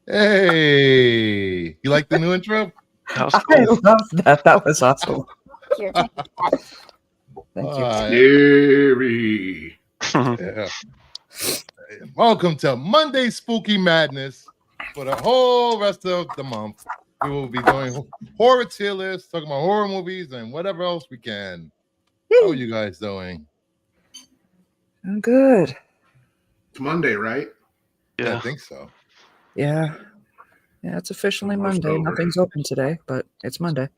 Hey, you like the new intro? That was I cool. love that. That was awesome. Here, take that. Thank you. Scary. Yeah. Welcome to Monday Spooky Madness. For the whole rest of the month, we will be doing horror tier lists, talking about horror movies and whatever else we can. How are you guys doing? I'm good. It's Monday, right? Yeah, I Yeah. think so. Yeah. Yeah, it's officially Almost Monday. over. Nothing's open today, but it's Monday.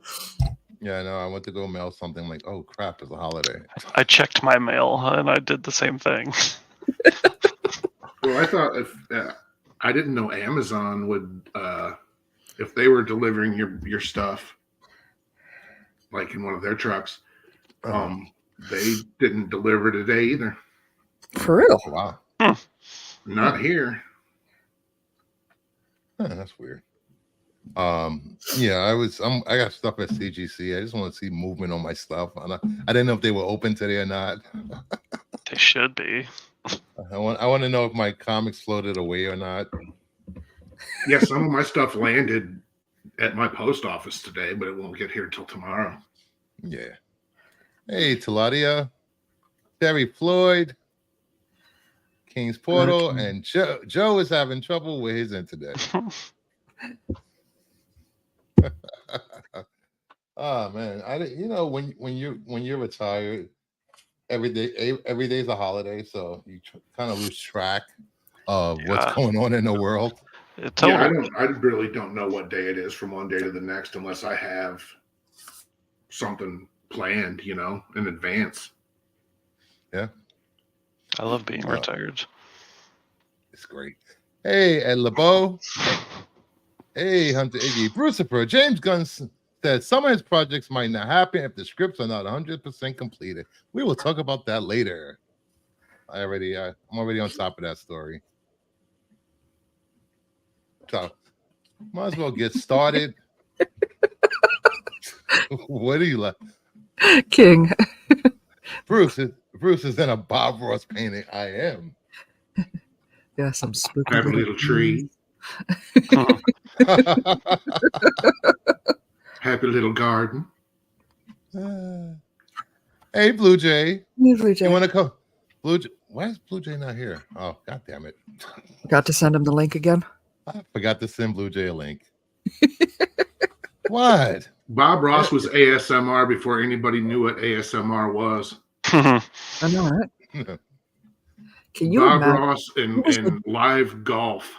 Yeah, I know. I went to go mail something. I'm like, oh crap, it's a holiday. I checked my mail and I did the same thing. Well, I thought I didn't know Amazon would if they were delivering your stuff like in one of their trucks. They didn't deliver today either. For real? Wow. Not here. That's weird. Yeah, I got stuff at CGC. I just want to see movement on my stuff. I didn't know if they were open today or not. They should be. I want to know if my comics floated away or not. Yeah, some of my stuff landed at my post office today, but it won't get here till tomorrow. Yeah. Hey, Taladia, Terry Floyd, King's Portal, and Joe is having trouble with his internet. Oh man, when you're retired, every day's a holiday, so you kind of lose track of what's going on in the world. Yeah, I really don't know what day it is from one day to the next unless I have something planned, in advance. Yeah, I love being retired. It's great. Hey, Ed LeBeau. Hey, Hunter Iggy. Brucifer. James Gunn said some of his projects might not happen if the scripts are not 100% completed. We will talk about that later. I'm already on top of that story. So, might as well get started. What do you like? King. Bruce is in a Bob Ross painting. I am. Yeah, some spooky Have a little tree. Happy little garden. Hey, Blue Jay. Blue Jay. You want to come? Blue Jay. Why is Blue Jay not here? Oh, God damn it. Got to send him the link again? I forgot to send Blue Jay a link. What? Bob Ross was ASMR before anybody knew what ASMR was. I know, right? Can you Bob imagine? Ross in live golf.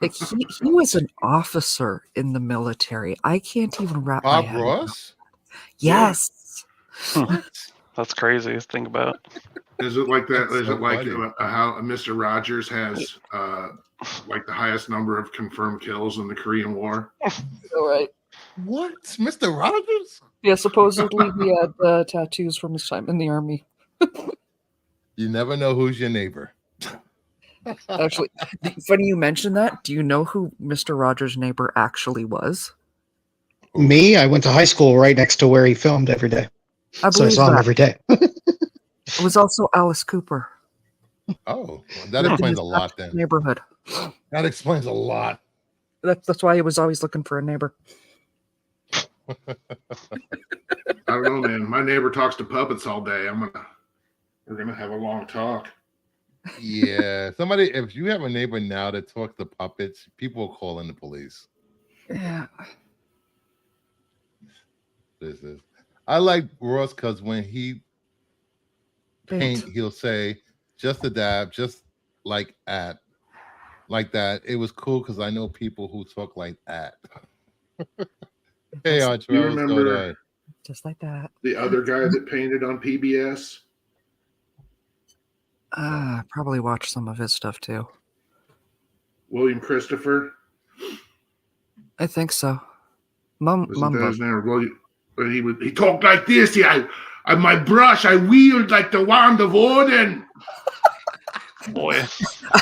Like he was an officer in the military. I can't even wrap my head Bob Ross? Yes. That's crazy to think about. Is it like that? That's Is so it like funny. how Mr. Rogers has like the highest number of confirmed kills in the Korean War? All right. What? Mr. Rogers? Yeah, supposedly he had tattoos from his time in the army. You never know who's your neighbor. Actually, funny you mentioned that. Do you know who Mr. Rogers' neighbor actually was? Me? I went to high school right next to where he filmed every day. So I saw him every day. It was also Alice Cooper. Oh, well, that explains a lot then. Neighborhood. That explains a lot. That's why he was always looking for a neighbor. I don't know, man. My neighbor talks to puppets all day. We're gonna have a long talk. Yeah. If you have a neighbor now that talks to puppets, people will call in the police. Yeah. I like Ross because when he paint, he'll say just a dab, just like that. It was cool because I know people who talk like that. Hey, Archer, you remember just like that. The other guy that painted on PBS? I probably watched some of his stuff too. William Christopher? I think so. He talked like this. My brush, I wield like the wand of Odin. Boy.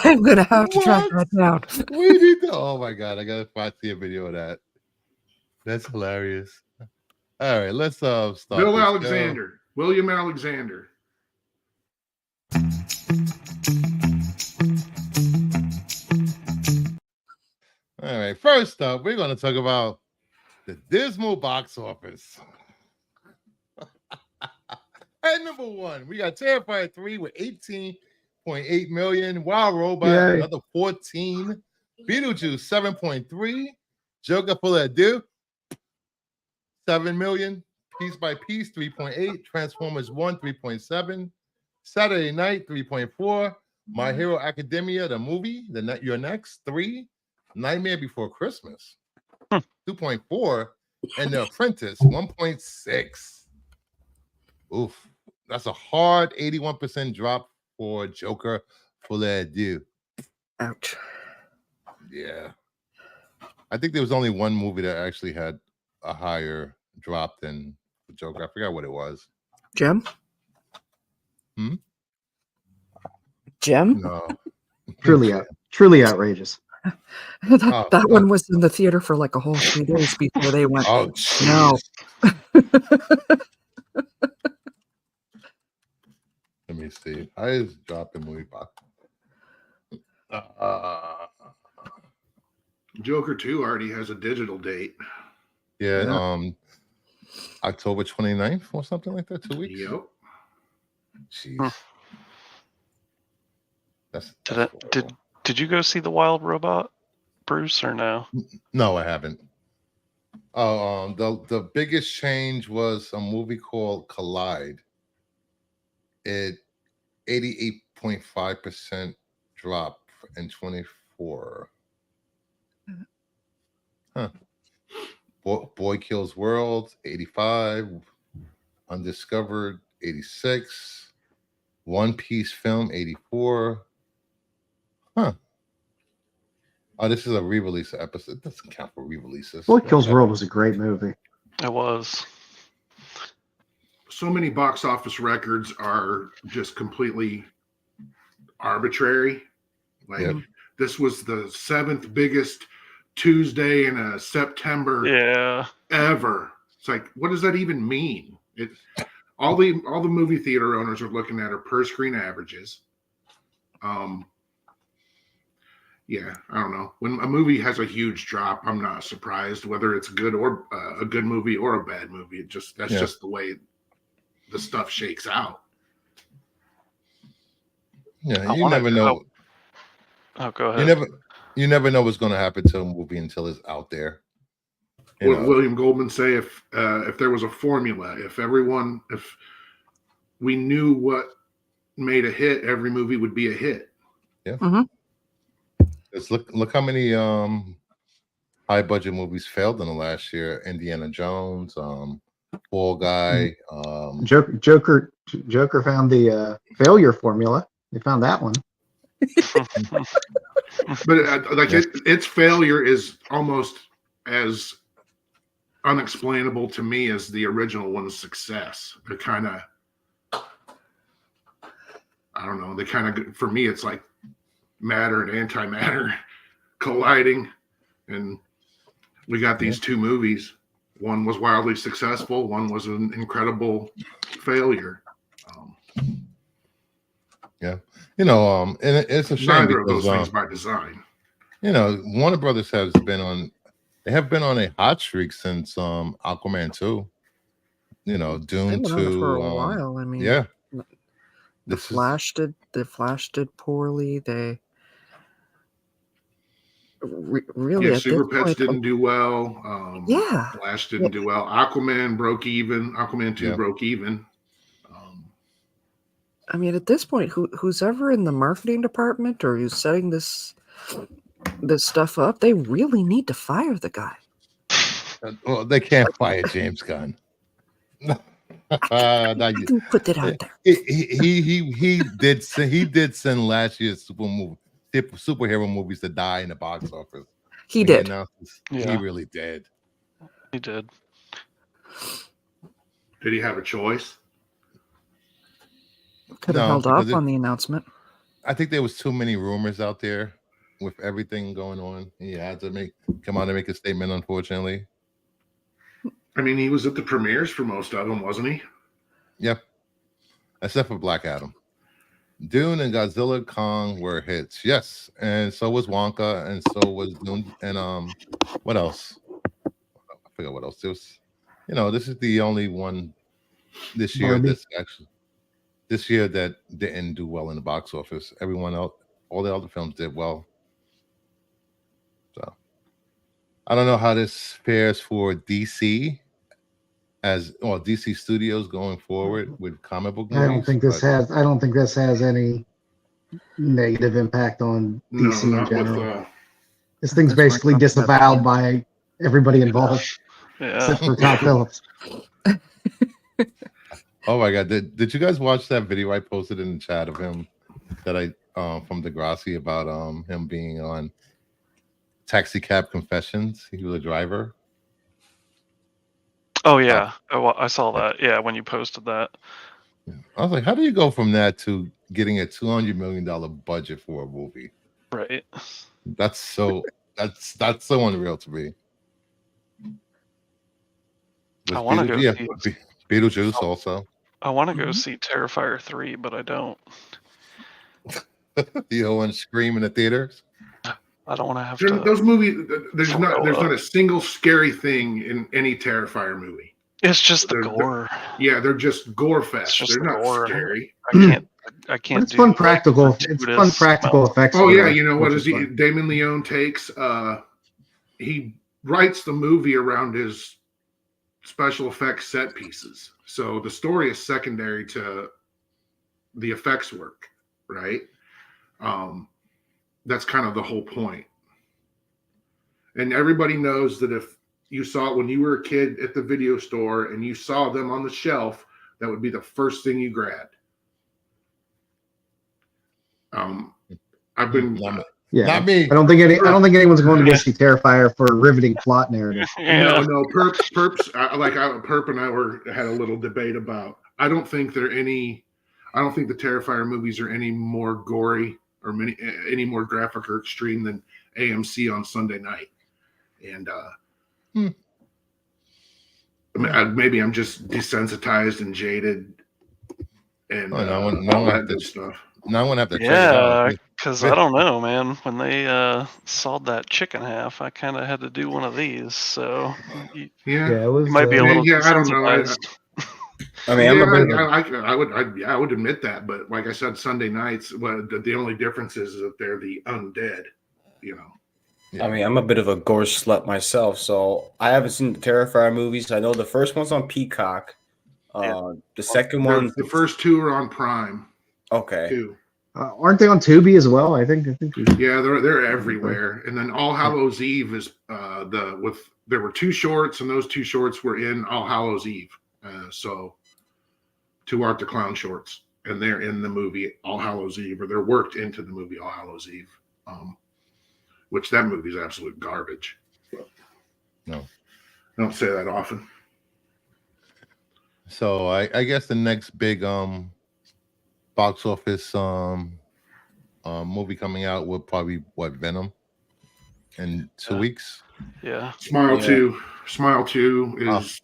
I'm going to have to track that down. We need to. Oh my God. I got to see a video of that. That's hilarious. All right. Let's start. Bill Alexander. William Alexander. All right. first up, we're going to talk about the dismal box office. At number one, we got Terrifier 3 with 18.8 million. Wild Robot, Yay. another 14. Beetlejuice, 7.3. Joker Folie, Deux, 7 million. Piece by Piece, 3.8. Transformers 1, 3.7. Saturday Night, 3.4. My Hero Academia, the movie, You're Next, 3. Nightmare Before Christmas, 2.4. And The Apprentice, 1.6. Oof, that's a hard 81% drop for Joker Folie, Deux. Ouch. Yeah. I think there was only one movie that actually had a higher drop than Joker. I forgot what it was. Jim? Hmm? Jim? No. Truly outrageous. that one was in the theater for like a whole 3 days before they went. Oh, No. Let me see. I just dropped the movie box. Joker 2 already has a digital date. Yeah. October 29th or something like that. 2 weeks. Yep. Jeez. That's Did you go see the Wild Robot, Bruce, or no? No, I haven't. The biggest change was a movie called Collide. It 88.5% drop in 24. Huh. Boy Kills World, 85. Undiscovered, 86. One Piece Film, 84. Huh. Oh, this is a re-release episode. It doesn't count for re-releases. Boy Kills World was a great movie. It was. So many box office records are just completely arbitrary. Like this was the 7th biggest Tuesday in a September ever. It's like, what does that even mean? All the movie theater owners are looking at are per screen averages. Yeah, I don't know. When a movie has a huge drop, I'm not surprised whether it's good or a good movie or a bad movie. That's just the way the stuff shakes out. Yeah, you never know. Oh, go ahead. You never know what's going to happen to a movie until it's out there. What William Goldman say? If there was a formula, if we knew what made a hit, every movie would be a hit. Yeah. Look how many high budget movies failed in the last year. Indiana Jones, Fall Guy. Joker found the failure formula. They found that one. But its failure is almost as unexplainable to me as the original one's success. They're kind of, I don't know. They kind of, for me, it's like matter and antimatter colliding, and we got these two movies. One was wildly successful. One was an incredible failure. And it's a shame Neither because of those things by design. Warner Brothers have been on a hot streak since Aquaman 2. Dune 2 for a while. I mean, The Flash did poorly. They really Super Pets didn't do well. Flash didn't do well. Aquaman broke even. Aquaman 2 broke even. I mean, at this point, who's ever in the marketing department or who's setting this stuff up, they really need to fire the guy. Well, they can't fire James Gunn. I can put that out there. He did send last year's superhero movies to die in the box office. He did. He really did. He did. Did he have a choice? Could have held off on the announcement. I think there was too many rumors out there with everything going on. He had to come out and make a statement, unfortunately. I mean, he was at the premieres for most of them, wasn't he? Yep. Except for Black Adam. Dune and Godzilla Kong were hits. Yes, and so was Wonka, and so was Dune, and what else? I forget what else. This is the only one this year Barbie. that's actually this year that didn't do well in the box office. Everyone else, all the other films did well. So I don't know how this fares for DC DC Studios going forward with comic book I don't movies. think this But has. I don't think this has any negative impact on No, DC in not with general. This thing's That's basically right. disavowed by everybody involved, Yeah. except for Todd Phillips. oh my god, did you guys watch that video I posted in the chat of him that I from Degrassi about him being on Taxi Cab Confessions? He was a driver. Oh yeah, I saw that. Yeah, when you posted that. I was like, how do you go from that to getting a $200 million budget for a movie? Right. That's so unreal to me. I want to go see. Beetlejuice also. I want to go see Terrifier 3, but I don't. The one scream in the theaters. I don't want to have to. Those movies, there's not a single scary thing in any Terrifier movie. It's just the gore. Yeah, they're just gore fest. Just They're not gore. scary. I can't. It's fun practical. It's fun practical effects. Oh yeah, you know what is he? Damon Leone takes. He writes the movie around his special effects set pieces. So the story is secondary to the effects work, right? That's kind of the whole point. And everybody knows that if you saw it when you were a kid at the video store and you saw them on the shelf, that would be the first thing you grabbed. I've been not me. I don't think anyone's going to go see Terrifier for a riveting plot narrative. Yeah. No. Perps. Perp and I had a little debate about. I don't think the Terrifier movies are any more gory or any more graphic or extreme than AMC on Sunday night. And maybe I'm just desensitized and jaded, and all that good stuff. Now I want to have to check it Yeah, out. because I don't know, man. When they sawed that chicken half, I kind of had to do one of these. So Yeah, it was. you might be a little. I don't know. I mean, I would admit that, but like I said, Sunday nights. Well, the only difference is that they're the undead. You know. Yeah. I mean, I'm a bit of a gore slut myself, so I haven't seen the Terrifier movies. I know the first one's on Peacock. The second one, the first two are on Prime. Okay. Two. Aren't they on Tubi as well? I think. Yeah, they're everywhere. And then All Hallows Eve is there were two shorts, and those two shorts were in All Hallows Eve. So two Art the Clown shorts, and they're in the movie All Hallows Eve, or they're worked into the movie All Hallows Eve. Which that movie is absolute garbage. No, I don't say that often. So I guess the next big box office movie coming out will probably Venom in 2 weeks. Yeah. Smile 2 is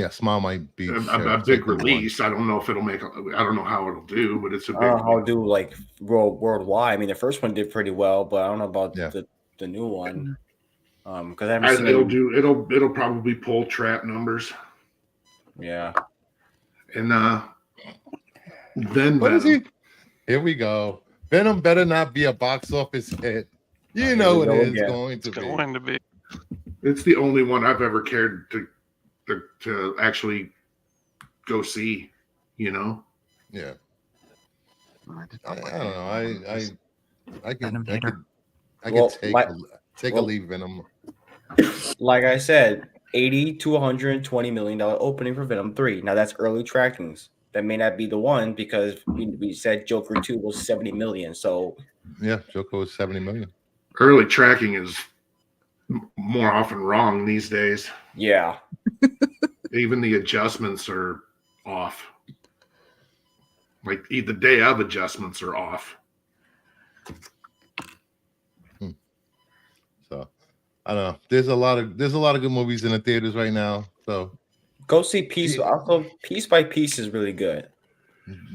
Smile might be a big release. I don't know if it'll make. I don't know how it'll do, but it's a big. I don't know how it'll do like worldwide. I mean, the first one did pretty well, but I don't know about the new one. Because I haven't seen it'll probably pull trap numbers. Yeah. And then what is he? Here we go. Venom better not be a box office hit. You know it is going to be. It's the only one I've ever cared to actually go see, you know? Yeah. I don't know. I can take a leave Venom. Like I said, $80 to $120 million opening for Venom 3. Now that's early trackings. That may not be the one because we said Joker 2 was 70 million. So yeah, Joker was 70 million. Early tracking is more often wrong these days. Yeah. Even the adjustments are off. Like the day of adjustments are off. So I don't know. There's a lot of good movies in the theaters right now. So go see Piece. Also, Piece by Piece is really good.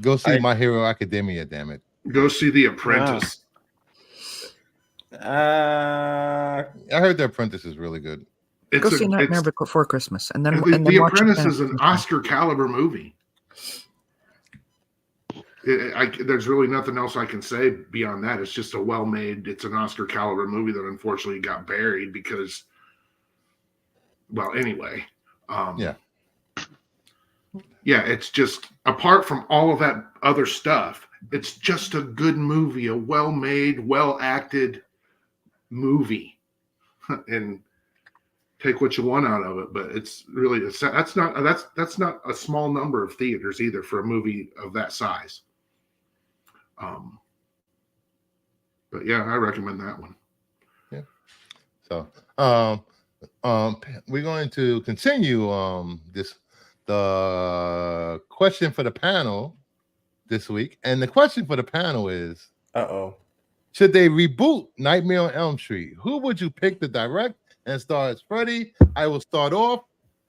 Go see My Hero Academia. Damn it. Go see The Apprentice. I heard The Apprentice is really good. Go see Nightmare Before Christmas, and then The watch Apprentice is an Oscar caliber movie. There's really nothing else I can say beyond that. It's just a well-made. It's an Oscar caliber movie that unfortunately got buried because. Well, anyway. Yeah, it's just apart from all of that other stuff, it's just a good movie, a well-made, well-acted movie, and take what you want out of it. But it's really that's not a small number of theaters either for a movie of that size. But yeah, I recommend that one. Yeah. So, we're going to continue the question for the panel this week, and the question for the panel is: should they reboot Nightmare on Elm Street? Who would you pick to direct and star as Freddy? I will start off.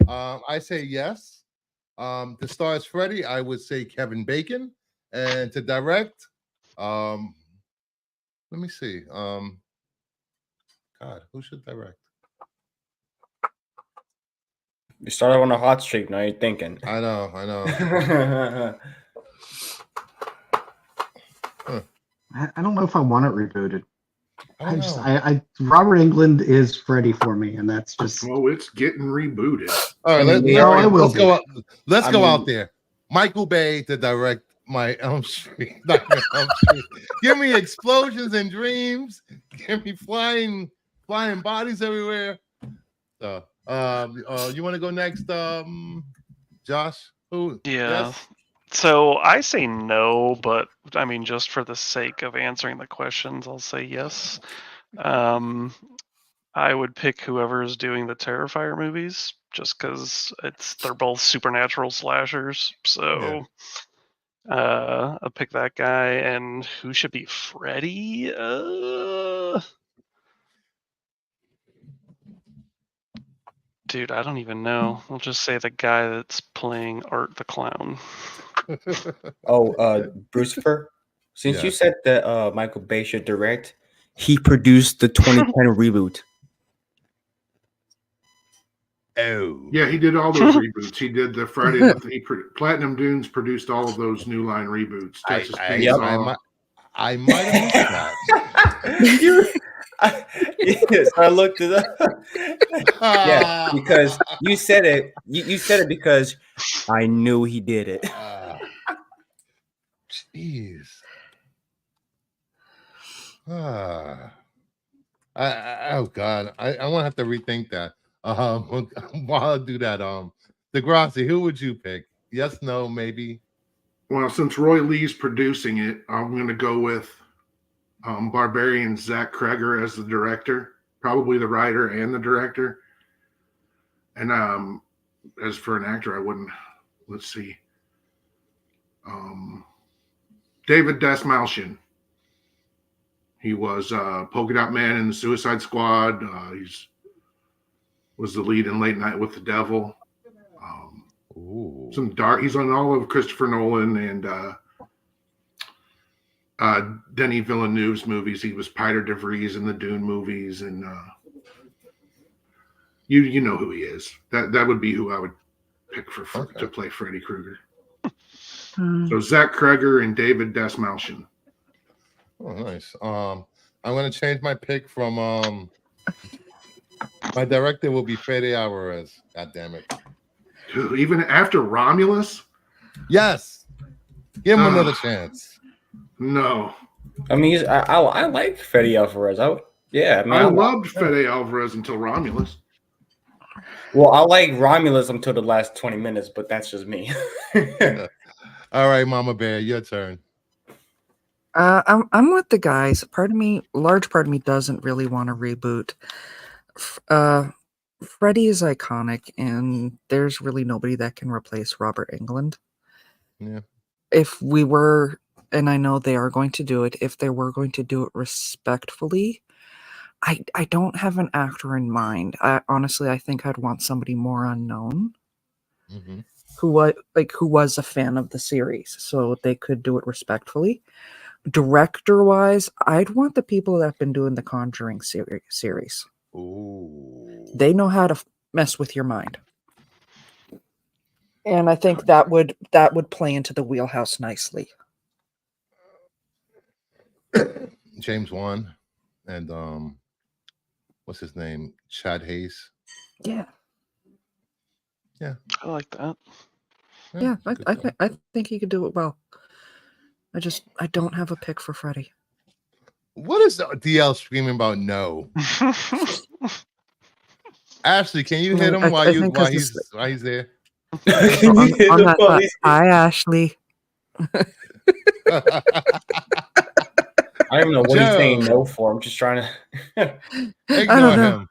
I say yes. To star as Freddy, I would say Kevin Bacon, and to direct, let me see. God, who should direct? You started on a hot streak. Now you're thinking. I know. I don't know if I want it rebooted. Robert Englund is Freddy for me, and that's just. Well, it's getting rebooted. All right, let's go out. Let's go out there. Michael Bay to direct my Elm Street. Give me explosions and dreams. Give me flying bodies everywhere. So, you want to go next, Josh? Who? Yeah. Yes? So I say no, but I mean, just for the sake of answering the questions, I'll say yes. I would pick whoever's doing the Terrifier movies, just because they're both supernatural slashers. So I'll pick that guy. And who should be Freddy? Dude, I don't even know. We'll just say the guy that's playing Art the Clown. Brucifer. Since you said that Michael Bay should direct, he produced the 2010 reboot. Oh. Yeah, he did all those reboots. He did the Friday. Platinum Dunes produced all of those New Line reboots. Texas Chainsaw. I might have missed that. Yes, I looked it up. Yeah, because you said it. You said it because I knew he did it. Jeez. Oh God, I want to have to rethink that. While I do that, Degrassi, who would you pick? Yes, no, maybe. Well, since Roy Lee's producing it, I'm going to go with Barbarian Zach Kreger as the director, probably the writer and the director. And as for an actor, I wouldn't. Let's see. David Dastmalchian. He was Polka Dot Man in the Suicide Squad. Was the lead in Late Night with the Devil. Some dark. He's on all of Christopher Nolan and Denis Villeneuve's movies. He was Peter de Vries in the Dune movies, and you know who he is. That would be who I would pick to play Freddy Krueger. So Zach Kreger and David Dastmalchian. Oh, nice. I'm going to change my pick from my director will be Fede Alvarez. God damn it. Dude, even after Romulus? Yes. Give him another chance. No. I mean, I like Fede Alvarez. I loved Fede Alvarez until Romulus. Well, I like Romulus until the last 20 minutes, but that's just me. All right, Mama Bear, your turn. I'm with the guys. Large part of me doesn't really want to reboot. Freddy is iconic, and there's really nobody that can replace Robert Englund. Yeah. If we were, and I know they are going to do it, if they were going to do it respectfully, I don't have an actor in mind. Honestly, I think I'd want somebody more unknown. Mm-hmm. who was a fan of the series, so they could do it respectfully. Director-wise, I'd want the people that have been doing the Conjuring series. Ooh. They know how to mess with your mind. And I think that would play into the wheelhouse nicely. James Wan and what's his name? Chad Hayes. Yeah. I like that. Yeah, good I call. think he could do it well. I don't have a pick for Freddy. What is DL screaming about? No. Ashley, can you hit him while he's there? Can you hit On the that ball? thought, hi Ashley. I don't even know what he's saying Joe. no for. I'm just trying to. Ignore him.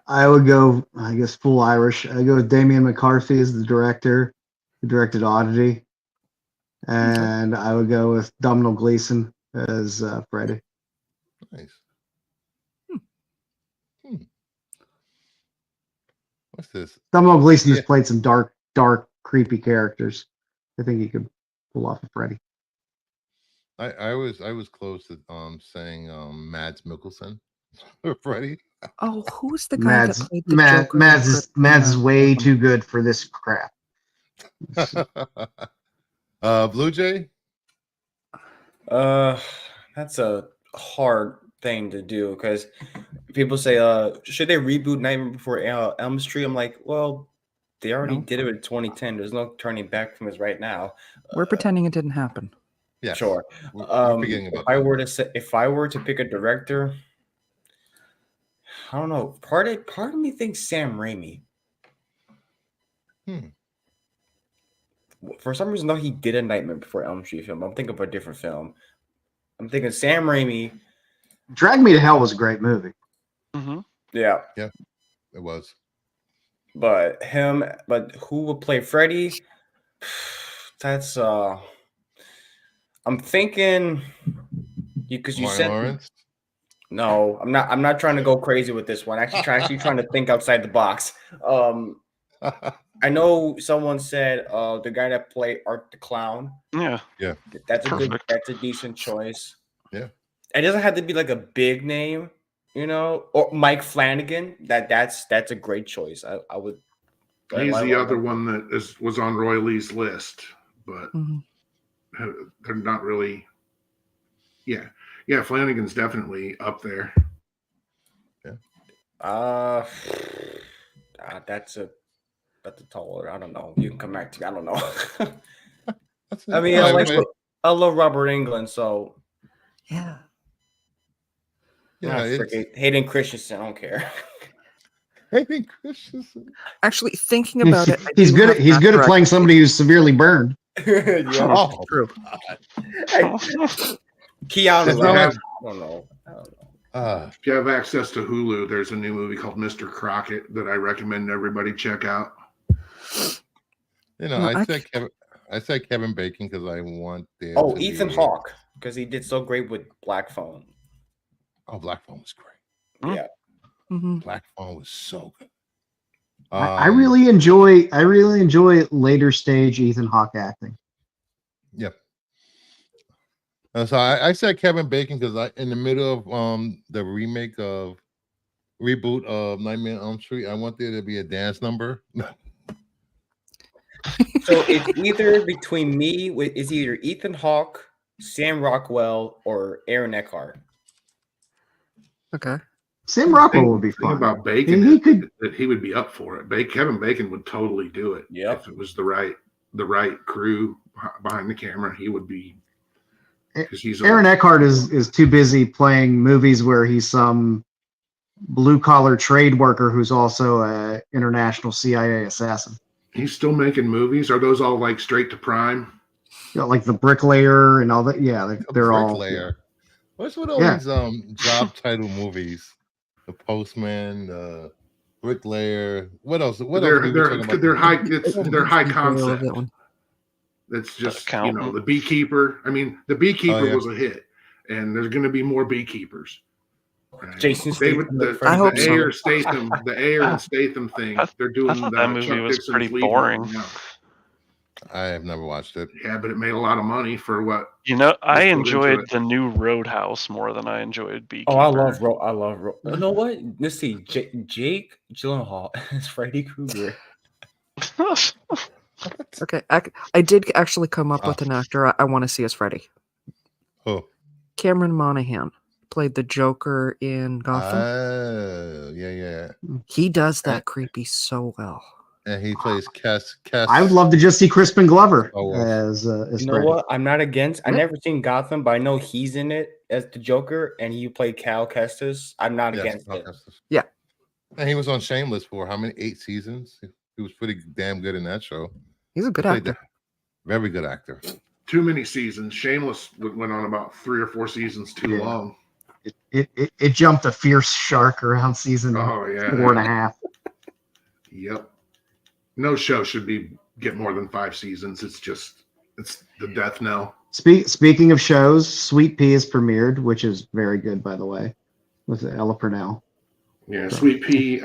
I would go, I guess, full Irish. I go with Damien McCarthy as the director who directed Oddity. And I would go with Domhnall Gleeson as Freddy. Nice. What's this? Domhnall Gleeson Yeah. has played some dark, creepy characters. I think he could pull off a Freddy. I was close to saying Mads Mikkelsen or Freddy. Oh, who's the guy that played the Joker? Mads is way too good for this crap. Blue Jay. That's a hard thing to do because people say, should they reboot Nightmare Before Elm Street? I'm like, well, they already did it in 2010. There's no turning back from this right now. We're pretending it didn't happen. Yeah, sure. We're forgetting about If I were to pick a director, I don't know. Part of me thinks Sam Raimi. For some reason, though, he did a Nightmare Before Elm Street film. I'm thinking of a different film. I'm thinking Sam Raimi. Drag Me to Hell was a great movie. Mm-hmm. Yeah. Yeah, it was. But who would play Freddy? That's I'm thinking because you Martin said Lawrence. no. I'm not trying to go crazy with this one. Actually trying to think outside the box. I know someone said the guy that played Art the Clown. Yeah. That's Perfect. that's a decent choice. Yeah. It doesn't have to be like a big name, or Mike Flanagan. That's a great choice. I would. He's the other one that was on Roy Lee's list, but they're not really. Yeah. Flanagan's definitely up there. Yeah. That's a tall order. I don't know. You can come back to me. I don't know. I mean, I love Robert Englund, so yeah. Hayden Christensen. I don't care. Hayden Christensen. Actually, thinking about it, he's good at playing somebody who's severely burned. Yeah, true. Keanu. I don't know. If you have access to Hulu, there's a new movie called Mr. Crockett that I recommend everybody check out. I said Kevin Bacon because I want there. Ethan Hawke because he did so great with Black Phone. Oh, Black Phone was great. Yeah, Black Phone was so good. I really enjoy later stage Ethan Hawke acting. Yep. So I said Kevin Bacon because in the middle of the reboot of Nightmare on Elm Street, I want there to be a dance number. So it's either between me it's either Ethan Hawke, Sam Rockwell, or Aaron Eckhart. Okay. Sam Rockwell would be fun. About Bacon, he would be up for it. Kevin Bacon would totally do it. Yep. If it was the right crew behind the camera, he would be. Aaron Eckhart is too busy playing movies where he's some blue collar trade worker who's also an international CIA assassin. He's still making movies. Are those all like straight to Prime? Like The Bricklayer and all that. Yeah, they're all. Bricklayer. What's with all these job title movies? The Postman, the Bricklayer. What else? They're high concept. That's just the Beekeeper. I mean, the Beekeeper was a hit, and there's going to be more Beekeepers. Right. Jason They would Statham, the, I hope the so. Ayer Statham, the Ayer and Statham thing. They're I doing thought that the movie Chuck was Dixon's pretty lead boring. one now. I have never watched it. Yeah, but it made a lot of money for what. You know, I Just put into enjoyed it. the new Roadhouse more than I enjoyed Beekeeper. Oh, I love You know what? Let's see. Jake Gyllenhaal is Freddy Krueger. Okay, I did actually come up with an actor I want to see as Freddy. Oh, Cameron Monaghan played the Joker in Gotham. yeah. He does that creepy so well. And he plays Cass. I would love to just see Crispin Glover Oh, well. as You know Freddy. what? I'm not against. I never seen Gotham, but I know he's in it as the Joker, and he played Cal Kestis. I'm not against it. Yeah. And he was on Shameless for how many? 8 seasons. He was pretty damn good in that show. He's a good Played actor. Very good actor. Too many seasons. Shameless went on about 3 or 4 seasons too long. It jumped a fierce shark around season 4.5. Yep. No show should get more than 5 seasons. It's the death knell. Speaking of shows, Sweet Pea is premiered, which is very good, by the way, with Ella Purnell. Yeah, Sweet Pea.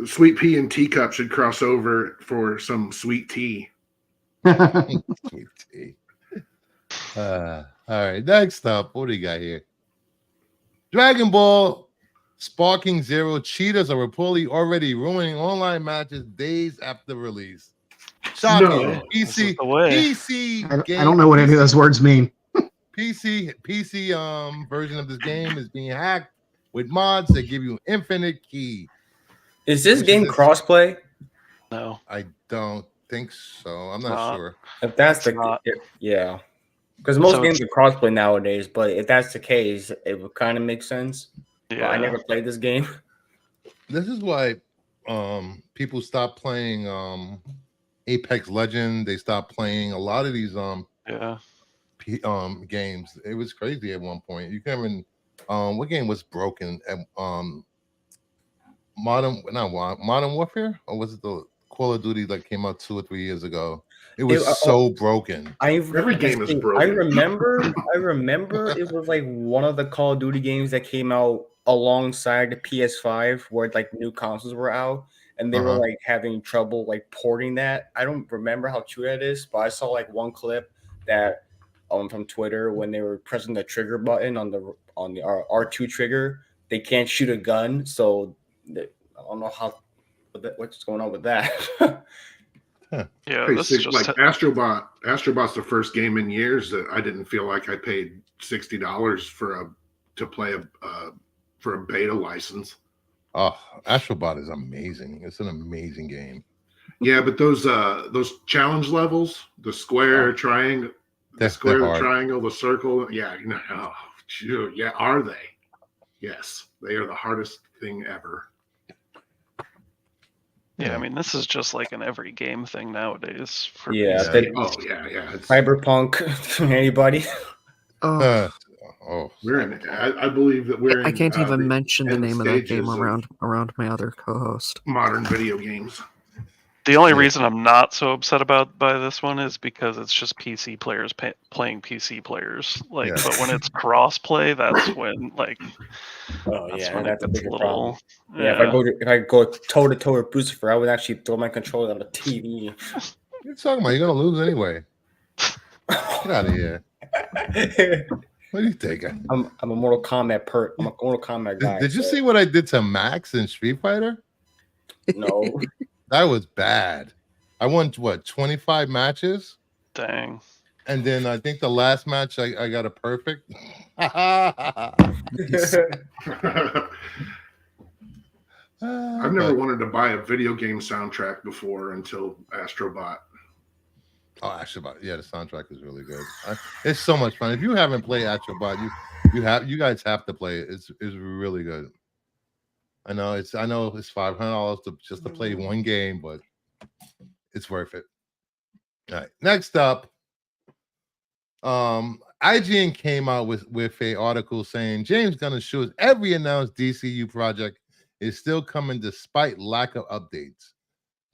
Sweet Pea and Teacup should cross over for some sweet tea. Sweet tea. All right, next up, what do you got here? Dragon Ball Sparking Zero cheaters are reportedly already ruining online matches days after release. Shocking. No. PC game. I don't know what any of those words mean. PC version of this game is being hacked with mods that give you infinite key. Is this game crossplay? No, I don't think so. I'm not sure. If that's yeah, because most games are crossplay nowadays. But if that's the case, it would kind of make sense. yeah. But I never played this game. This is why people stop playing Apex Legend. They stopped playing a lot of these games. It was crazy at one point. You can't even what game was broken at Modern Warfare, or was it the Call of Duty that came out 2 or 3 years ago? It was so broken. Every game is broken. I remember it was like one of the Call of Duty games that came out alongside the PS5 where like new consoles were out, and they were like having trouble like porting that. I don't remember how true that is, but I saw like one clip that from Twitter when they were pressing the trigger button on the R2 trigger, they can't shoot a gun, so I don't know what's going on with that. Yeah, this is like Astrobot. Astrobot's the first game in years that I didn't feel like I paid $60 to play for a beta license. Oh, Astrobot is amazing. It's an amazing game. Yeah, but those challenge levels, the square, triangle, the triangle, the circle. Yeah, are they? Yes, they are the hardest thing ever. Yeah, I mean, this is just like an every game thing nowadays. For yeah. Cyberpunk. Anybody? We're in. I believe that we're in. I can't even mention the name of that game around my other co-host. Modern video games. The only reason I'm not so upset by this one is because it's just PC players playing PC players. Like, but when it's cross-play, that's when like. That's a bigger problem. Yeah, if I go toe to toe with Lucifer, I would actually throw my controller on the TV. What are you talking about? You're gonna lose anyway. Get out of here. What are you thinking? I'm a Mortal Kombat I'm a Mortal Kombat guy. Did you see what I did to Max in Street Fighter? No. That was bad. I won 25 matches. Dang. And then I think the last match I got a perfect. I've never wanted to buy a video game soundtrack before until Astrobot. Oh, Astrobot. Yeah, the soundtrack is really good. It's so much fun. If you haven't played Astrobot, you guys have to play it. It's really good. I know it's $500 just to play one game, but it's worth it. All right. Next up, IGN came out with a article saying James Gunn assures every announced DCU project is still coming despite lack of updates.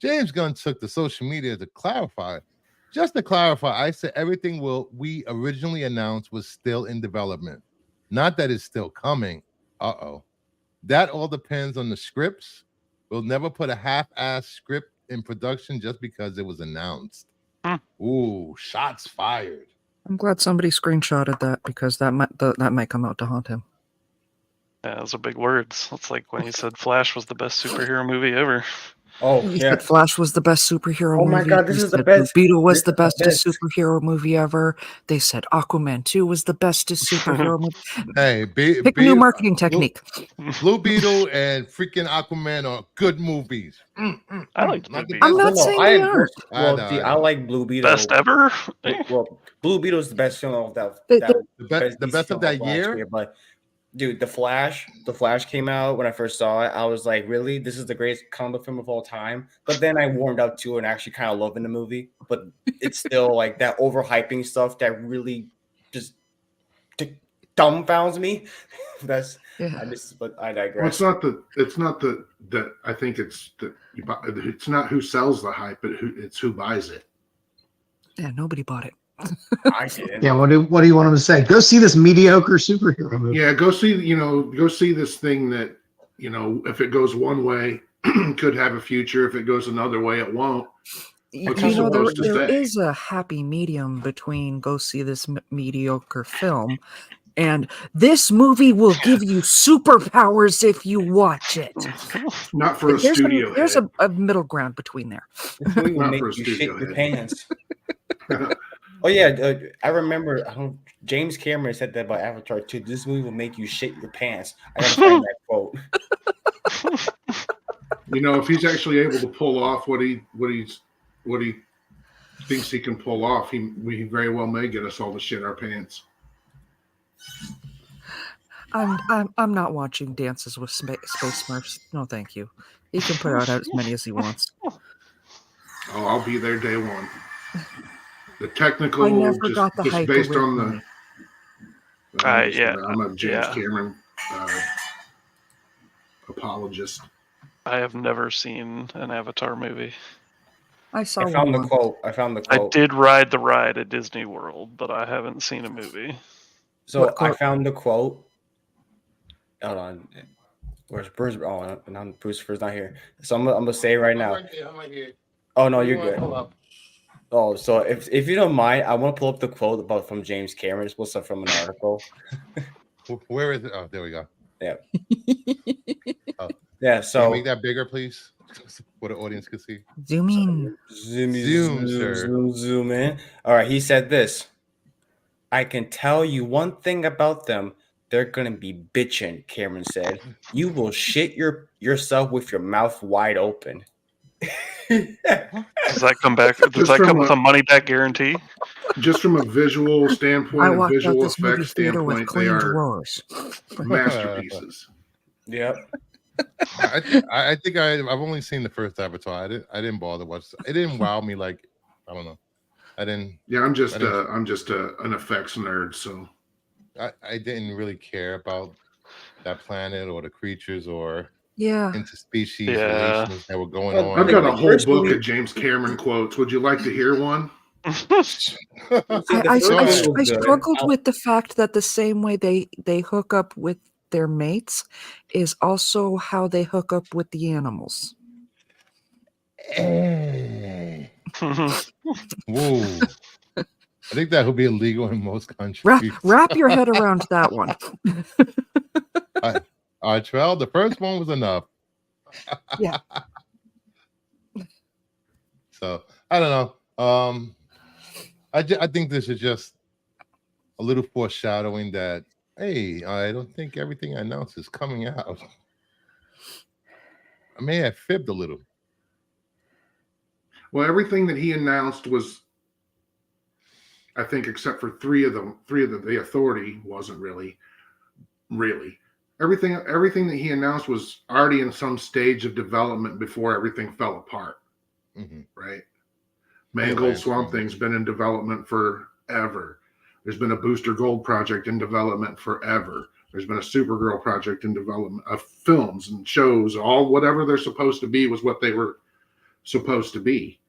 James Gunn took to social media to clarify. Just to clarify, I said everything we originally announced was still in development. Not that it's still coming. That all depends on the scripts. We'll never put a half-ass script in production just because it was announced. Ooh, shots fired. I'm glad somebody screenshotted that because that might come out to haunt him. Yeah, those are big words. It's like when he said Flash was the best superhero movie ever. Oh He yeah. said Flash was the best superhero movie. Oh my God, this He is the said best. Blue Beetle was This the is the bestest best. superhero movie ever. They said Aquaman 2 was the bestest superhero movie. Hey, Pick a new marketing technique. Blue Beetle and freaking Aquaman are good movies. I like Not Blue the I'm Beetle. not saying they aren't. Well, see, I like Blue Beetle. Best ever? Well, Blue Beetle is the best film of that. They- The best of that year. But dude, the Flash came out when I first saw it. I was like, really? This is the greatest comic film of all time. But then I warmed up to it and actually kind of loving the movie. But it's still like that overhyping stuff that really just dumbfounds me. But I digress. Well, it's not that I think it's not who sells the hype, but it's who buys it. Yeah, nobody bought it. I didn't. Yeah, what do you want him to say? Go see this mediocre superhero movie. Yeah, go see this thing that, if it goes one way, could have a future. If it goes another way, it won't. What's it supposed to there say? is a happy medium between go see this mediocre film and this movie will give you superpowers if you watch it. Not for a studio There's head. a middle ground between there. This movie will Not make for a you shit studio your head. pants. Oh yeah, I remember James Cameron said that about Avatar 2. This movie will make you shit your pants. I gotta find that quote. If he's actually able to pull off what he thinks he can pull off, we very well may get us all to shit our pants. I'm not watching Dances with Space Smurfs. No, thank you. He can put out as many as he wants. Oh, I'll be there day one. The technical, I never got the just hype based on originally. I'm a James Cameron apologist. I have never seen an Avatar movie. I saw I found one. the quote. I did ride the ride at Disney World, but I haven't seen a movie. So I found the quote. Hold on. Where's Bruce? Oh, no, Bruce's not here. So I'm gonna say it right now. I'm right here. Oh no, you're good. Pull up? Oh, so if you don't mind, I want to pull up the quote from James Cameron. It's supposed to from an article. Where is it? Oh, there we go. Yeah. Oh. Yeah. Can So you make that bigger, please, what the audience can see. Zoom in. Zoom in. All right. He said this. I can tell you one thing about them. They're gonna be bitching. Cameron said, "You will shit yourself with your mouth wide open." Does that come back? Does that come with a money back guarantee? Just from a visual standpoint, I and walked out visual this movie effects theater with standpoint, they clean are drawers. masterpieces. Yep. I think I've only seen the first Avatar. I didn't bother watch. It didn't wow me like, I don't know. I didn't. Yeah, I'm just an effects nerd, so I didn't really care about that planet or the creatures or Yeah. interspecies Yeah. relations that were going on. I've got a whole First book movie- of James Cameron quotes. Would you like to hear one? I struggled with the fact that the same way they hook up with their mates is also how they hook up with the animals. Whoa. I think that would be illegal in most countries. Wrap your head around that one. All right, Trell, the first one was enough. Yeah. So I don't know. I think this is just a little foreshadowing that, hey, I don't think everything I announced is coming out. I may have fibbed a little. Well, everything that he announced was, I think, except for three of the authority wasn't really. Everything that he announced was already in some stage of development before everything fell apart. Mm-hmm. Right? Mangold Swamp Thing's been in development forever. There's been a Booster Gold project in development forever. There's been a Supergirl project in development of films and shows. All whatever they're supposed to be was what they were supposed to be.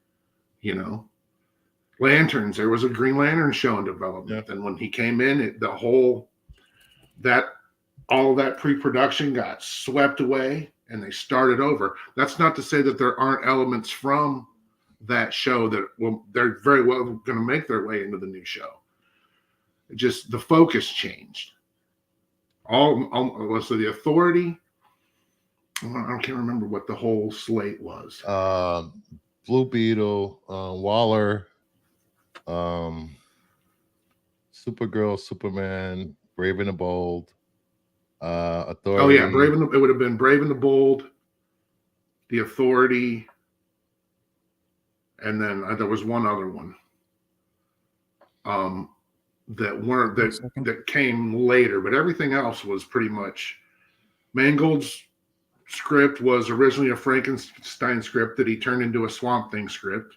Lanterns. There was a Green Lantern show in development, and when he came in, that all that pre-production got swept away and they started over. That's not to say that there aren't elements from that show that they're very well going to make their way into the new show. Just the focus changed. So the Authority, I can't remember what the whole slate was. Blue Beetle, Waller, Supergirl, Superman, Brave and the Bold, Authority. Oh yeah, it would have been Brave and the Bold, the Authority, and then there was one other one that came later, but everything else was pretty much. Mangold's script was originally a Frankenstein script that he turned into a Swamp Thing script,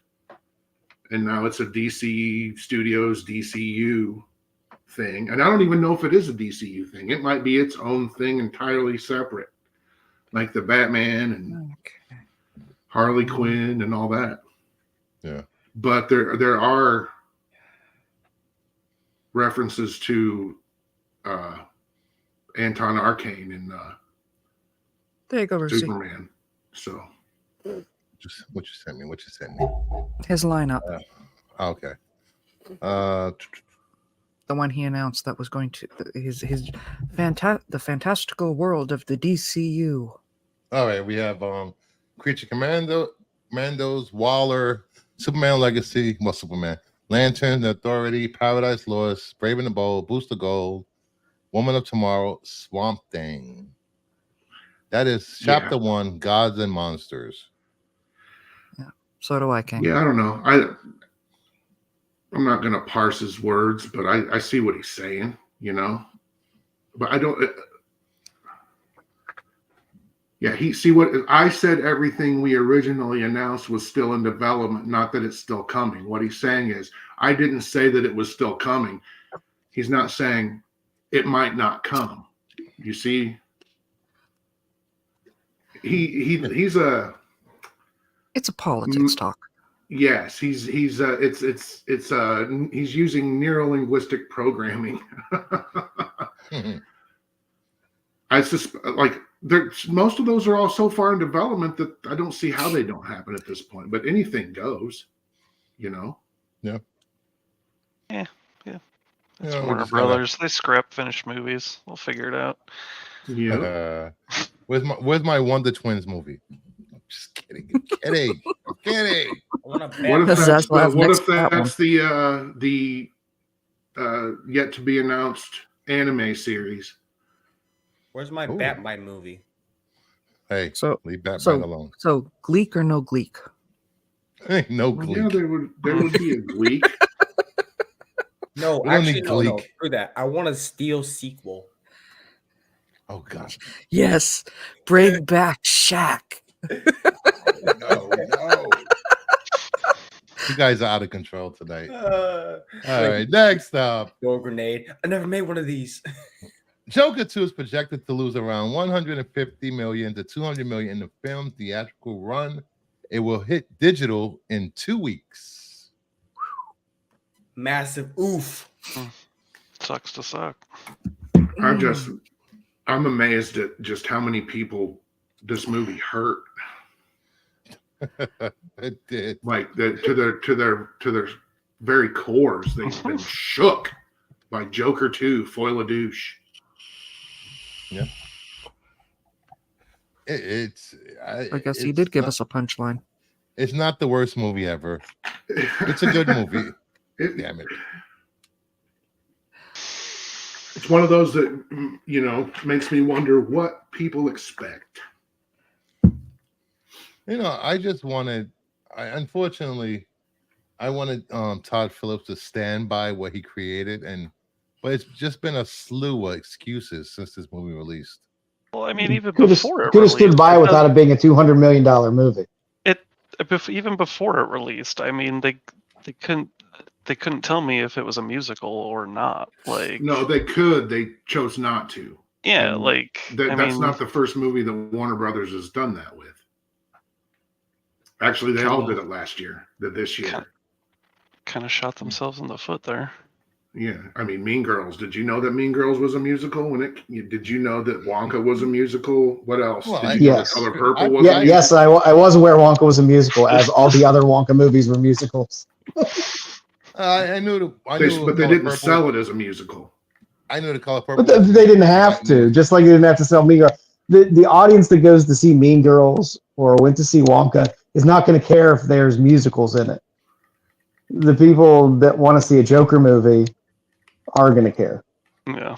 and now it's a DC Studios DCU thing. And I don't even know if it is a DCU thing. It might be its own thing entirely separate, like the Batman and Harley Quinn and all that. Yeah, but there are references to Anton Arcane in There you go, Brucey. Superman. So just what you sent me. His lineup. Okay. The one he announced that was going to the fantastical world of the DCU. All right, we have Creature Commandos, Waller, Superman Legacy, Superman, Lantern, The Authority, Paradise Lost, Brave and the Bold, Booster Gold, Woman of Tomorrow, Swamp Thing. That is chapter 1, Gods and Monsters. Yeah, so do I, King. Yeah, I don't know. I'm not going to parse his words, but I see what he's saying, But I don't. What I said, everything we originally announced was still in development, not that it's still coming. What he's saying is, I didn't say that it was still coming. He's not saying it might not come. You see, he's a. It's a politics talk. Yes, he's using neurolinguistic programming. I suspect, most of those are all so far in development that I don't see how they don't happen at this point. But anything goes, Yeah. Yeah. It's Yeah, Warner Brothers. They scrap finished movies. We'll figure it out. Yeah. Where's my Wonder Twins movie? I'm just kidding. I'm kidding. What if that's the yet to be announced anime series? Where's my Batman movie? Hey, so leave Batman alone. So Gleek or no Gleek? Ain't no Gleek. Yeah, there would be a Gleek. No, actually, no. Screw that. I want a Steel sequel. Oh gosh. Yes, bring back Shaq. No. You guys are out of control tonight. All right, next up. Door grenade. I never made one of these. Joker 2 is projected to lose around 150 million to 200 million in the film theatrical run. It will hit digital in 2 weeks. Massive oof. Sucks to suck. I'm amazed at just how many people this movie hurt. It did. To their very cores, they've been shook by Joker 2, Folie Douche. Yeah. I guess he did give us a punchline. It's not the worst movie ever. It's a good movie. Damn it. It's one of those that, makes me wonder what people expect. I just wanted, unfortunately, I wanted Todd Phillips to stand by what he created, but it's just been a slew of excuses since this movie released. Well, I mean, even Could before it have stood by without it being a $200 million movie. Even before it released, I mean, they couldn't tell me if it was a musical or not. No, they could. They chose not to. Yeah, that's not the first movie that Warner Brothers has done that with. Actually, they all did it last year. This year. Kind of shot themselves in the foot there. Yeah, I mean, Mean Girls. Did you know that Mean Girls was a musical? Did you know that Wonka was a musical? What else? Well, Did you know The Yes. Color Purple was Yeah, a yes, musical? I was aware Wonka was a musical, as all the other Wonka movies were musicals. I knew But they Color didn't Purple. sell it as a musical. I knew the Color Purple. But they didn't have to, just like they didn't have to sell Mean Girls. The audience that goes to see Mean Girls or went to see Wonka is not going to care if there's musicals in it. The people that want to see a Joker movie are going to care. Yeah.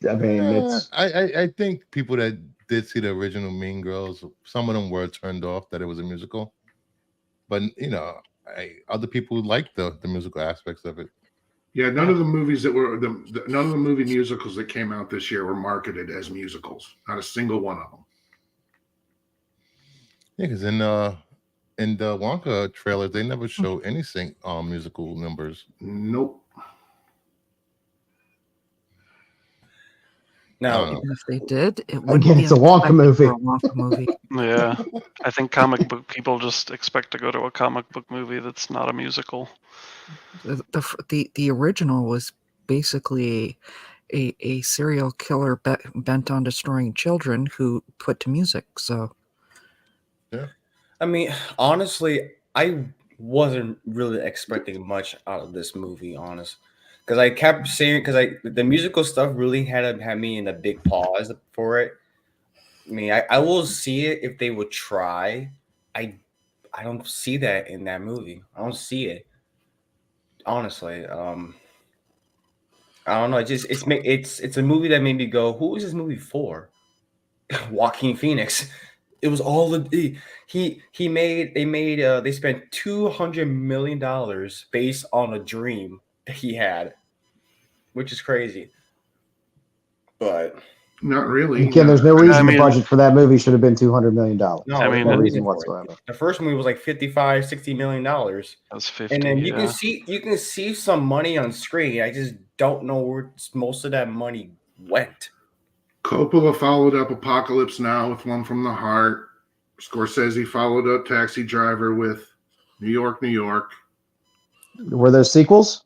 I mean, it's I think people that did see the original Mean Girls, some of them were turned off that it was a musical, but other people liked the musical aspects of it. Yeah, none of the movies that were none of the movie musicals that came out this year were marketed as musicals. Not a single one of them. Yeah, because in the Wonka trailer, they never show any musical numbers. Nope. Now, know. If they did, it wouldn't again, be it's a Wonka unexpected movie. for a Wonka movie. Yeah. I think comic book people just expect to go to a comic book movie that's not a musical. The original was basically a serial killer bent on destroying children who put to music. So, I mean, honestly, I wasn't really expecting much out of this movie, honest. Because I kept saying, the musical stuff really had me in a big pause for it. I mean, I will see it if they would try. I don't see that in that movie. I don't see it. Honestly, I don't know. It's a movie that made me go, "Who is this movie for?" Joaquin Phoenix. It was all the they spent $200 million based on a dream that he had, which is crazy. But Not really. again, there's no I reason the mean- budget for that movie should have been $200 million. no, I there's mean, no no reason reason for it. whatsoever. The first movie was like $55-60 million, That's 50. and then you yeah. can see some money on screen. I just don't know where most of that money went. Coppola followed up Apocalypse Now with One from the Heart. Scorsese followed up Taxi Driver with New York, New York. Were there sequels?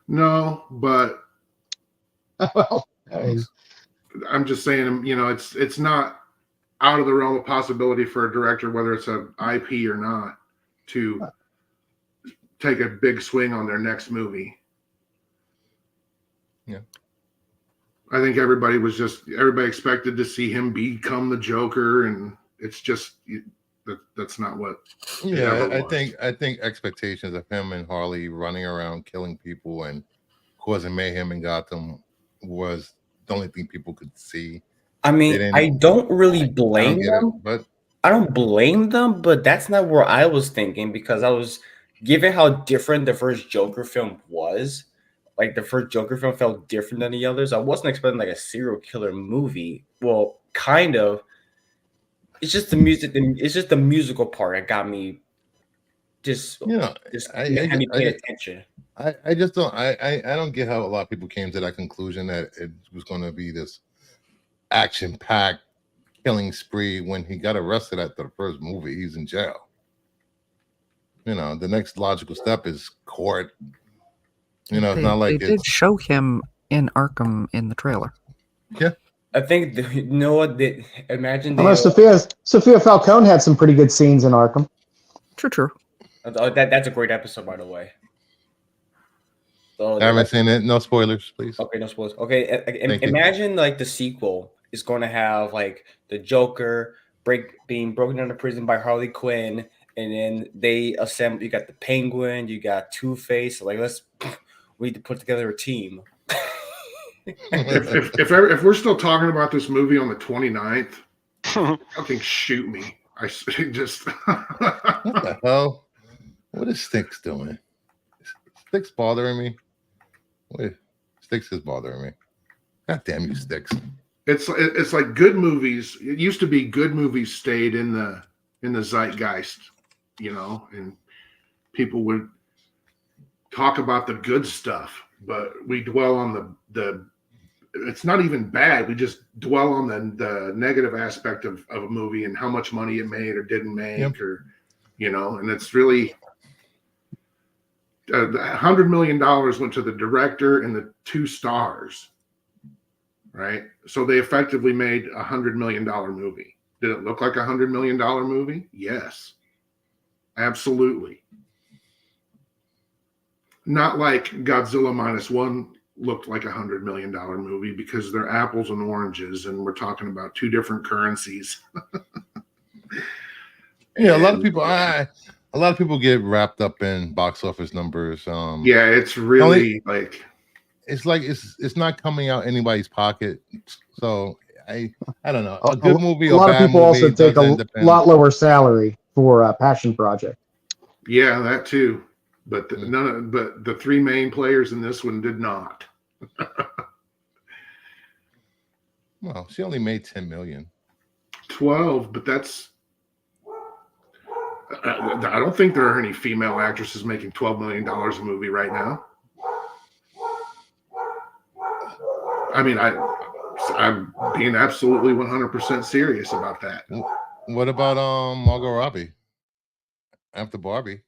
No, but Well, I mean, I'm just saying, it's not out of the realm of possibility for a director, whether it's an IP or not, to take a big swing on their next movie. Yeah. I think everybody expected to see him become the Joker, and it's just that's not what. Yeah, I was. think expectations of him and Harley running around killing people and causing mayhem in Gotham was the only thing people could see. I mean, I don't really blame them. But I don't blame them, but that's not where I was thinking, because I was given how different the first Joker film was. Like, the first Joker film felt different than the others. I wasn't expecting like a serial killer movie. Well, kind of. It's just the music. It's just the musical part that got me just had me pay attention. I just don't I don't get how a lot of people came to that conclusion that it was going to be this action-packed killing spree when he got arrested after the first movie. He's in jail. The next logical step is court. It's not like they did show him in Arkham in the trailer. Yeah. I think imagine Sophia Falcone had some pretty good scenes in Arkham. True. That's a great episode, by the way. So I haven't seen it. No spoilers, please. Okay, no spoilers. Okay, imagine like the sequel is going to have like the Joker being broken out of prison by Harley Quinn, and then they assemble. You got the Penguin, you got Two-Face. Like, we need to put together a team. If we're still talking about this movie on the 29th, fucking shoot me. I just what the hell? What is Sticks doing? Sticks bothering me. Wait, Sticks is bothering me. God damn you, Sticks. It's like good movies. It used to be good movies stayed in the zeitgeist, and people would talk about the good stuff, but we dwell on the it's not even bad. We just dwell on the negative aspect of a movie and how much money it made or didn't make. Yep. Or and it's really $100 million went to the director and the 2 stars, right? So they effectively made $100 million movie. Did it look like $100 million movie? Yes, absolutely. Not like Godzilla -1 looked like $100 million movie, because they're apples and oranges, and we're talking about 2 different currencies. Yeah, a lot of people get wrapped up in box office numbers. Yeah, it's really like it's not coming out anybody's pocket. So I don't know. A A good movie a or lot of bad people also movie take doesn't a depend. lot lower salary for a passion project. yeah, that too. But but the 3 main players in this one did not. Well, she only made 10 million. 12, but that's I don't think there are any female actresses making $12 million a movie right now. I mean, I'm being absolutely 100% serious about that. What about Margot Robbie after Barbie?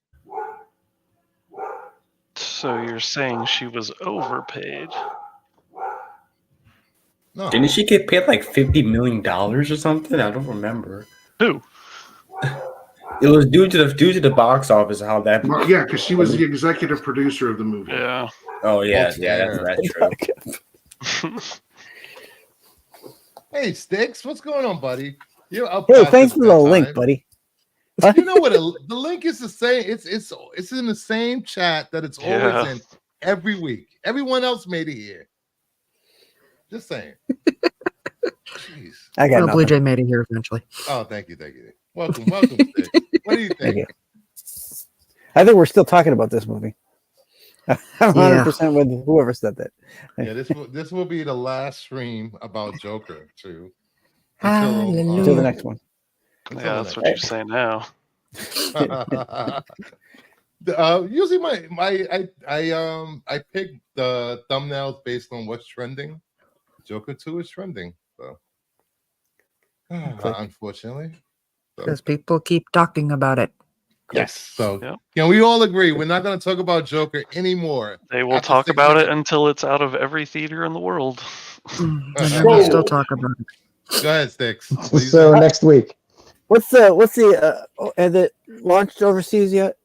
So you're saying she was overpaid? No, Didn't she get paid like $50 million or something? I don't remember. Who? It was due to the box office. How that? Yeah, because she was the executive producer of the movie. Yeah. Oh yeah, Voltaire. that's true. Hey, Sticks, what's going on, buddy? You're up. Hey, past thanks your for the link, bedtime. buddy. You know what? The link is the same. It's in the same chat that it's always Yeah. in every week. Everyone else made it here. Just saying. Jeez. I got Well, Blue nothing. Jay made it here eventually. Oh, thank you. Welcome, Sticks. What do you Thank think? you. I think we're still talking about this movie. I'm 100% with whoever said that. Yeah, this will be the last stream about Joker too. Until the next one. Yeah, that's what you say now. Usually I pick the thumbnails based on what's trending. Joker 2 is trending, so unfortunately. Because people keep talking about it. Yes. So Yep. can we all agree we're not going to talk about Joker anymore? They will After talk 6 about years- it until it's out of every theater in the world. And then we'll still talk about it. Go ahead, Sticks. What do you So think? next week, Has it launched overseas yet?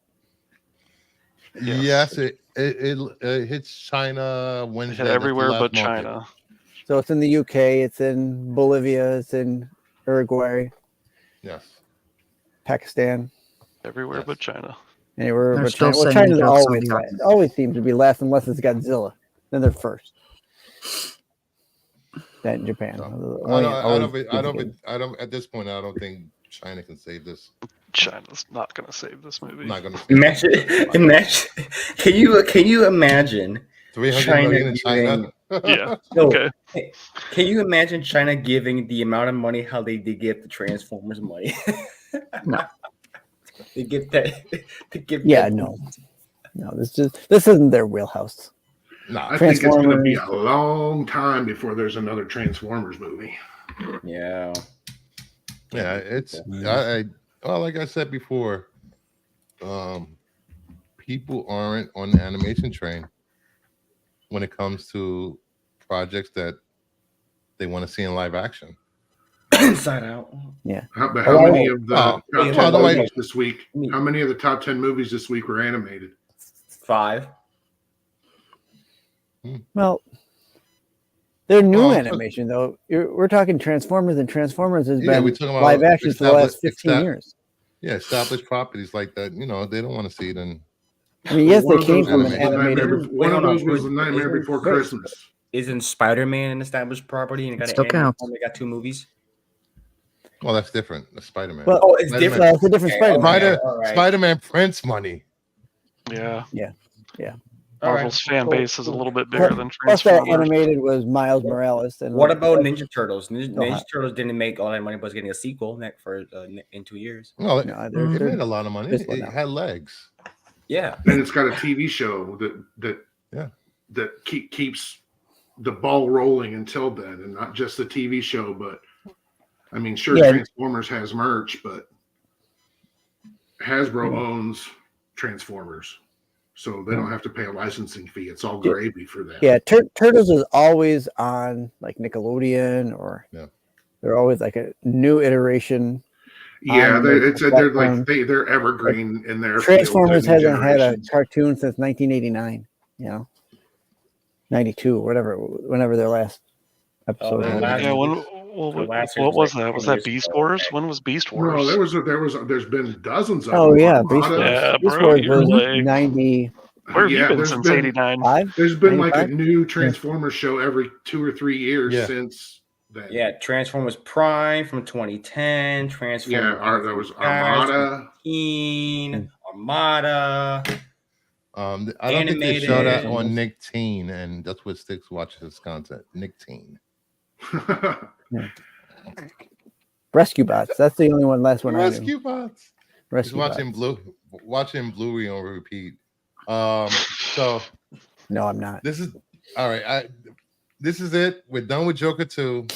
Yes, it hits China They Wednesday. hit That's the everywhere last but market. China. So it's in the UK, it's in Bolivia, it's in Uruguay, Yes. Pakistan, Everywhere Yes. but China. anywhere They're but still China. Well, sending China's jokes on the audience. always seems to be last unless it's Godzilla. Then they're first. Then Japan. So, I don't. At this point, I don't think China can save this. China's not going to save this movie. Not going to Imagine. Can you imagine 300 China million in China. Yeah. No. Okay. Can you imagine China giving the amount of money how they did give the Transformers money? No. They give that. They give Yeah, that- no. No, this isn't their wheelhouse. Nah, I think it's going to be Transformers. a long time before there's another Transformers movie. Yeah. yeah, it's well, like I said before, people aren't on the animation train when it comes to projects that they want to see in live action. Inside Out. How Oh, many of the oh, top 10 well, movies this week? How many of the top 10 movies this week were animated? 5. Well, they're new Well, animation though. We're talking Transformers, and Transformers has Yeah, we're been talking about live action for the last 15 years. Yeah, established properties like that. You know, they don't want to see it in. I mean, yes, One they of came those from was an The Nightmare animated. Before- One of those was The Isn't- Nightmare Before Wait. Christmas. Isn't Spider-Man an established property and got Still an counts. They got 2 movies? Well, that's different. The Spider-Man. Well, Oh, it's Spider-Man. different. Well, it's a different Okay, Spider-Man. Spider all right. Spider-Man prints money. Yeah. All right. Marvel's fan Cool, base is a cool. little bit bigger than Plus, that Transformers. animated was Miles Morales. And What about Ninja Turtles? Ninja hot. Turtles didn't make all that money, but was getting a sequel in 2 years. Well, No, it they're- made a lot of money. This one It now. had legs. Yeah. And it's got a TV show that keeps the ball rolling until then, and not just the TV show, but I mean, sure, Yeah. Transformers has merch, but Hasbro owns Transformers. so they don't have to pay a licensing fee. It's all Yeah. gravy for them. Yeah, Turtles is always on like Nickelodeon, or Yeah. they're always like a new iteration. Yeah, on they're, the it's they're platform. like they're evergreen in their Transformers field, hasn't had a generations. cartoon since 1989. 92, whatever, whenever their last episode the was. last- Yeah, The last what was was like that? Was 10 that years Beast ago. Wars? When was Beast Wars? No, there's been dozens of Oh them. yeah, Beast Armada. Wars. Yeah, Beast bro, Wars you're was like- 95. Where have you Yeah, been there's since been- '89? There's been like a 95? new Transformers show every 2 or 3 years Yeah. since then. Yeah, Transformers Prime from 2010. Transformers. Yeah, there was Armada. 2015, Armada. I don't think they show that Animated. on Nick Teen, and that's what Sticks watches his content. Nick Teen. Rescue Bots. That's the only last one I knew. Rescue Bots. He's Rescue watching Bots. Bluey on repeat. So No, I'm not. this is all right. This is it. We're done with Joker 2.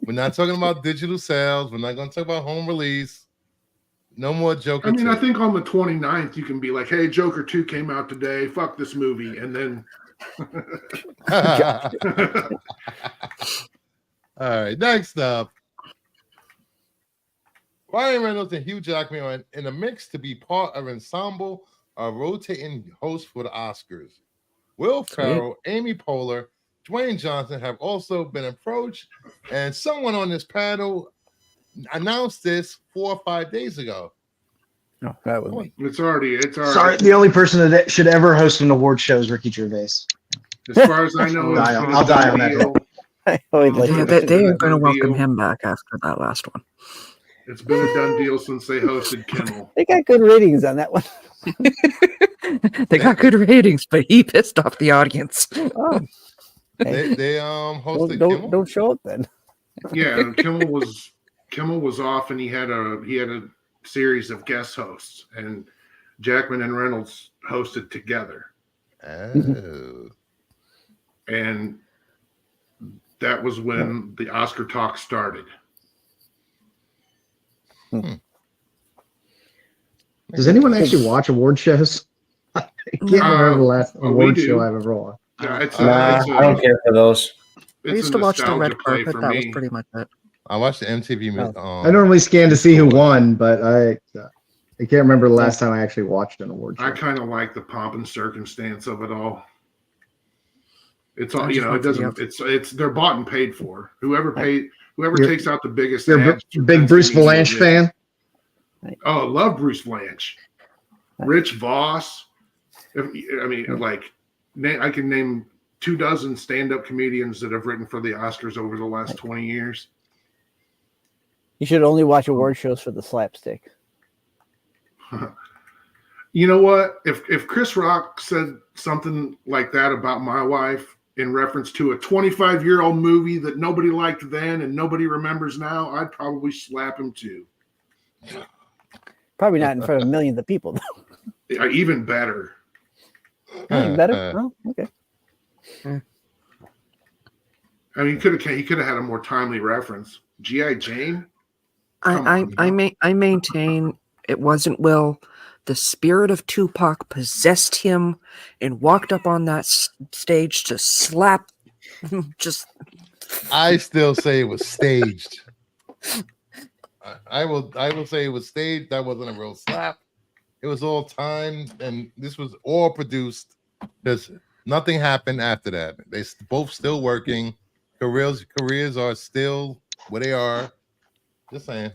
We're not talking about digital sales. We're not going to talk about home release. No more Joker 2. I think on the 29th you can be like, "Hey, Joker 2 came out today. Fuck this movie," and then. All right, next up. Ryan Reynolds and Hugh Jackman are in a mix to be part of ensemble of rotating hosts for the Oscars. Will Ferrell, Amy Poehler, Dwayne Johnson have also been approached, and someone on this panel announced this 4 or 5 days ago. No, that was me. It's already. Sorry, the only person that should ever host an award show is Ricky Gervais. As far as I know, it's I'll been a die done on that deal. I always like Yeah, that. They are going to Done welcome deal. him back after that last one. It's been a done deal since they hosted Kimmel. They got good ratings on that one. They got good ratings, but he pissed off the audience. Oh, hey, They hosted don't Kimmel? don't show up then. Yeah, Kimmel was off, and he had a series of guest hosts, and Jackman and Reynolds hosted together, Oh. and that was when the Oscar talk started. Does anyone actually watch award shows? I can't remember the last we award do. show I've ever watched. Yeah, it's Nah, it's I don't care for those. I used to watch the red carpet. That was pretty much it. I watched the MTV. I normally scan to see who won, but I can't remember the last time I actually watched an award show. I kind of like the pomp and circumstance of it all. It's all I you just know. want It to be doesn't. It's they're bought and paid for. Whoever You're- takes out the biggest. You're a ads big Bruce tends to be Valanche the- fan? Oh, I love Bruce Valanche. Rich Voss. I can name 24 stand-up comedians that have written for the Oscars over the last 20 years. You should only watch award shows for the slapstick. You know what? If Chris Rock said something like that about my wife in reference to a 25-year-old movie that nobody liked then and nobody remembers now, I'd probably slap him too. Probably not in front of millions of people, though. Even better. Better? Oh, okay. I mean, he could have had a more timely reference. G.I. Jane. Come I on. I maintain it wasn't Will. The spirit of Tupac possessed him and walked up on that stage to slap. Just I still say it was staged. I will say it was staged. That wasn't a real slap. It was all timed, and this was all produced. There's nothing happened after that. They both still working. Careers are still where they are. Just saying.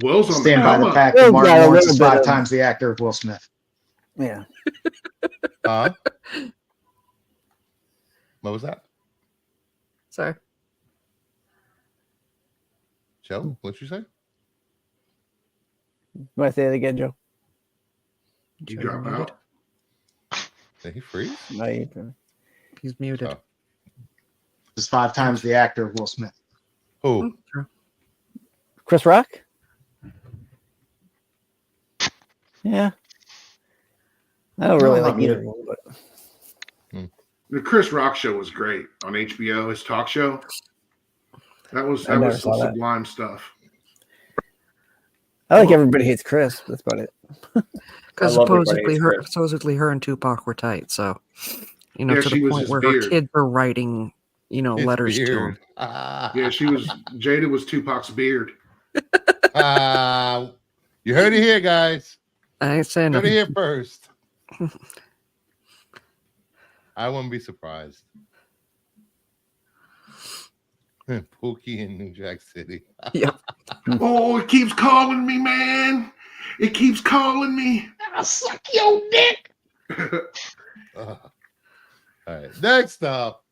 Will's on Stand by the come up. fact Well, that Martin yeah, a Lawrence little is bit 5 of- times the actor of Will Smith. Yeah. What was that? sorry. Joe, what'd you say? Want to say it again, Joe? You drop out. Did he freeze? No, you- He's muted. Oh. Is 5 times the actor of Will Smith. Who? Chris Rock? Yeah. I don't really No, like either one, but The Chris Rock show was great on HBO. His talk show. That was I never some saw that. sublime stuff. I like Everybody Hates Chris. That's about it. Because love Big Brother supposedly her and Tupac were tight. So, Yeah, to she the was point his where beard. her kids are writing, It's letters to weird. him. Yeah, Jada was Tupac's beard. You heard it here, guys. I ain't saying Heard it nothing. here first. I wouldn't be surprised. Pookie in New Jack City. Yep. Oh, it keeps calling me, man. It keeps calling me. I'll suck your dick. All right. Next up,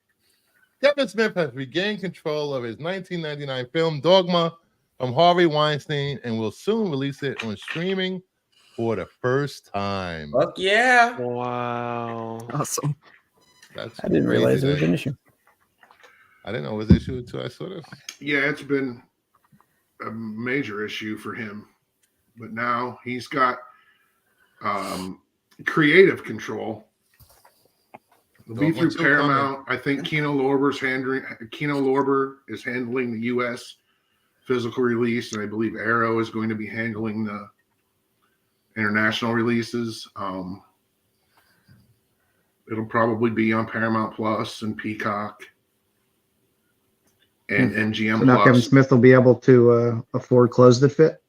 Kevin Smith has regained control of his 1999 film Dogma from Harvey Weinstein and will soon release it on streaming for the first time. Fuck yeah. Wow. Awesome. That's I didn't realize crazy it was that- an issue. I didn't know it was an issue until I saw this. Yeah, it's been a major issue for him. But now he's got creative control. It'll be through Paramount. I think Kino Lorber is handling the U.S. physical release, and I believe Arrow is going to be handling the international releases. It'll probably be on Paramount Plus and Peacock and MGM So now Kevin Plus. Smith will be able to afford clothes that fit.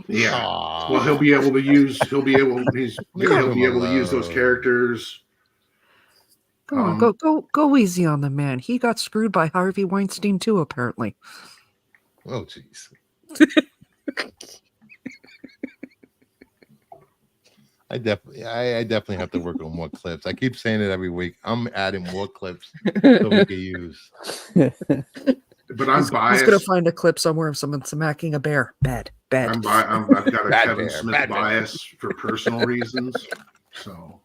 Yeah. Aw. Well, he'll be able to use those characters. Come on, go easy on the man. He got screwed by Harvey Weinstein too, apparently. Oh, jeez. I definitely have to work on more clips. I keep saying it every week. I'm adding more clips so we can use. But I'm biased. He's gonna find a clip somewhere of someone smacking a bear. Bad. I've got a Bad Kevin bear, Smith bad bear. bias for personal reasons, so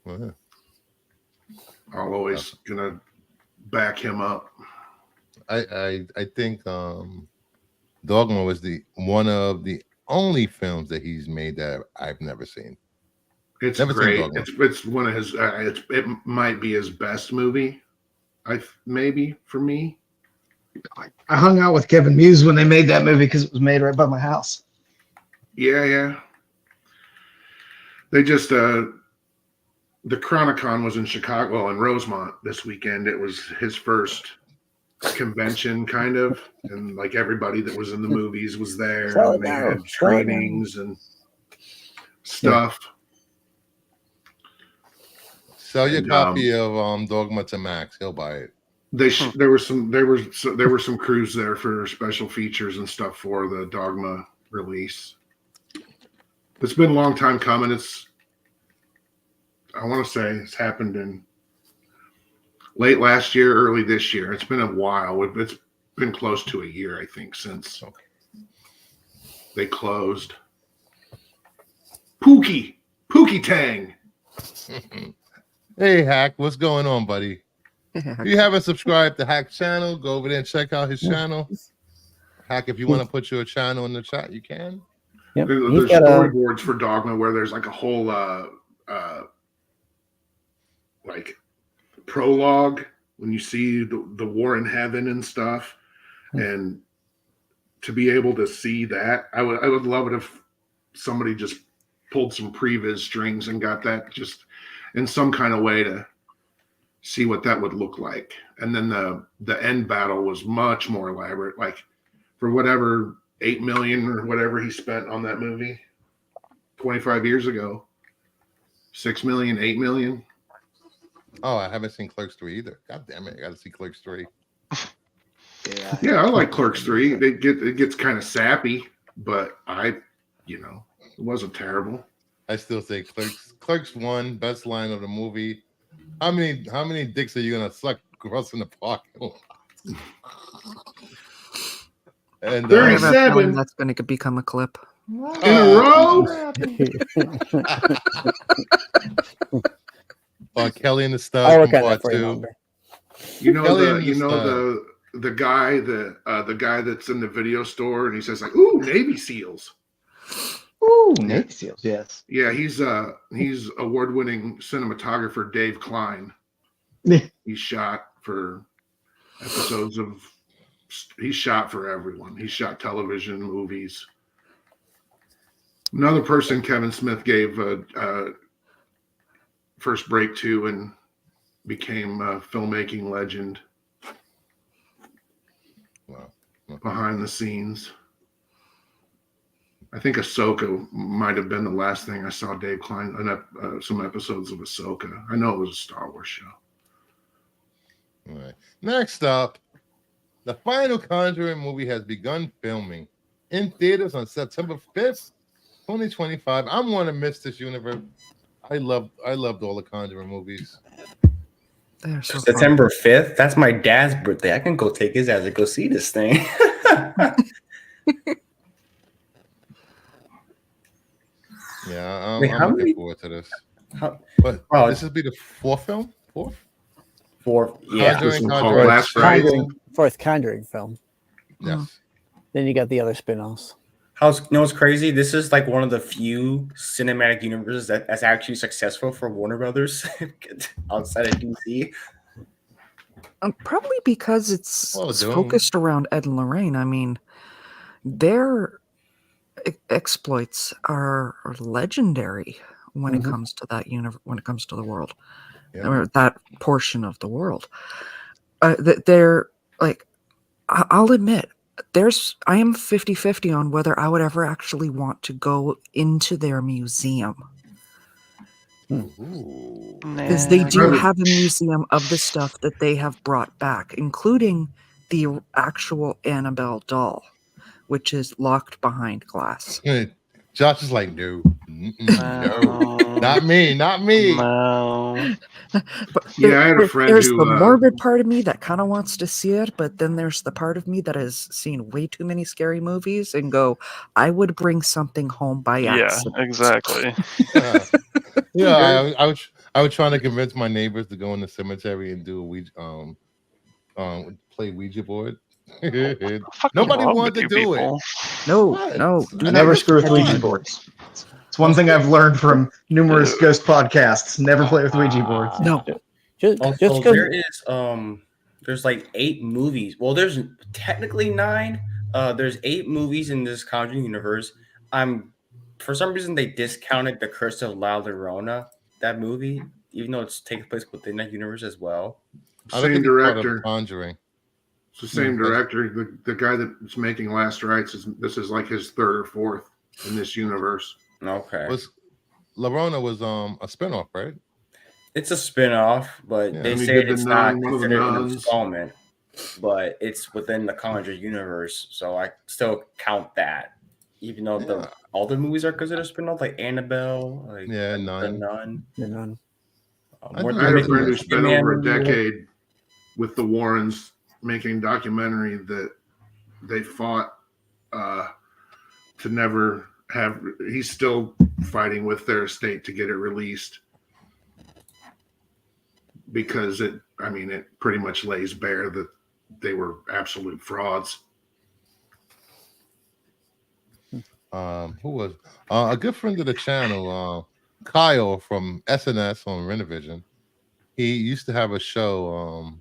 Well, I'll always gonna back him up. I think Dogma was one of the only films that he's made that I've never seen. It's Never seen great. Dogma. It's one of his. It might be his best movie. Maybe for me. I hung out with Kevin Muse when they made that movie because it was made right by my house. Yeah. They just the Chronicon was in Chicago and Rosemont this weekend. It was his first convention, kind of, and like everybody that was in the movies was there, and they had screenings and stuff. Sell your copy of Dogma to Max. He'll buy it. There were some crews there for special features and stuff for the Dogma release. It's been a long time coming. I want to say it's happened in late last year, early this year. It's been a while. It's been close to a year, I think, since they closed. Pookie Tang. Hey, Hack, what's going on, buddy? If you haven't subscribed to Hack's channel, go over there and check out his channel. Hack, if you want to put your channel in the chat, you can. Yep. There's storyboards for Dogma where there's like a whole like prologue when you see the war in heaven and stuff, and to be able to see that, I would love it if somebody just pulled some previs strings and got that just in some kind of way to see what that would look like. And then the end battle was much more elaborate, like for whatever 8 million or whatever he spent on that movie 25 years ago. 6 million, 8 million. Oh, I haven't seen Clerks 3 either. God damn it, I gotta see Clerks 3. Yeah, I like Clerks 3. It gets kind of sappy, but it wasn't terrible. I still say Clerks 1, best line of the movie. How many dicks are you gonna suck crossing the parking lot? And 37. That's going to become a clip. In a row? Kelly and the I'll Stud work from on that part for you, 2. Lumber. The guy that's in the video store and he says like, "Ooh, Navy SEALs." Ooh, Navy SEALs, yes. Yeah, he's award-winning cinematographer Dave Klein. He's shot for episodes of. He's shot for everyone. He's shot television, movies. Another person Kevin Smith gave a first break to and became a filmmaking legend. Wow. Behind the scenes. I think Ahsoka might have been the last thing I saw Dave Klein some episodes of Ahsoka. I know it was a Star Wars show. All right. Next up, the final Conjuring movie has begun filming in theaters on September 5th, 2025. I'm going to miss this universe. I loved all the Conjuring movies. They're so fun. September 5th. That's my dad's birthday. I can go take his ass to go see this thing. Yeah, Wait, how I'm looking many- forward to this. Wow, This will be the fourth film? Fourth? Yeah. Conjuring, Called Conjuring Last Rites. Fourth Conjuring film. Yes. Then you got the other spin-offs. You know what's crazy? This is like one of the few cinematic universes that's actually successful for Warner Brothers outside of DC. Probably because it's Well, Doom. focused around Ed and Lorraine. I mean, their exploits are legendary when it comes to that when it comes to the world, or that portion of the world. They're like, I'll admit, I am 50-50 on whether I would ever actually want to go into their museum. Because they do have a museum of the stuff that they have brought back, including the actual Annabelle doll, which is locked behind glass. Josh is like, no, no, not me. No. But Yeah, I had a friend there's who, the morbid part of me that kind of wants to see it, but then there's the part of me that has seen way too many scary movies and go, I would bring something home by Yeah, accident. exactly. Yeah, I was trying to convince my neighbors to go in the cemetery and do a Ouija, play Ouija board. Nobody wanted to do it. No, What? no, do I not Never It's screw with fun. Ouija boards. It's one thing I've learned from numerous ghost podcasts. Never play with Ouija boards. No. Just Also, because there is there's like 8 movies. Well, there's technically 9. There's 8 movies in this Conjuring universe. For some reason they discounted The Curse of La Llorona, that movie, even though it's taking place within that universe as well. I don't Same think it's part of director. Conjuring. It's the same director. The guy that's making Last Rites this is like his 3rd or 4th in this universe. Okay. Lorona was a spinoff, right? It's a spin-off, but Yeah. they And he say did the it's nun, not one of the considered an nuns. installment, but it's within the Conjuring universe, so I still count that. Even though the other movies are considered spin-off, like Annabelle, like Yeah, the Nun. Nun. the nun. I I had a friend who spent over a decade with the Warrens making a documentary that they fought to never have. He's still fighting with their estate to get it released because it pretty much lays bare that they were absolute frauds. Who was a good friend of the channel, Kyle from SNS on Renovision. He used to have a show.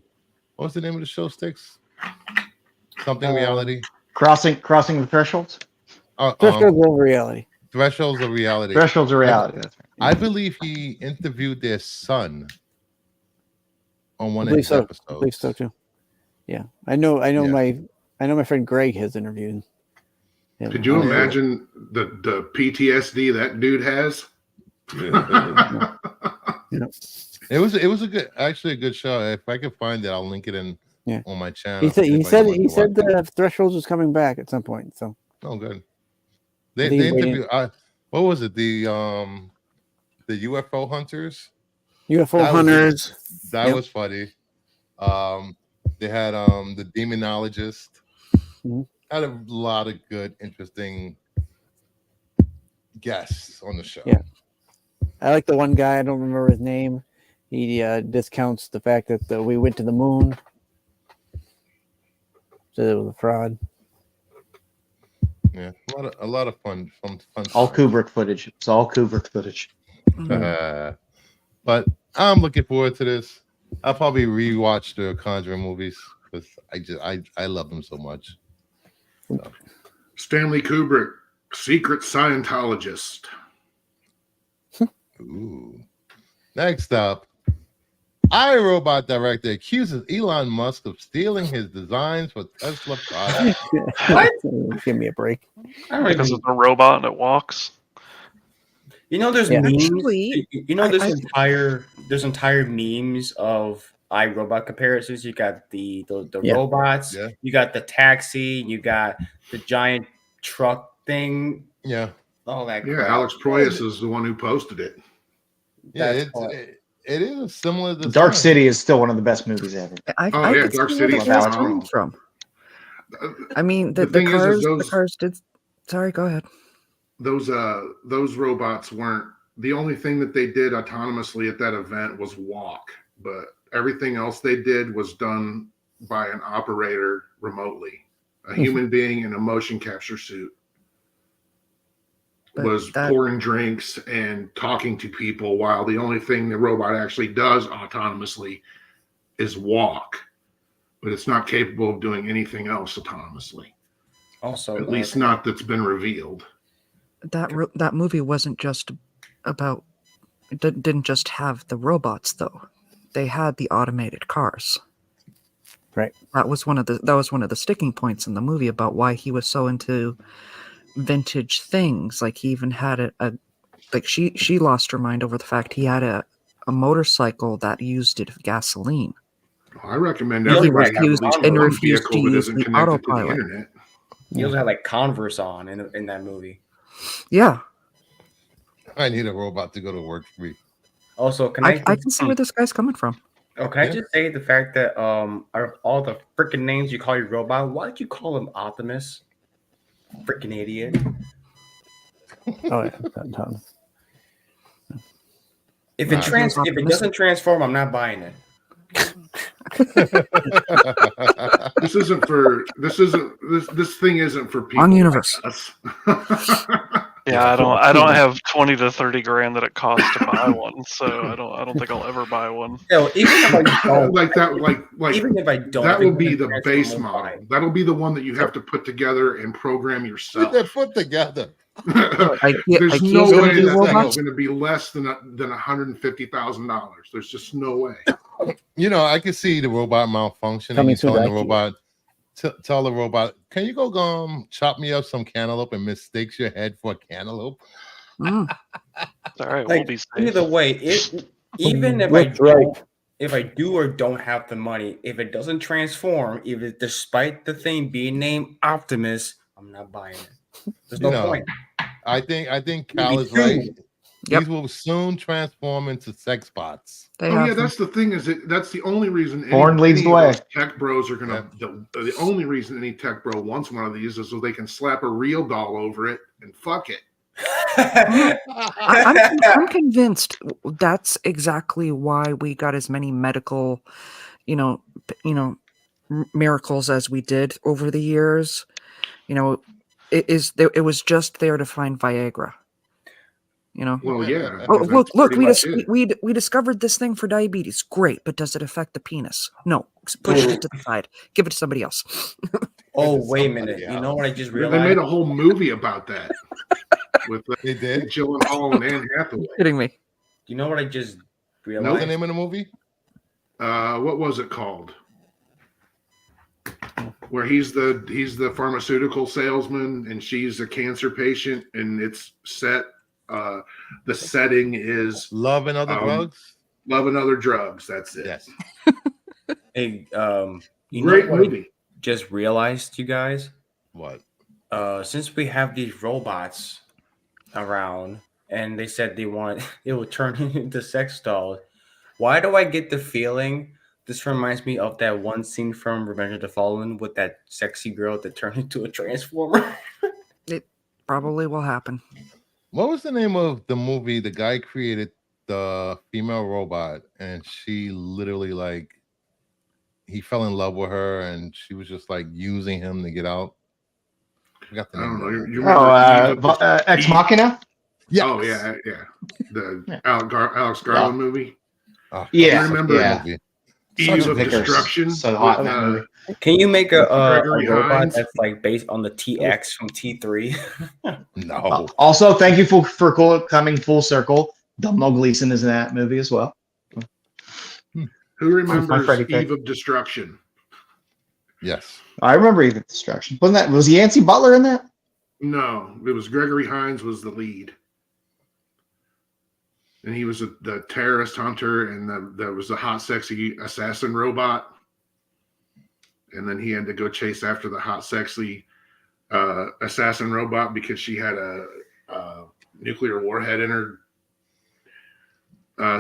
What was the name of the show? Sticks something reality. Crossing the thresholds. Thresholds of reality. Thresholds of reality. Thresholds of reality. That's right. I believe he interviewed their son on one of I his believe episodes. I believe so too. Yeah, I know. Yeah. My friend Greg has interviewed him. Could you imagine the PTSD that dude has? It was a good show. If I could find it, I'll link it in on my channel. He said the Thresholds was coming back at some point. So good. They interviewed. What was it? The UFO hunters. UFO hunters. That was funny. They had the demonologist. Mm-hmm. Had a lot of good, interesting guests on the show. Yeah, I like the one guy. I don't remember his name. He discounts the fact that we went to the moon. So it was a fraud. Yeah, a lot of fun. All Kubrick footage. It's all Kubrick footage. But I'm looking forward to this. I'll probably rewatch the Conjuring movies because I love them so much. So. Stanley Kubrick Secret Scientologist. Ooh. Next up, iRobot director accuses Elon Musk of stealing his designs for Tesla products. What? Give me a break. I don't Because even. it's a robot and it walks. You know, there's Yeah. memes. Actually, You know, there's entire memes of iRobot comparisons. You got the Yeah. robots. Yeah. You got the taxi. You got the giant truck thing. Yeah. All that. Yeah, crap. Alex Proyas is the one who posted it. Yeah, That's cool. it is a similar design. Dark City is still one of the best movies ever. I yeah, could Dark see where City this is was phenomenal. coming from. I mean, The the thing is cars, those- the cars did. Sorry, go ahead. Those robots weren't the only thing that they did autonomously at that event was walk, but everything else they did was done by an operator remotely. A human being in a motion capture suit But was pouring drinks and talking to people, while the only thing the robot actually does autonomously is walk, but it's not capable of doing anything else autonomously. Also, At least not that's been revealed. that movie wasn't just about. It didn't just have the robots though. They had the automated cars. Right. That was one of the sticking points in the movie about why he was so into vintage things. Like he even had a like she lost her mind over the fact he had a motorcycle that used gasoline. I recommend He everybody have at refused- least and one refused to vehicle that use isn't the connected to the autopilot. internet. he also had like Converse on in that movie. Yeah, I need a robot to go to work for me. Also, can I can see where this guy's coming from. Oh, can I Yeah. just say the fact that out of all the freaking names you call your robot, why did you call him Optimus? Freaking idiot! Oh yeah. No. If Nah, if it doesn't transform, I'm not buying it. This thing isn't for people On universe. like us. Yeah, I don't have 20 to 30 grand that it costs to buy one, so I don't think I'll ever buy one. So even if I don't, like that, like even if I don't, that if it will be doesn't the transform, base I'll buy model. it. That'll be the one that you have to put together and program yourself. They're put together. There's no IKEA's gonna way do that's robots? going to be less than $150,000. There's just no way. I can see the robot malfunctioning Coming and soon telling to the IKEA. robot, tell the robot, can you go chop me up some cantaloupe, and mistakes your head for a cantaloupe? Mm. All right, we'll Like be safe. either way, even if That's if I do or don't have the money, if it doesn't transform, even despite the thing being named Optimus, I'm not buying it. There's no point. I think Cal Me is right. too. Yep. These will soon transform into sex bots. They Oh have yeah, them. that's the thing. That's the only reason. Porn leads the way. Those tech bros are gonna. The only reason any tech bro wants one of these is so they can slap a real doll over it and fuck it. I'm convinced that's exactly why we got as many medical, miracles as we did over the years. It was just there to find Viagra. Well, yeah. Oh, that's look! pretty much it. We discovered this thing for diabetes. Great, but does it affect the penis? No. Push it to the side. Give it to somebody else. Oh, wait a minute. Somebody You know what I just They realized? made a whole movie about that with They did. Gyllenhaal and Anne Hathaway. Kidding me? You know what I just What's realized? the name of the movie? What was it called? Where he's the pharmaceutical salesman and she's a cancer patient, and it's set. The setting is Love and Other Drugs. Love and Other Drugs. That's it. Yes. Hey, you Great know what I movie. just realized, you guys? What? Since we have these robots around and they said it would turn into sex dolls, why do I get the feeling this reminds me of that one scene from Revenge of the Fallen with that sexy girl that turned into a transformer? It probably will happen. What was the name of the movie? The guy created the female robot, and she literally he fell in love with her, and she was just using him to get out. I forgot the I name. don't know. of it. You remember Ex Machina? Yes. Oh yeah. The Alex Garland movie. Oh, Yeah, I remember yeah. movie. Eve of Picker's Destruction. so hot in with, that movie. Can you make a Gregory robot Hines. that's like based on the TX from T3? No. Also, thank you for coming full circle. Domhnall Gleeson is in that movie as well. Who remembers Freddy pick. Eve of Destruction? Yes, I remember Eve of Destruction. Was Yancey Butler in that? No, it was Gregory Hines was the lead, and he was the terrorist hunter, and there was a hot, sexy assassin robot, and then he had to go chase after the hot, sexy assassin robot because she had a nuclear warhead in her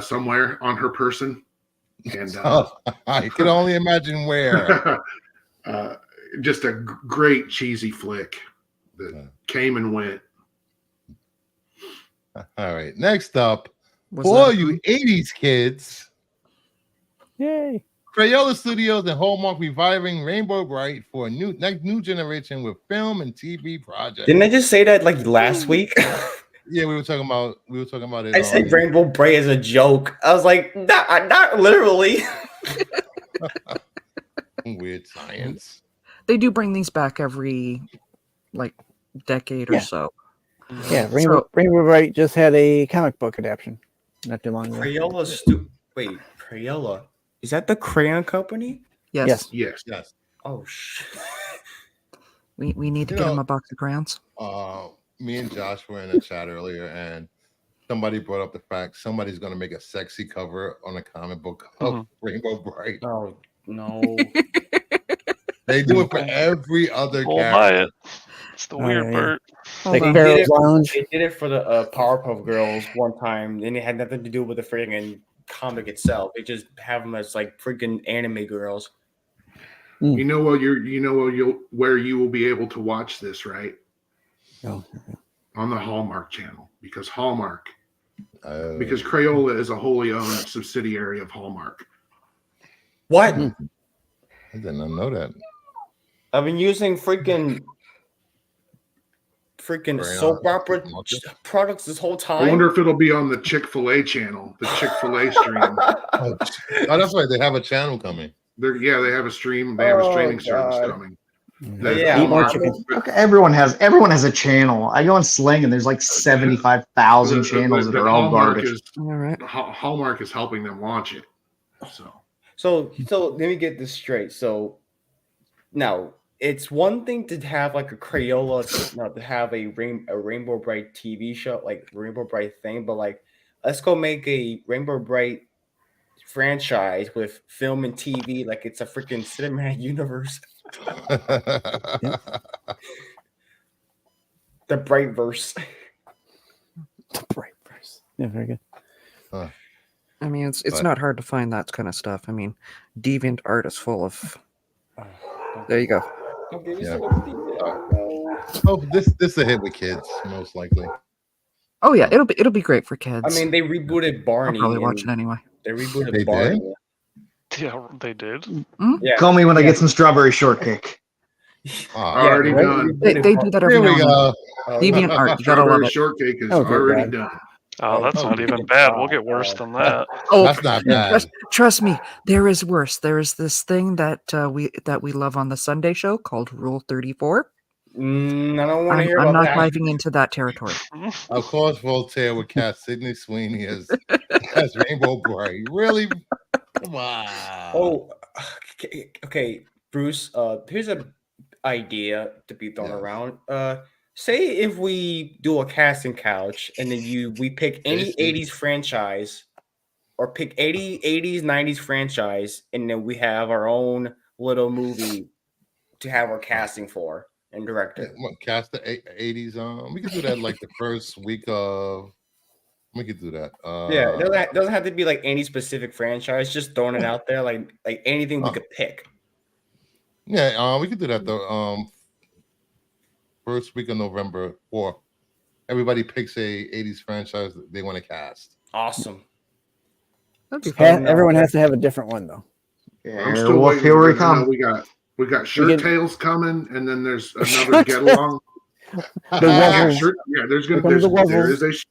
somewhere on her person. And I can only imagine where. Just a great cheesy flick that came and went. All right, next up, Was for all that- you 80s kids, Yay. Crayola Studios and Hallmark reviving Rainbow Bright for a new generation with film and TV projects. Didn't I just say that like last week? Yeah, we were talking about it. I said Rainbow Bright as a joke. I was like, not literally. Weird science. They do bring these back every like decade or Yeah. so. Yeah, Rainbow Bright just had a comic book adaptation not too long ago. Wait, Crayola. Is that the crayon company? Yes. Yes. Oh shit. We need to You get know- him a box of crayons. Me and Josh were in a chat earlier, and somebody brought up the fact somebody's going to make a sexy cover on a comic book of Rainbow Bright. Oh no. They do it for every other We'll character. buy it. It's the Oh, weird yeah. part. Like Hold on. Pharaoh's Lounge. They did it for the Powerpuff Girls one time, and it had nothing to do with the freaking comic itself. They just have them as like freaking anime girls. You know where you will be able to watch this, right? Oh. On the Hallmark channel, because Hallmark, Because Crayola is a wholly owned subsidiary of Hallmark. What? I did not know that. I've been using freaking soap opera products this whole time. I wonder if it'll be on the Chick-fil-A channel, the Chick-fil-A stream. Oh, that's right. They have a channel coming. They have a stream. They have a streaming service coming. Yeah, Eat more Hallmark- chicken. Okay, everyone has a channel. I go on Sling and there's like 75,000 channels that are all Hallmark garbage. All right. Hallmark is helping them launch it. So let me get this straight. So now it's one thing to have like a Crayola, to have a Rainbow Bright TV show, like Rainbow Bright thing, but like let's go make a Rainbow Bright franchise with film and TV, like it's a freaking cinematic universe. The Brightverse. The Brightverse. Yeah, very good. I mean, it's But- not hard to find that kind of stuff. I mean, Deviant Art is full of. There you go. Yeah. Oh, this is a hit with kids, most likely. Oh yeah, it'll be great for kids. I mean, they rebooted I'll Barney. probably watch and it anyway. They rebooted They Barney. Yeah, they did. Yeah. Call me when I get some strawberry shortcake. Ah, Already right? done. They do that every here now we and then. go. Deviant Art, you gotta love Strawberry it. shortcake is Oh, good already God. done. Oh, that's not even bad. We'll get worse than that. Oh, That's not bad. trust me, there is worse. There is this thing that we love on the Sunday show called Rule 34. I don't want to hear I'm about not that. diving into that territory. Of course, Voltaire would cast Sydney Sweeney as Rainbow Bright. Really? Come on. Oh, okay, Bruce. Here's an idea to be thrown Yeah. around. Say if we do a casting couch and then we pick any 80s franchise or pick 80s, 90s franchise, and then we have our own little movie to have our casting for and direct it. What, cast the 80s on? We could do that like the first week of. We could do that. Yeah, it doesn't have to be like any specific franchise, just throwing it out there, like anything we could pick. Yeah, we could do that though. First week of November, or everybody picks a 80s franchise that they want to cast. Awesome. That'd be fun. Everyone has to have a different one, though. I'm still waiting. Here we I know come. we got Shirt get- Tails coming, and then there's another get along. The Wuzzles. There's Here comes the there Wuzzles. is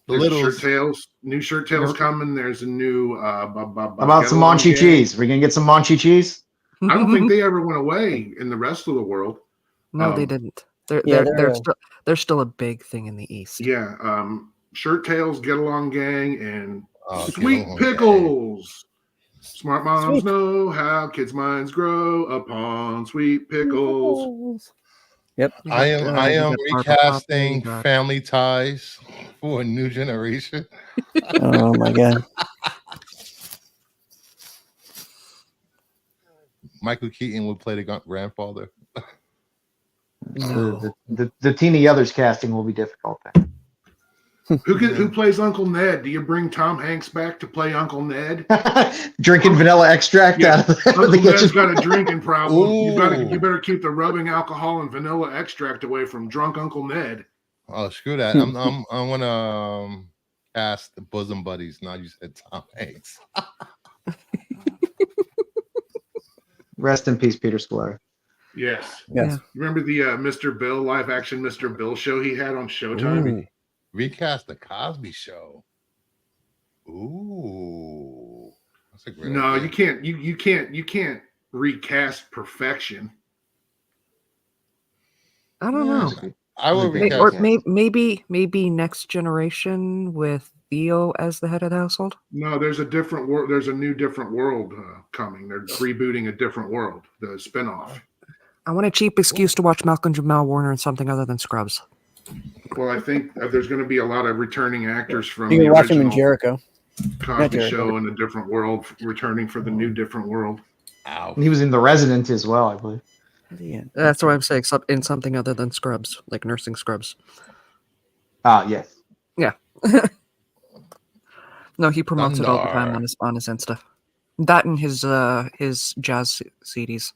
There's new shirt tails coming. There's a new about some Monchi cheese. We're gonna get some Monchi cheese. I don't think they ever went away in the rest of the world. No, they didn't. They're still a big thing in the East. Yeah. Shirt tails, get along gang, and sweet pickles. Smart moms know how kids' minds grow upon sweet pickles. Yep. I am recasting Family Ties for a new generation. Oh my god. Michael Keaton would play the grandfather. No. The teeny others casting will be difficult. Who plays Uncle Ned? Do you bring Tom Hanks back to play Uncle Ned? Drinking vanilla extract out of Uncle the Ned's kitchen. got a drinking problem. Ooh. You better keep the rubbing alcohol and vanilla extract away from drunk Uncle Ned. Oh, screw that! I'm gonna cast the bosom buddies. Now you said Tom Hanks. Rest in peace, Peter Scolari. Yes. Yes. Remember the Mr. Bill live action Mr. Bill show he had on Showtime? Ooh. Recast the Cosby Show. Ooh, that's a great. No, idea. you can't recast perfection. I don't know. I will recast. Or maybe Next Generation with Theo as the head of the household. No, there's a different world. There's a new different world coming. They're rebooting a different world, the spinoff. I want a cheap excuse to watch Malcolm Jamal Warner in something other than Scrubs. Well, I think there's going to be a lot of returning actors from You the can watch him in original Jericho. Cosby Jericho. Show in a different world, returning for the new different world. Ow. And he was in The Resident as well, I believe. That's what I'm saying. In something other than Scrubs, like nursing Scrubs. Yes. Yeah. No, he promotes it all the time on his Insta. That and his jazz CDs.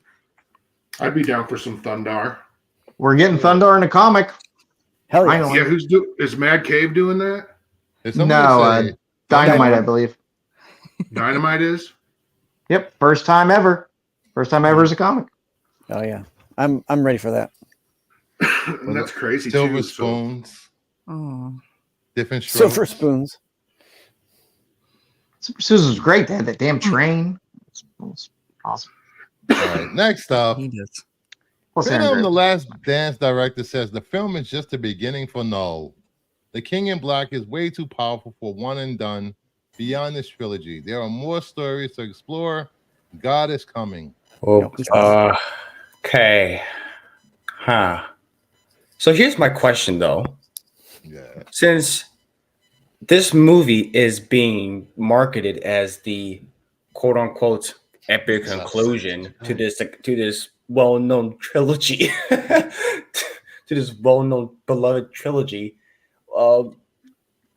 I'd be down for some Thundar. We're getting Thundar in a comic. Hell yeah. Finally. Yeah, is Mad Cave doing that? Did somebody say Dynamite, I believe. Dynamite is? Yep, first time ever. First time ever as a comic. Oh yeah. I'm ready for that. And that's crazy Silver too. Spoons, Oh. different strokes. Silver Spoons. Super Susan was great. They had that damn train. It was awesome. All right, next up, He does. Plus, Venom, Aaron the Burr. Last Dance director, says the film is just the beginning for Null. The King in Black is way too powerful for one and done beyond this trilogy. There are more stories to explore. God is coming. Oh, okay. Huh. So here's my question, though. Yeah. Since this movie is being marketed as the quote unquote epic conclusion to this well-known trilogy, to this well-known beloved trilogy,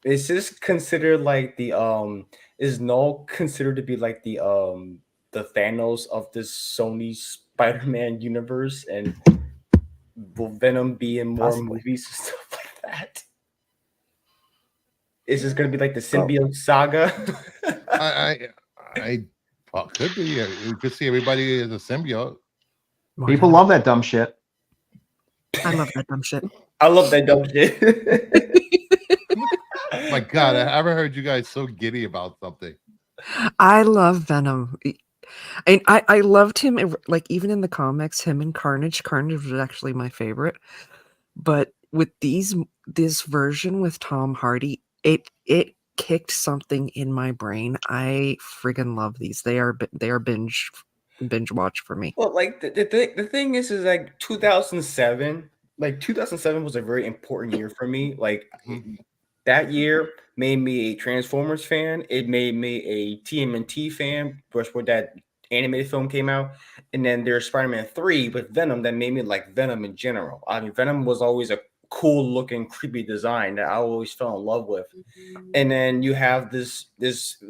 is this considered like the is Null considered to be like the Thanos of this Sony Spider-Man universe, and will Venom be in more movies and stuff like that? Is this going to be like the symbiote saga? I could be. You could see everybody as a symbiote. People love that dumb shit. I love that dumb shit. I love that dumb shit. My God, I haven't heard you guys so giddy about something. I love Venom. I loved him, like, even in the comics, him and Carnage. Carnage was actually my favorite. But with this version with Tom Hardy, it kicked something in my brain. I friggin' love these. They are binge watch for me. Well, like the thing is like 2007. Like 2007 was a very important year for me. Like that year made me a Transformers fan. It made me a TMNT fan, which where that animated film came out. And then there's Spider-Man 3 with Venom that made me like Venom in general. I mean, Venom was always a cool looking, creepy design that I always fell in love with. And then you have this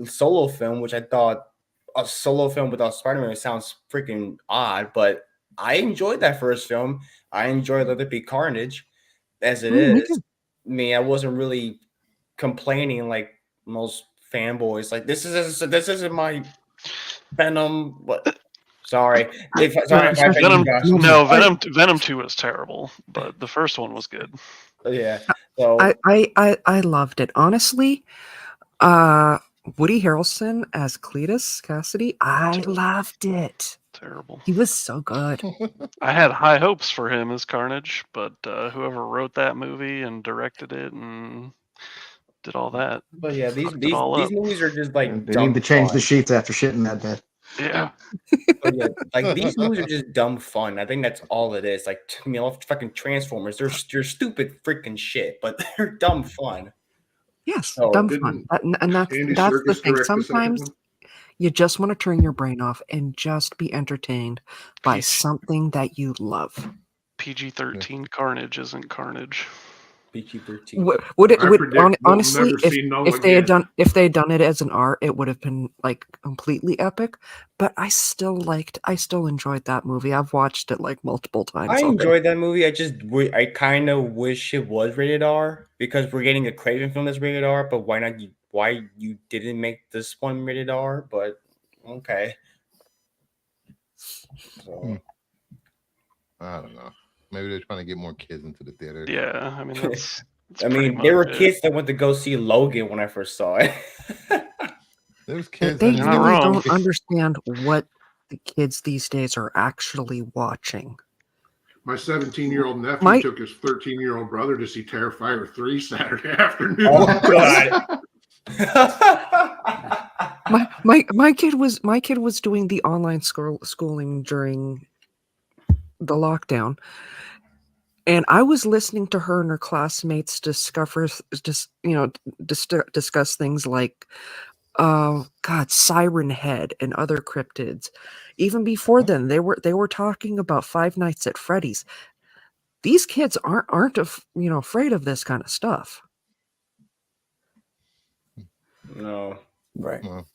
solo film, which I thought a solo film without Spider-Man sounds freaking odd, but I enjoyed that first film. I enjoyed Let It Be Carnage as it is. I mean, I wasn't really complaining like most fanboys. Like this isn't my Venom. What? Sorry. Venom 2 was terrible, but the first one was good. Yeah. So I loved it. Honestly, Woody Harrelson as Cletus Cassidy, I loved it. Terrible. He was so good. I had high hopes for him as Carnage, but whoever wrote that movie and directed it and did all that, but yeah, these fucked it all these up. movies are just like They dumb need to change the fun. sheets after shitting that bed. Yeah. But yeah, like these movies are just dumb fun. I think that's all it is. Like fucking Transformers. They're stupid freaking shit, but they're dumb fun. Yes, Oh, dumb didn't fun. And that's Andy the Serkis thing. direct the second Sometimes one? you just want to turn your brain off and just be entertained by PG something that you love. PG-13 Carnage isn't Carnage. PG-13. Would it I would predict we'll honestly never see Noah if they had again. done it as an art, it would have been like completely epic. But I still enjoyed that movie. I've watched it like multiple times. I already. enjoyed that movie. I kind of wish it was rated R because we're getting a Craven film that's rated R. But why you didn't make this one rated R? But okay. So I don't know. Maybe they're trying to get more kids into the theater. Yeah, I mean that's I pretty mean, there were much it. kids that went to go see Logan when I first saw it. There's kids. They You're not really wrong. don't understand what the kids these days are actually watching. My 17-year-old nephew My- took his 13-year-old brother to see Terrifier 3 Saturday afternoon. Oh God. My kid was doing the online schooling during the lockdown, and I was listening to her and her classmates discuss things like Siren Head and other cryptids. Even before then, they were talking about Five Nights at Freddy's. These kids aren't afraid of this kind of stuff. No. Right. Well,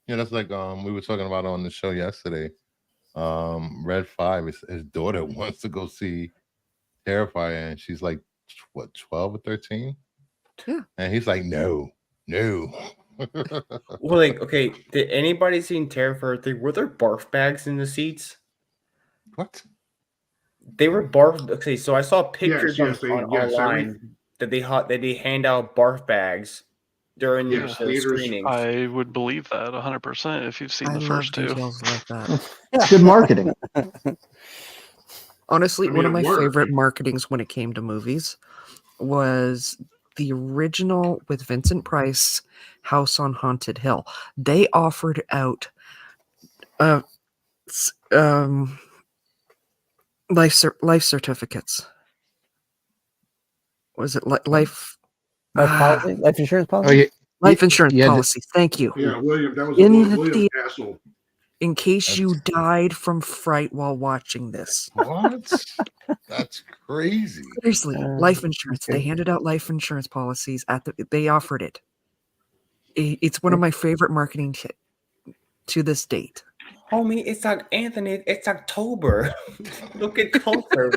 yeah, that's like we were talking about on the show yesterday. Red 5, his daughter wants to go see Terrifier, and she's like, what, 12 or 13? Yeah. And he's like, no. Well, like, okay, did anybody seen Terrifier 3? Were there barf bags in the seats? What? They were barf. Okay, so I saw pictures yes, online that they hand out barf bags during the theaters. screenings. I would believe that 100% if you've seen I the love first two. details like that. It's good marketing. Honestly, I mean, one of it my worked. favorite marketings when it came to movies was the original with Vincent Price, House on Haunted Hill. They offered out life certificates. Was it life Policy? Life insurance policy? Oh, yeah. life insurance yeah, policies? Thank you. Yeah, William. That was In the William theater. Castle. In case you died from fright while watching this. What? That's crazy. Seriously, life insurance. okay. They handed out life insurance policies they offered it. It's one of my favorite marketing to this date. Homie, it's like Anthony. It's October. Look at closer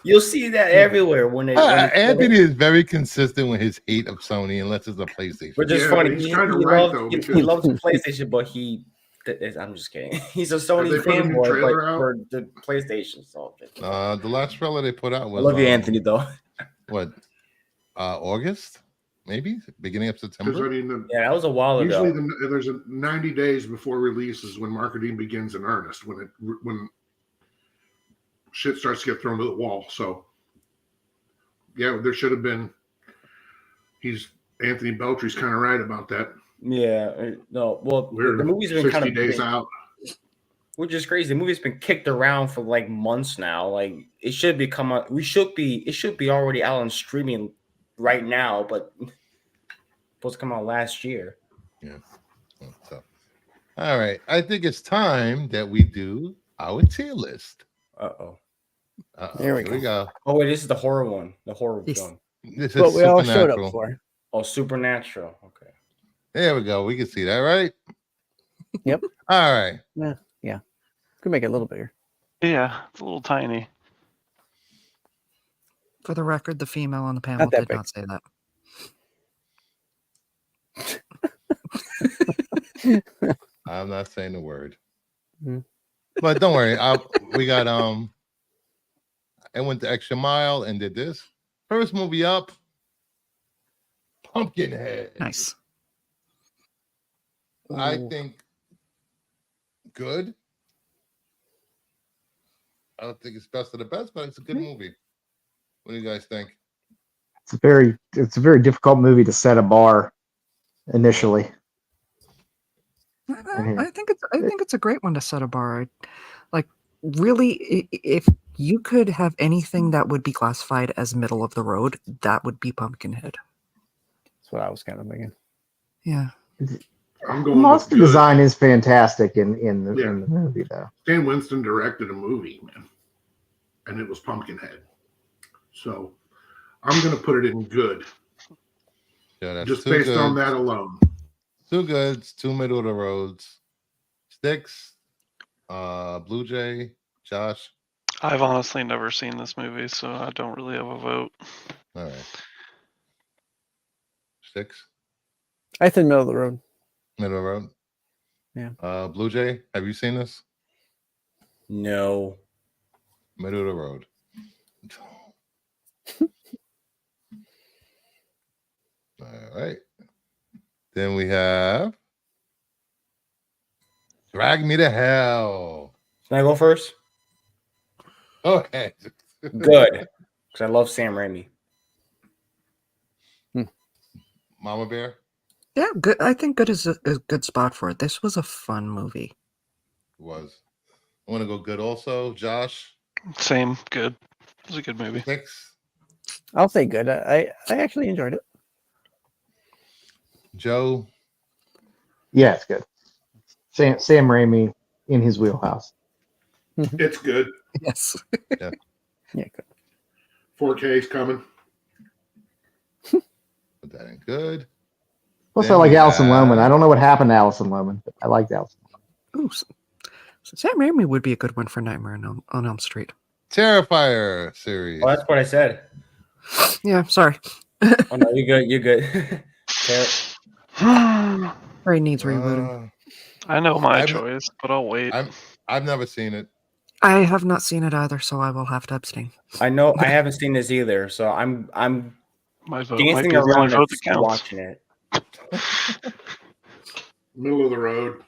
you'll see that everywhere when Anthony is very consistent with his hate of Sony, unless it's a PlayStation. Which is Yeah, funny. he's He kinda right, though, he because- loves PlayStation, but I'm just kidding. He's a Sony they put a new fanboy, trailer but out? for the PlayStation. So The last trailer they put out I was love you, Anthony. Though. what? August? Maybe? Beginning of Because September? I mean, Yeah, that was a while usually ago. there's a 90 days before release is when marketing begins in earnest. When shit starts to get thrown to the wall. So yeah, there should have been. Anthony Beltry's kind of right about that. Yeah, no. Well, We're the movie's been 60 kind of days out. which is crazy. The movie's been kicked around for like months now. Like it should be it should be already out on streaming right now, but supposed to come out last year. Yeah. So, all right. I think it's time that we do our tier list. Uh-oh. There we go. Oh wait, this is the horror one. The horror Yes. one. This is What we all showed Supernatural. up for. Oh, Supernatural. Okay. There we go. We can see that, right? Yep. All right. Yeah. Could make it a little bigger. Yeah, it's a little tiny. For the record, the female on the panel Not that did big. not say that. I'm not saying the word. Mhm. But don't worry. We got I went the extra mile and did this. First movie up, Pumpkinhead. Nice. I Ooh. think good. I don't think it's best of the best, but it's a good movie. What do you guys think? It's a very difficult movie to set a bar initially. I think it's a great one to set a bar. Like, really, if you could have anything that would be classified as middle of the road, that would be Pumpkinhead. That's what I was kind of thinking. Yeah. I'm going Most of with the good. design is fantastic in the Yeah. movie, though. Stan Winston directed a movie, man, and it was Pumpkinhead. So I'm going to put it in good, Yeah, that's just two based on goods. that alone. Two goods, two middle of the roads. Sticks, Blue Jay, Josh. I've honestly never seen this movie, so I don't really have a vote. All right. Sticks, I think middle of the road. middle of the road. Yeah. Blue Jay, have you seen this? No. Middle of the road. All right. Then we have Drag Me to Hell. Can I go first? Okay. Good. Because I love Sam Raimi. Mama Bear. Yeah, good. I think good is a good spot for it. This was a fun movie. Was. I want to go good also. Josh. Same, good. It was a good movie. Sticks. I'll say good. I actually enjoyed it. Joe. Yeah, it's good. Sam Raimi in his wheelhouse. It's good. Yes. Yeah, good. 4K's coming. Put that in good. Plus, Then I like we Alison Lohman. have- I don't know what happened to Alison Lohman, but I liked Alison. Ooh, so Sam Raimi would be a good one for Nightmare on Elm Street. Terrifier series. Oh, that's what I said. Yeah, sorry. Oh, no, you're good. You're good. Ray needs rebooting. I know my I've- choice, but I'll wait. I've never seen it. I have not seen it either, so I will have to abstain. I know I haven't seen this either, so I'm My vote might dancing be the only around vote it, that counts. watching it. Middle of the road.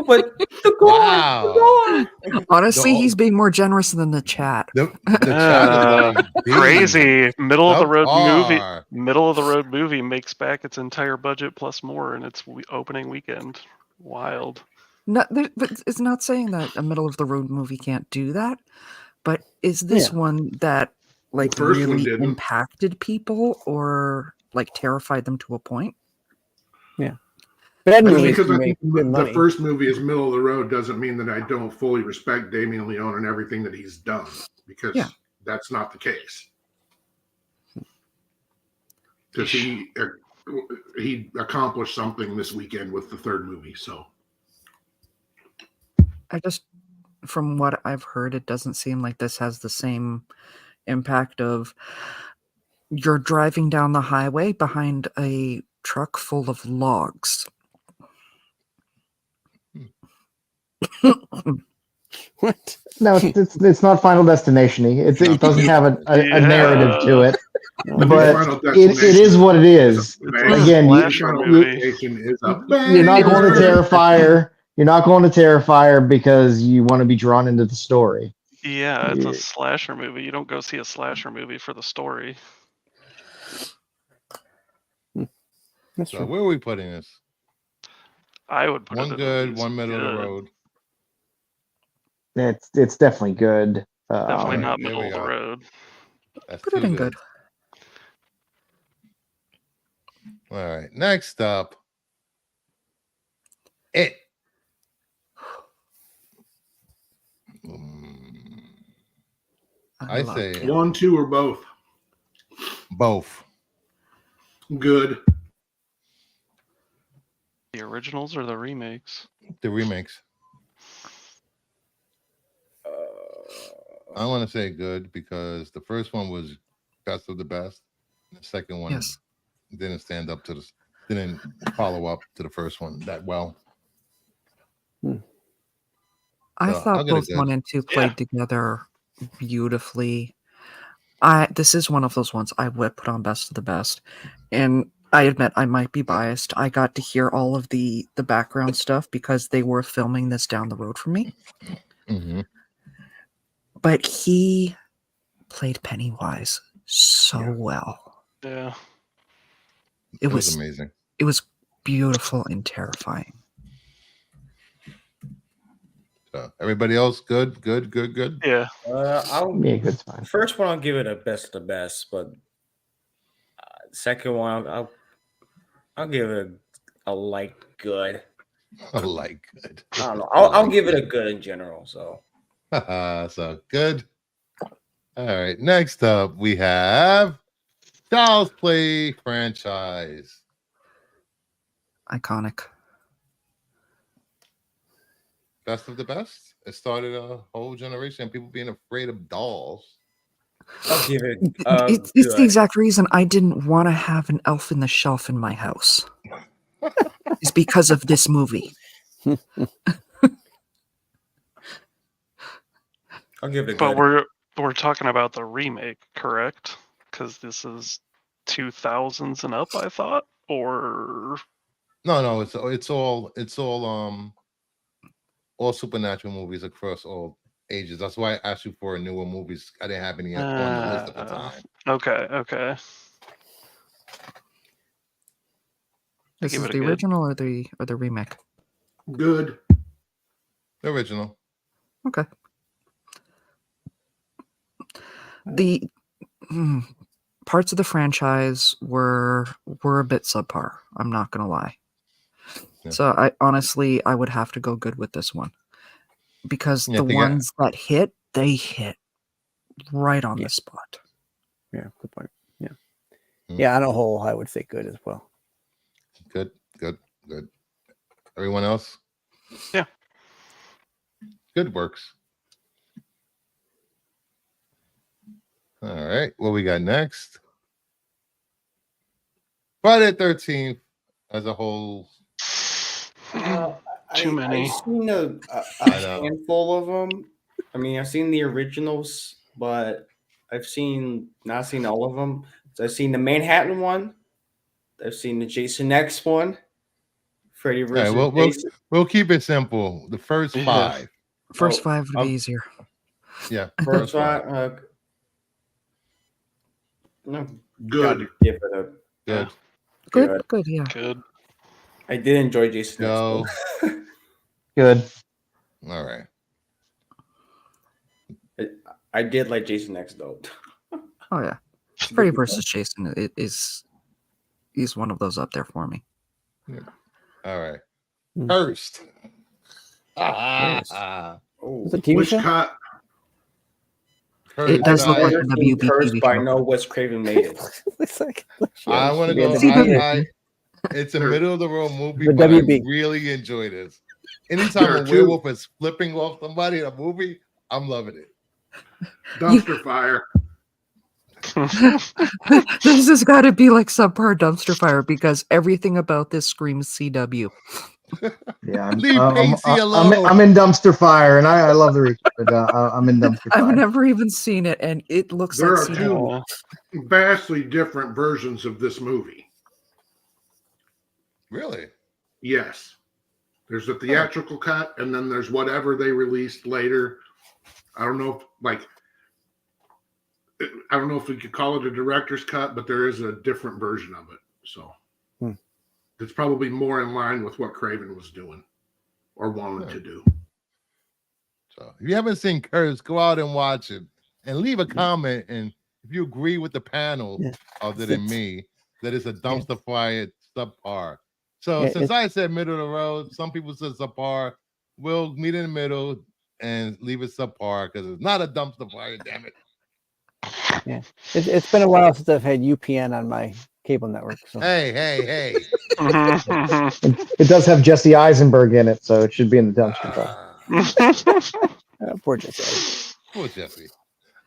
But Wow. Honestly, No. he's being more generous than the chat. The chat is going deep. Crazy. Middle of the road movie. Subpar. Middle of the road movie makes back its entire budget plus more in its opening weekend. Wild. But it's not saying that a middle of the road movie can't do that. But is this one that like The first one really didn't. impacted people or like terrified them to a point? Bad Just movies because I make think good the money. first movie is middle of the road doesn't mean that I don't fully respect Damien Leone and everything that he's done, because Yeah. that's not the case. Because he accomplished something this weekend with the third movie. So I just, from what I've heard, it doesn't seem like this has the same impact of you're driving down the highway behind a truck full of logs. What? No, it's not Final Destination-y. It doesn't have a narrative to it. But Final it is what it is. Again, you're not going to Terrifier. You're not going to Terrifier because you want to be drawn into the story. Yeah, it's a slasher movie. You don't go see a slasher movie for the story. That's So true. where are we putting this? I would put One it at good, least one middle of the good. road. It's definitely good. Definitely Alright, not there middle we of the go. road. That's Put it too in good. All right. Next up, It. I love say it. 1, 2, or both. both. Good. The originals or the remakes? The remakes. I want to say good because the first one was best of the best. The second one Yes. didn't stand up to didn't follow up to the first one that well. I So, I'll thought get a both good. 1 and 2 played together beautifully. This is one of those ones I would put on best of the best, and I admit I might be biased. I got to hear all of the background stuff because they were filming this down the road from me. Mm-hmm. But he played Pennywise so well. Yeah. It was was amazing. It was beautiful and terrifying. So everybody else, good. Yeah. Yeah, good's fine. First one, I'll give it a best of the best, but second one, I'll give it a light good. I like good. I don't know. I'll give it a good in general. So So good. All right. Next up, we have Child's Play franchise. Iconic. Best of the best. It started a whole generation of people being afraid of dolls. I'll give it. It's the exact reason I didn't want to have an elf in the shelf in my house. It's because of this movie. I'll give it a But good. we're talking about the remake, correct? Because this is 2000s and up, I thought, or No, it's all supernatural movies across all ages. That's why I asked you for newer movies. I didn't have any on the list at the time. Okay. This give is it a the good. original or the remake? Good. The original. Okay. The parts of the franchise were a bit subpar. I'm not gonna lie. Yeah. So I honestly would have to go good with this one because Yeah, the ones that hit, they hit right on the spot. Yeah, good point. Yeah, Hmm. yeah. On a whole, I would say good as well. Good. Everyone else? Yeah. Good works. All right. What we got next? Friday the 13th as a whole. Too many. I've seen a I know. handful of them. I mean, I've seen the originals, but I've not seen all of them. So I've seen the Manhattan one. I've seen the Jason X one. Freddy All right, versus Jason. we'll keep it simple. The first Yeah. 5. First 5 would be easier. Yeah. First one. No, Good. gotta give it a Good. Good, yeah. Good. I did enjoy Jason X. Go. Good. All right. I did like Jason X though. Oh yeah. Freddy versus Jason he's one of those up there for me. All right. Hmm. First. Yes. Oh, Is it a TV Which show? cut? It does look like a being WB cursed TV by show. no Wes Craven made it. Looks like I want to go. CW. It's a middle of the road movie, The but WB. I really enjoy this. Anytime There a are two. werewolf is flipping off somebody in a movie, I'm loving it. Dumpster fire. This has got to be like subpar dumpster fire because everything about this screams CW. Yeah, Leave Pacey alone. I'm in dumpster fire, and I love the remake, but I'm in dumpster I've fire. never even seen it, and it looks There like are CW. two vastly different versions of this movie. Really? Yes. There's a theatrical cut, and then there's whatever they released later. I don't know if we could call it a director's cut, but there is a different version of it. So it's probably more in line with what Craven was doing or wanted to do. So if you haven't seen Curse, go out and watch it and leave a comment. And if you agree with the panel, other than me, that it's a dumpster fire subpar. So since I said middle of the road, some people said subpar. We'll meet in the middle and leave it subpar because it's not a dumpster fire. Damn it. Yeah, it's been a while since I've had UPN on my cable network. So Hey. It does have Jesse Eisenberg in it, so it should be in the dumpster fire. poor Jesse. Poor Jesse.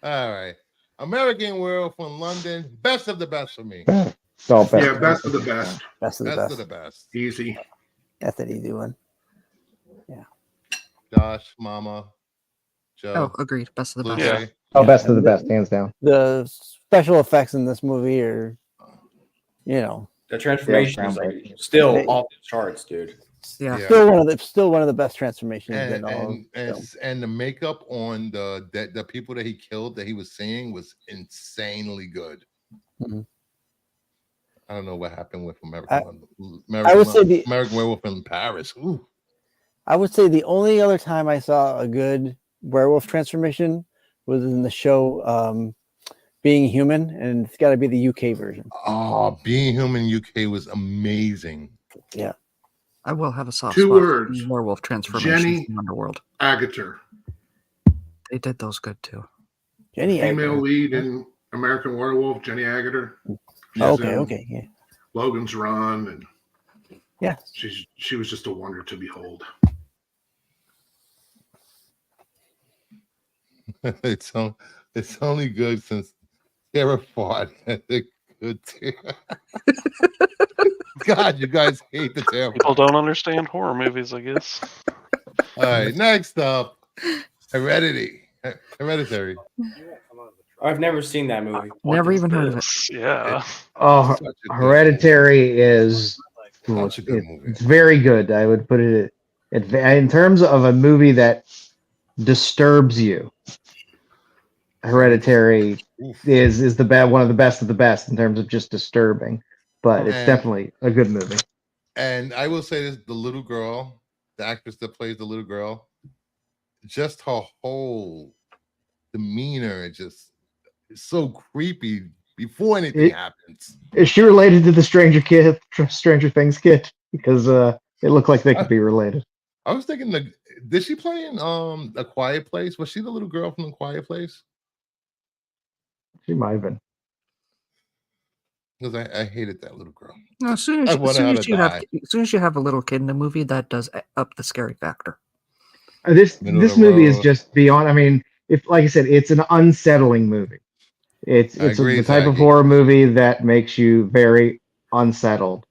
All right. American World from London. Best of the best for me. It's all best. Yeah, best of the best. Best of the Best best. of the best. Easy. That's an easy one. Josh, Mama, Joe. Oh, agreed. Best of the Blue best. Yeah. Jay. Oh, best of the best, hands down. The special effects in this movie are, you know, The transformation is like still off the charts, dude. Yeah. still one of the best transformations in all. And the makeup on the people that he killed that he was seeing was insanely good. Mhm. I don't know what happened with American Werewolf in Paris. Ooh. I would say the only other time I saw a good werewolf transformation was in the show Being Human, and it's got to be the UK version. Oh, Being Human UK was amazing. Yeah. I will have a soft Two spot words. for werewolf transformations Jenny in Underworld. Agater. They did those good too. Jenny Female Agutter. lead in American Werewolf, Jenny Agater. She's Okay, yeah. Logan's Run, and Yeah. she was just a wonder to behold. It's only good since Tara fought. Good Tara. God, you guys hate the Tara. People don't understand horror movies, I guess. All right, next up, Hereditary. I've never seen that movie. Never even heard of it. Yeah. Oh, Such a good Hereditary is Such a good movie. It's very good. I would put it in terms of a movie that disturbs you. Hereditary is the one of the best of the best in terms of just disturbing, but it's definitely a good movie. And I will say this: the little girl, the actress that plays the little girl, just her whole demeanor just is so creepy before anything happens. Is she related to the Stranger Things kid? Because it looked like they could be related. I was thinking, did she play in A Quiet Place? Was she the little girl from A Quiet Place? She might have been. Because I hated that little girl. No, as soon as you have a little kid in the movie, that does up the scary factor. This movie is just beyond. I mean, if like I said, it's an unsettling movie. It's the type of horror movie that makes you very unsettled.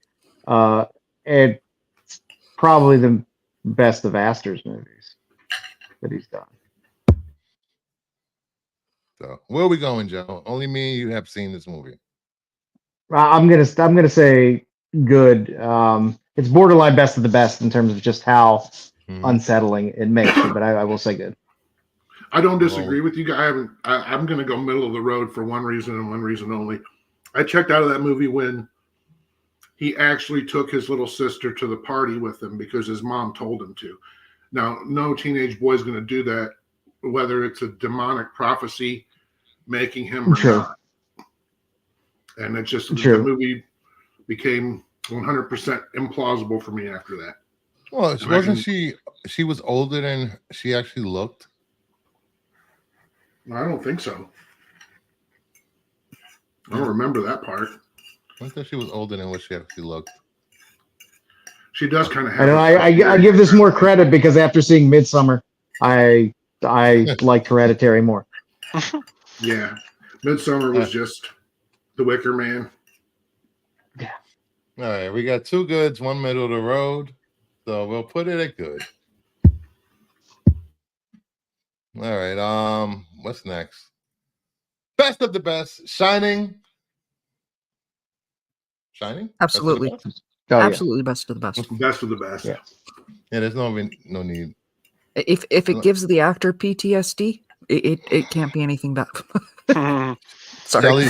It's probably the best of Astor's movies that he's done. So where are we going, Joe? Only me and you have seen this movie. I'm gonna say good. It's borderline best of the best in terms of just how unsettling it makes you, but I will say good. I don't disagree with you. I'm going to go middle of the road for one reason and one reason only. I checked out of that movie when he actually took his little sister to the party with him because his mom told him to. Now, no teenage boy's going to do that, whether it's a demonic prophecy making him or not. And it's just the movie became 100% implausible for me after that. Well, she was older than she actually looked? I don't think so. I don't remember that part. I thought she was older than what she actually looked. She does kind of have. I give this more credit because after seeing Midsommar, I liked Hereditary more. Yeah, Midsommar was just The Wicker Man. Yeah. All right, we got two goods, one middle of the road, so we'll put it at good. All right, what's next? Best of the best, Shining. Absolutely. Absolutely best of the best. Best of the best. Yeah, there's no need. If it gives the actor PTSD, it can't be anything bad. Sorry. Shelly,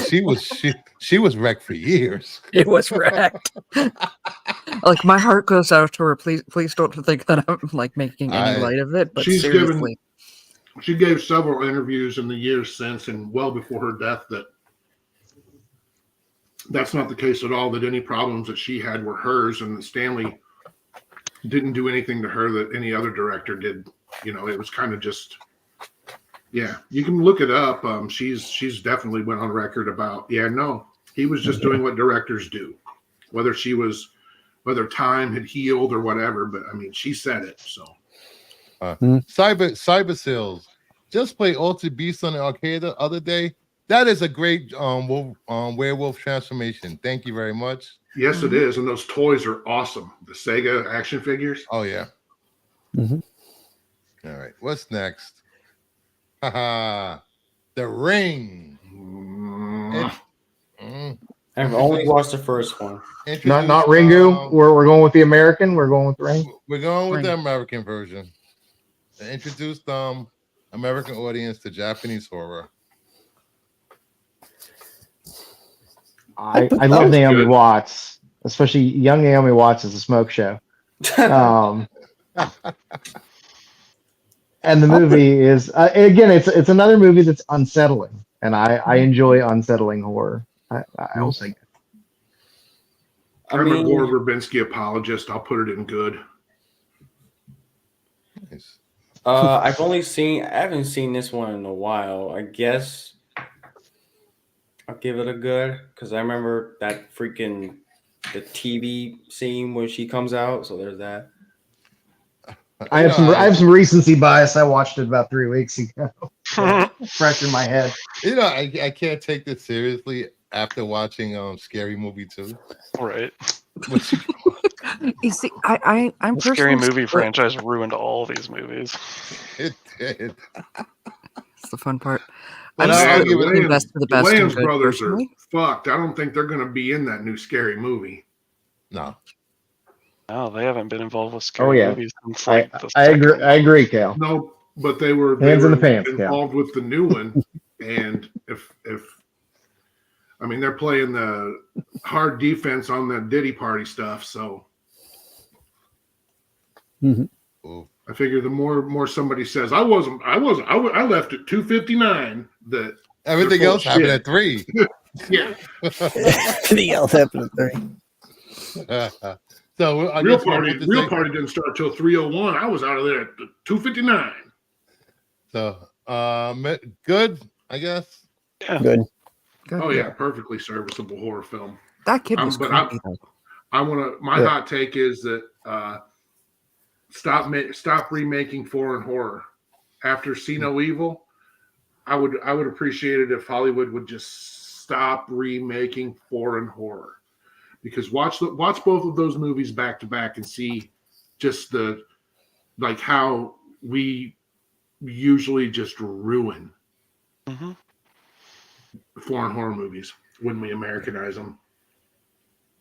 she was wrecked for years. It was wrecked. Like my heart goes out to her. Please don't think that I'm like making any light of it. But seriously, she gave several interviews in the years since and well before her death that's not the case at all, that any problems that she had were hers, and that Stanley didn't do anything to her that any other director did. You know, it was kind of just, yeah, you can look it up. She's definitely went on record about, he was just doing what directors do, whether time had healed or whatever, but I mean, she said it. So Cyber Sales just played Altered Beast on the arcade the other day. That is a great werewolf transformation. Thank you very much. Yes, it is. And those toys are awesome. The Sega action figures. Oh, yeah. All right. What's next? The The Ring. I've only watched the first one. Not Ringu. We're going with the American. We're going with the Ring. We're going with Ring. the American version. They introduced American audience to Japanese horror. I love Naomi Watts, especially young Naomi Watts is a smoke show. And the movie is again, it's another movie that's unsettling, and I enjoy unsettling horror. I will say. I'm a Gore Verbinski apologist. I'll put it in good. Nice. I haven't seen this one in a while. I guess I'll give it a good because I remember that freaking the TV scene where she comes out. So there's that. I have some recency bias. I watched it about 3 weeks ago. Fresh in my head. I can't take this seriously after watching Scary Movie 2. Right. You see, I'm The Scary personally Movie franchise ruined all these movies. It did. That's the fun part. But I'm I'll still give it the best for the The best. Wayans and good, brothers are personally. fucked. I don't think they're going to be in that new Scary Movie. No. No, they haven't been involved with scary yeah. movies since like the I agree. second I agree, Cal. No, but they were Hands in the pants, involved with the new one. And if I mean, they're playing the hard defense on the Diddy Party stuff. So I figure the more somebody says, I left at 2:59. That Everything else happened at 3. Yeah. Everything else happened at 3. So I Real guess party didn't start till 3:01. I was out of there at 2:59. So good, I guess. Yeah. Good. Good. Oh yeah, perfectly serviceable horror film. That kid was But creepy though. I want to. My hot take is that stop remaking foreign horror. After See No Evil, I would appreciate it if Hollywood would just stop remaking foreign horror, because watch both of those movies back to back and see just how we usually just ruin foreign horror movies when we Americanize them.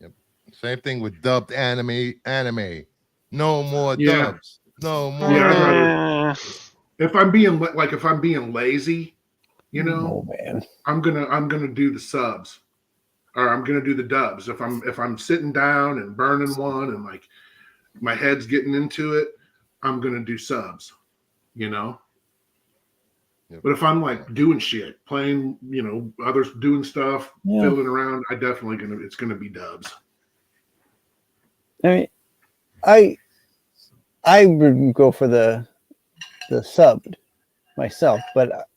Yep. Same thing with dubbed anime. No more dubs. No more dubs. If I'm being lazy, Oh man. I'm gonna do the subs, or I'm gonna do the dubs. If I'm sitting down and burning one and like my head's getting into it, I'm gonna do subs. Yep. But if I'm like doing shit, playing, others doing stuff, fiddling around, it's gonna be dubs. I mean, I would go for the subbed myself, but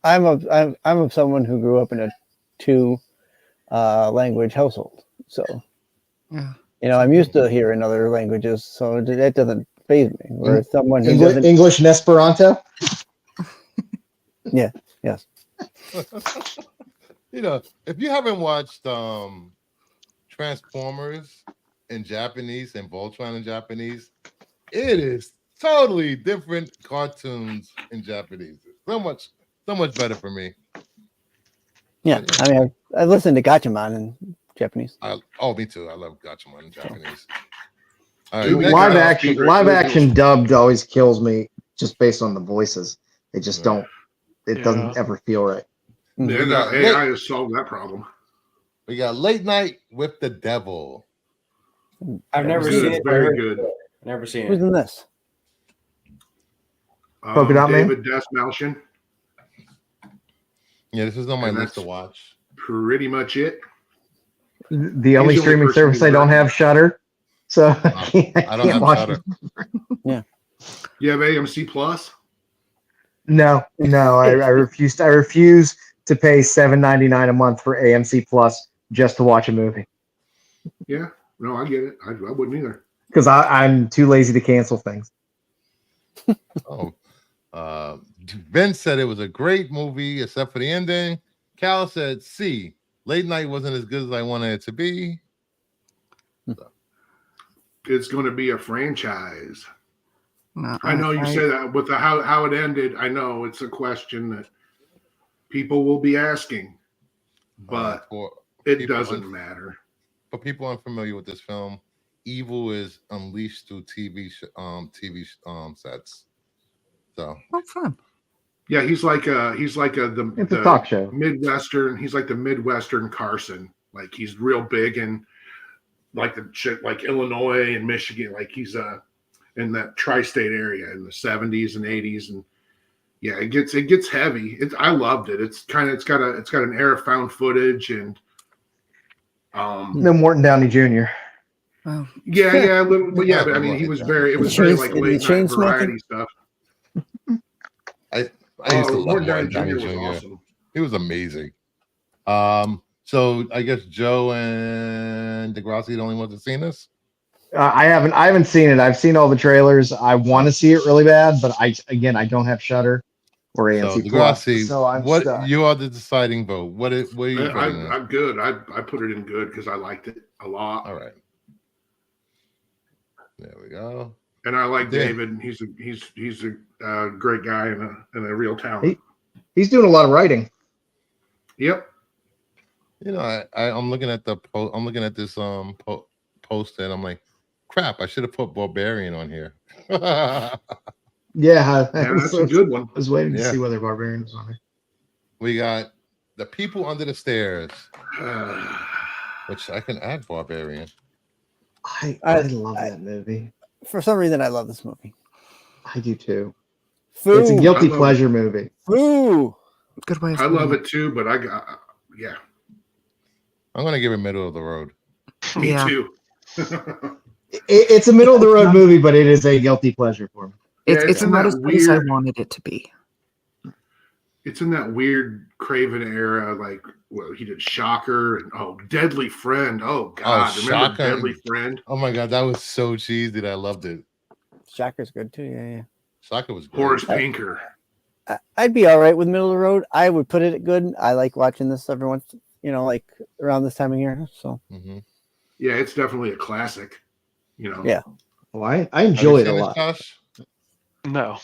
I'm of someone who grew up in a 2 language household, so Yeah. I'm used to hearing other languages, so that doesn't faze me. Whereas someone who doesn't, English and Esperanto. yes, if you haven't watched Transformers in Japanese and Voltron in Japanese, it is totally different cartoons in Japanese. So much better for me. yeah. I mean, I listened to Gatchaman in Japanese. Me too. I love Gatchaman in Japanese. All right, Live action dubbed always kills me just based on the voices. They just don't. It doesn't ever feel right. AI has solved that problem. We got Late Night with the Devil. I've never seen it. Very good. Never seen Who's it. in this? Polka Dot Man? David Desmalchian. Yeah, this is on my And list to that's watch. Pretty much it. The only He's the only streaming person service who I don't worked. have Shutter, so I don't have watch Shudder. it. You have AMC Plus? No, I refuse. I refuse to pay $7.99 a month for AMC Plus just to watch a movie Yeah. No, I get it. I wouldn't either. because I'm too lazy to cancel things. Ben said it was a great movie except for the ending. Cal said, "See, Late Night wasn't as good as I wanted it to be." It's going to be a franchise. No, I know you say that with how it ended. I know it's a question that People will be asking, but for it people doesn't matter. For people unfamiliar with this film, evil is unleashed through TV sets. So fun. Yeah, he's like the It's a talk show. Midwestern. He's like the Midwestern Carson. Like he's real big in like the shit like Illinois and Michigan. Like he's in that tri-state area in the 70s and 80s, and yeah, it gets heavy. I loved it. It's got an air of found footage and No Morton Downey Jr. Well, yeah, a little, but yeah, but I mean, it was very like late night variety stuff. I used to love Morton Morton Downey Downey Jr. Jr. was awesome. He was amazing. So I guess Joe and Degrassi are the only ones that seen this. I haven't seen it. I've seen all the trailers. I want to see it really bad, but I don't have Shudder or AMC Plus. Degrassi, So I'm what stuck. you are the deciding vote. What are you putting in? I'm good. I put it in good because I liked it a lot. All right. There we go. And I like Yeah. David. He's a great guy and a real talent. He's doing a lot of writing. Yep. You know, I'm looking at the I'm looking at this post and I'm like, crap! I should have put Barbarian on here. Yeah, That's a good one. I was waiting to Yeah. see whether Barbarian was on it. We got The People Under the Stairs, which I can add Barbarian. I love that movie. For some reason, I love this movie. I do too. Foo. It's a guilty I love pleasure movie. Foo. good way. Of I love putting it too, but yeah, I'm gonna give it middle of the road. me Yeah. too. It's a middle of the road movie, but it is a guilty pleasure for me. It's, Yeah, it's in not that as good as I weird- wanted it to be. It's in that weird Craven era, like he did Shocker and Deadly Friend. Oh God, remember Shocker. Deadly Friend? Oh my god, that was so cheesy that I loved it. Shocker's good too. Yeah. Shocker was great. Horace Pinker. I'd be all right with middle of the road. I would put it at good. I like watching this every once, like around this time of year. So Mm-hmm. Yeah, it's definitely a classic. Yeah. Oh, I enjoy it a lot. Josh? No.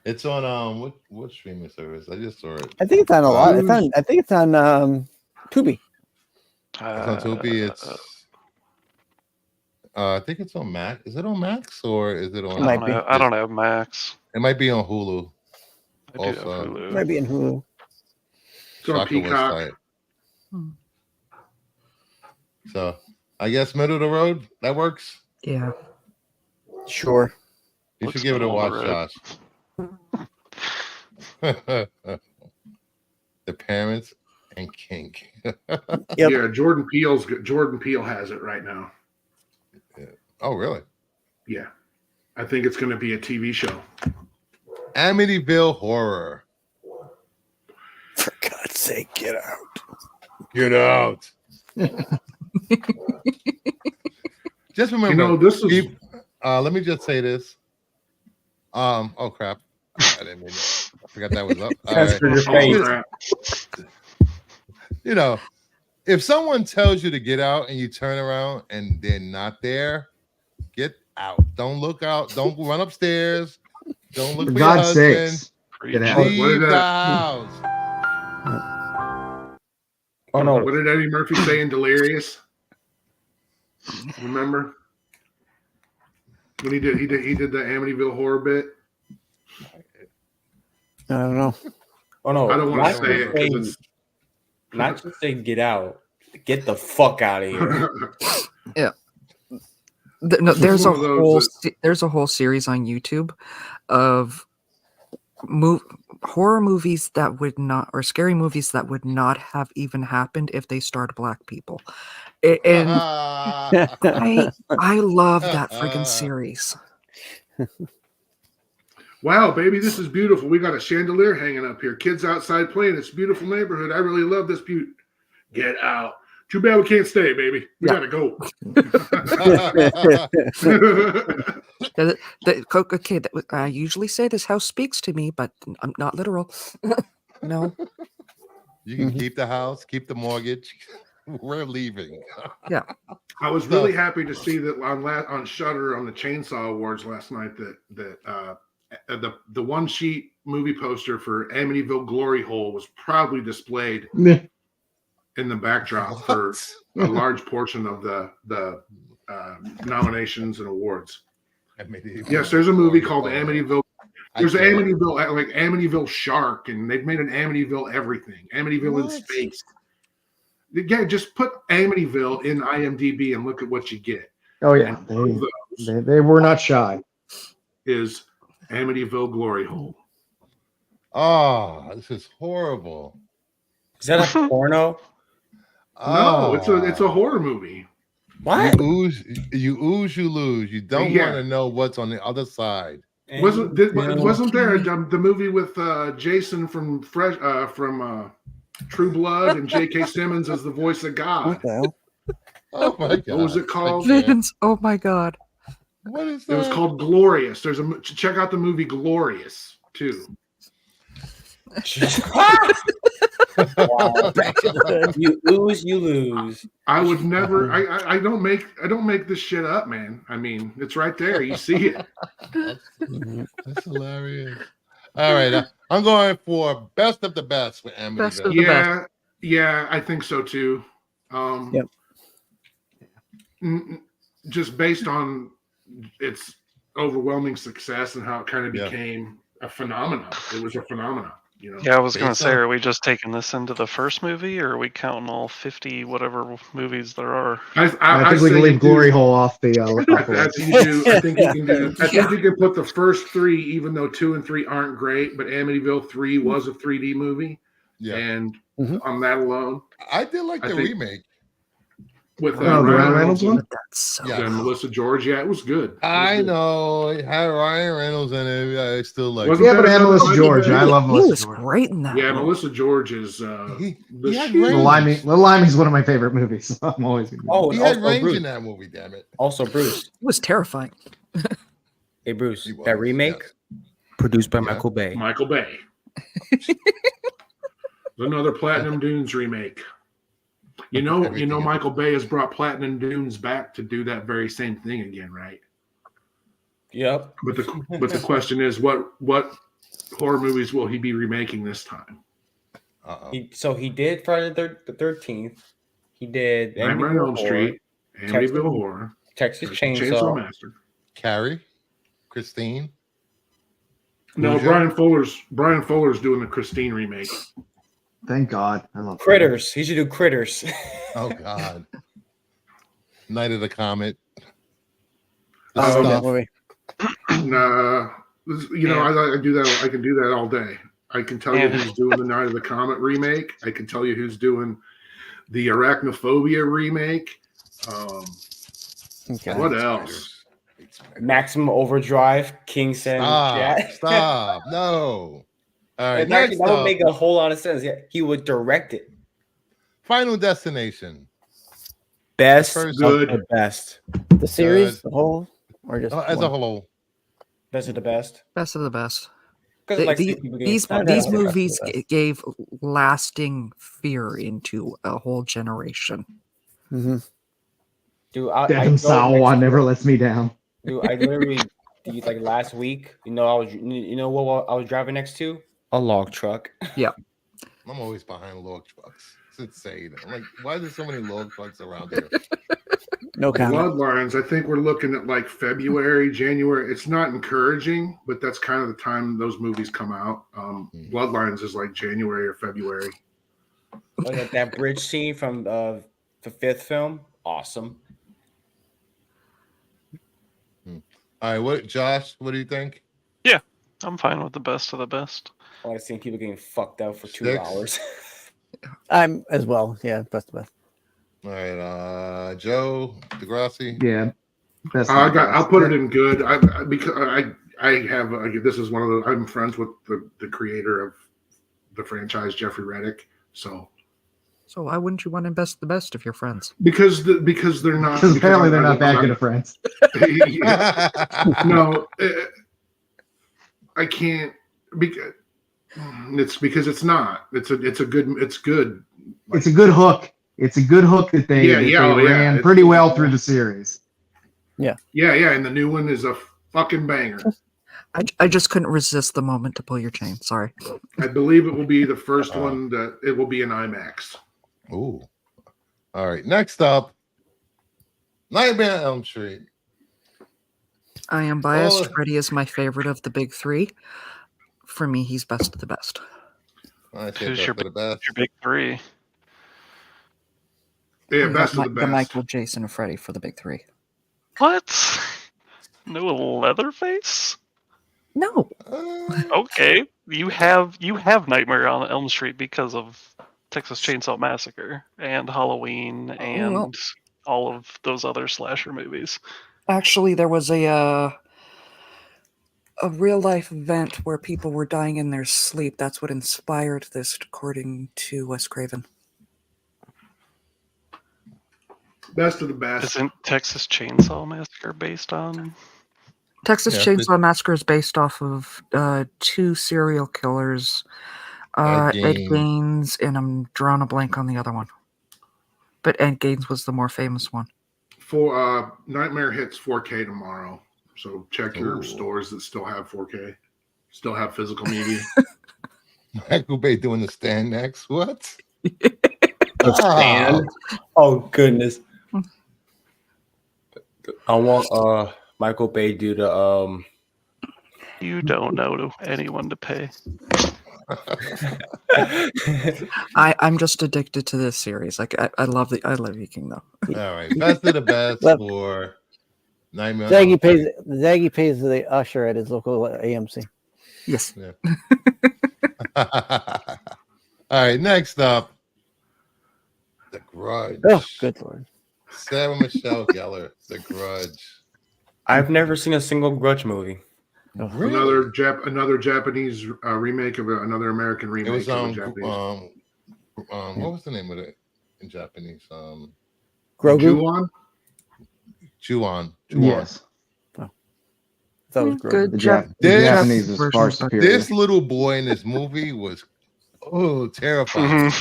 It's on what streaming service? I just saw it. I think it's on a lot. I think it's on Tubi. It's on Tubi. It's I think it's on Max. Is it on Max or is it on? I don't have Max. It might be on Hulu. I do have Also, Hulu. Might be in Hulu. It's on Shocker was Peacock. tight. So I guess middle of the road. That works. Yeah. Sure. You Looks should give it a middle watch, of the Josh. The Parents and Kink. Yep. Yeah, Jordan Peele has it right now. Oh, really? Yeah, I think it's going to be a TV show. Amityville Horror. For God's sake, get out. Get out. Just remember, This is let me just say this. Oh crap. I didn't mean it. I forgot that was up. All That's right. for your face. Crap. If someone tells you to get out and you turn around and they're not there, get out. Don't look out. Don't run upstairs. Don't look For for your God's husband. sakes. Get out. Leave the house. Oh no. What did Eddie Murphy say in Delirious? Remember when he did the Amityville Horror bit? I don't know. Oh no. I don't want Not to say it 'cause just say- Not just say get out. Get the fuck out of here. No, there's a one of those whole there's a whole series on YouTube of horror movies that would not, or scary movies that would not have even happened if they starred black people. And I love that friggin' series. Wow, baby, this is beautiful. We got a chandelier hanging up here. Kids outside playing. It's a beautiful neighborhood. I really love this beauty. Get out. Too bad we can't stay, baby. We Yeah. gotta go. Okay, I usually say this house speaks to me, but I'm not literal. No. You can keep the house, keep the mortgage. We're leaving. I was really happy to see that on Shudder on the Chainsaw Awards last night that the one sheet movie poster for Amityville Glory Hole was proudly displayed Yeah. in the backdrop for a large portion of the nominations and awards. Yes, there's a movie called Amityville. There's Amityville, like Amityville Shark, and they've made an Amityville everything. Amityville in space. Yeah, just put Amityville in IMDb and look at what you get. Oh yeah, they were not shy. Is Amityville Glory Hole. Oh, this is horrible. Is that a porno? No, it's a horror movie. What? You ooze, you lose. You don't want to know what's on the other side. Wasn't there the movie with Jason from True Blood and J.K. Simmons as the voice of God? What the hell? Oh my god! What was it called? Vince, oh my god! What is that? It was called Glorious. Check out the movie Glorious too. Wow. You ooze, you lose. I would never. I don't make this shit up, man. I mean, it's right there. You see it. That's hilarious. All right, I'm going for best of the best with Amityville. Best of the best. Yeah, I think so too. Yep. Just based on its overwhelming success and how it kind of became a phenomenon. It was a phenomenon. You know? Yeah, I was going to say, are we just taking this into the first movie, or are we counting all 50 whatever movies there are? I think we can leave Glory Hole off the. That's you do. I think you can do. I think you can put the first three, even though 2 and 3 aren't great, but Amityville 3 was a 3D movie. Yeah, and on that alone, I did like the remake with the Ryan Reynolds one. That's so and Melissa George. Yeah, it was good. I know it had Ryan Reynolds in it. I still like. Yeah, but I had Melissa George. I love Melissa George. Great in that. Yeah, Melissa George is. Little Limey's one of my favorite movies. I'm always. He had range in that movie. Damn it. Also, Bruce. It was terrifying. Hey, Bruce. That remake produced by Michael Bay. Michael Bay. Another Platinum Dunes remake. You know, Michael Bay has brought Platinum Dunes back to do that very same thing again, right? Yep. But the question is, what horror movies will he be remaking this time? He did Friday the 13th. He did Nightmare on Elm Street, Amityville Horror, Texas Chainsaw Massacre, Carrie, Christine. No, Brian Fuller's doing the Christine remake. Thank God. I love Critters. He should do Critters. Oh God. Night of the Comet. Nah, I do that. I can do that all day. I can tell you who's doing the Night of the Comet remake. I can tell you who's doing the Arachnophobia remake. What else? Maximum Overdrive, Kingston. Stop. No. All right. That would make a whole lot of sense. Yeah, he would direct it. Final Destination. Best, good, best. The series, the whole, or just as a whole. Best of the best. Best of the best. These movies gave lasting fear into a whole generation. Mm-hmm. Dude, Devin Sawa never lets me down. Dude, I literally like last week. What I was driving next to? A log truck. Yeah. I'm always behind log trucks. It's insane. I'm like, why are there so many log trucks around here? No comment. Bloodlines, I think we're looking at like February, January. It's not encouraging, but that's kind of the time those movies come out. Bloodlines is like January or February. Oh, yeah, that bridge scene from the 5th film, awesome. All right, Josh, what do you think? Yeah, I'm fine with the best of the best. I like seeing people getting fucked up for 2 hours. I'm as well. Yeah, best of best. All right, Joe DeGrassi. Yeah. I'll put it in good. Because I have this is one of the. I'm friends with the creator of the franchise, Jeffrey Reddick. So why wouldn't you want to best of the best if you're friends? Because they're not. Because apparently they're not that good of friends. No, I can't. It's because it's not. It's good. It's good. It's a good hook. It's a good hook that they ran pretty well through the series. Yeah. And the new one is a fucking banger. I just couldn't resist the moment to pull your chain. Sorry. I believe it will be the first Uh-oh. one that it will be an IMAX. Ooh. All right. Next up, Nightmare on Elm Street. I am biased. Oh. Freddy is my favorite of the big three. For me, he's best of the best. I say Who's best your of the best. Your big three. Yeah, We best got of the the best. Michael, Jason, and Freddy for the big three. What? No Leatherface? No. Okay, you have Nightmare on Elm Street because of Texas Chainsaw Massacre and Halloween and well. all of those other slasher movies. Actually, there was a real life event where people were dying in their sleep. That's what inspired this, according to Wes Craven. Best of the best. Isn't Texas Chainsaw Massacre based on? Texas Yeah, Chainsaw Massacre is based off of two serial killers, Ed Ed Gein. Gaines, and I'm drawing a blank on the other one. But Ed Gaines was the more famous one. For Nightmare hits 4K tomorrow, so check your Ooh. stores that still have 4K, still have physical media. Michael Bay doing the stand next. What? The stand. Oh goodness. I want Michael Bay do the You don't know anyone to pay. I'm just addicted to this series. Like I love Viking though. All right. Best of the best Well, for Nightmare on Elm Zaggy pays the usher at his local AMC. Yes. Yeah. All right. Next up, The Grudge. Oh, good lord. Sarah Michelle Gellar, The Grudge. I've never seen a single Grudge movie. Oh, Really? Another Japanese remake of another American remake. It was of a Japanese. what was the name of it in Japanese? Grogu? Ju-on. Yes. That was Grogu. Good The, job. the This Japanese is version far is better. superior. This little boy in this movie was terrifying.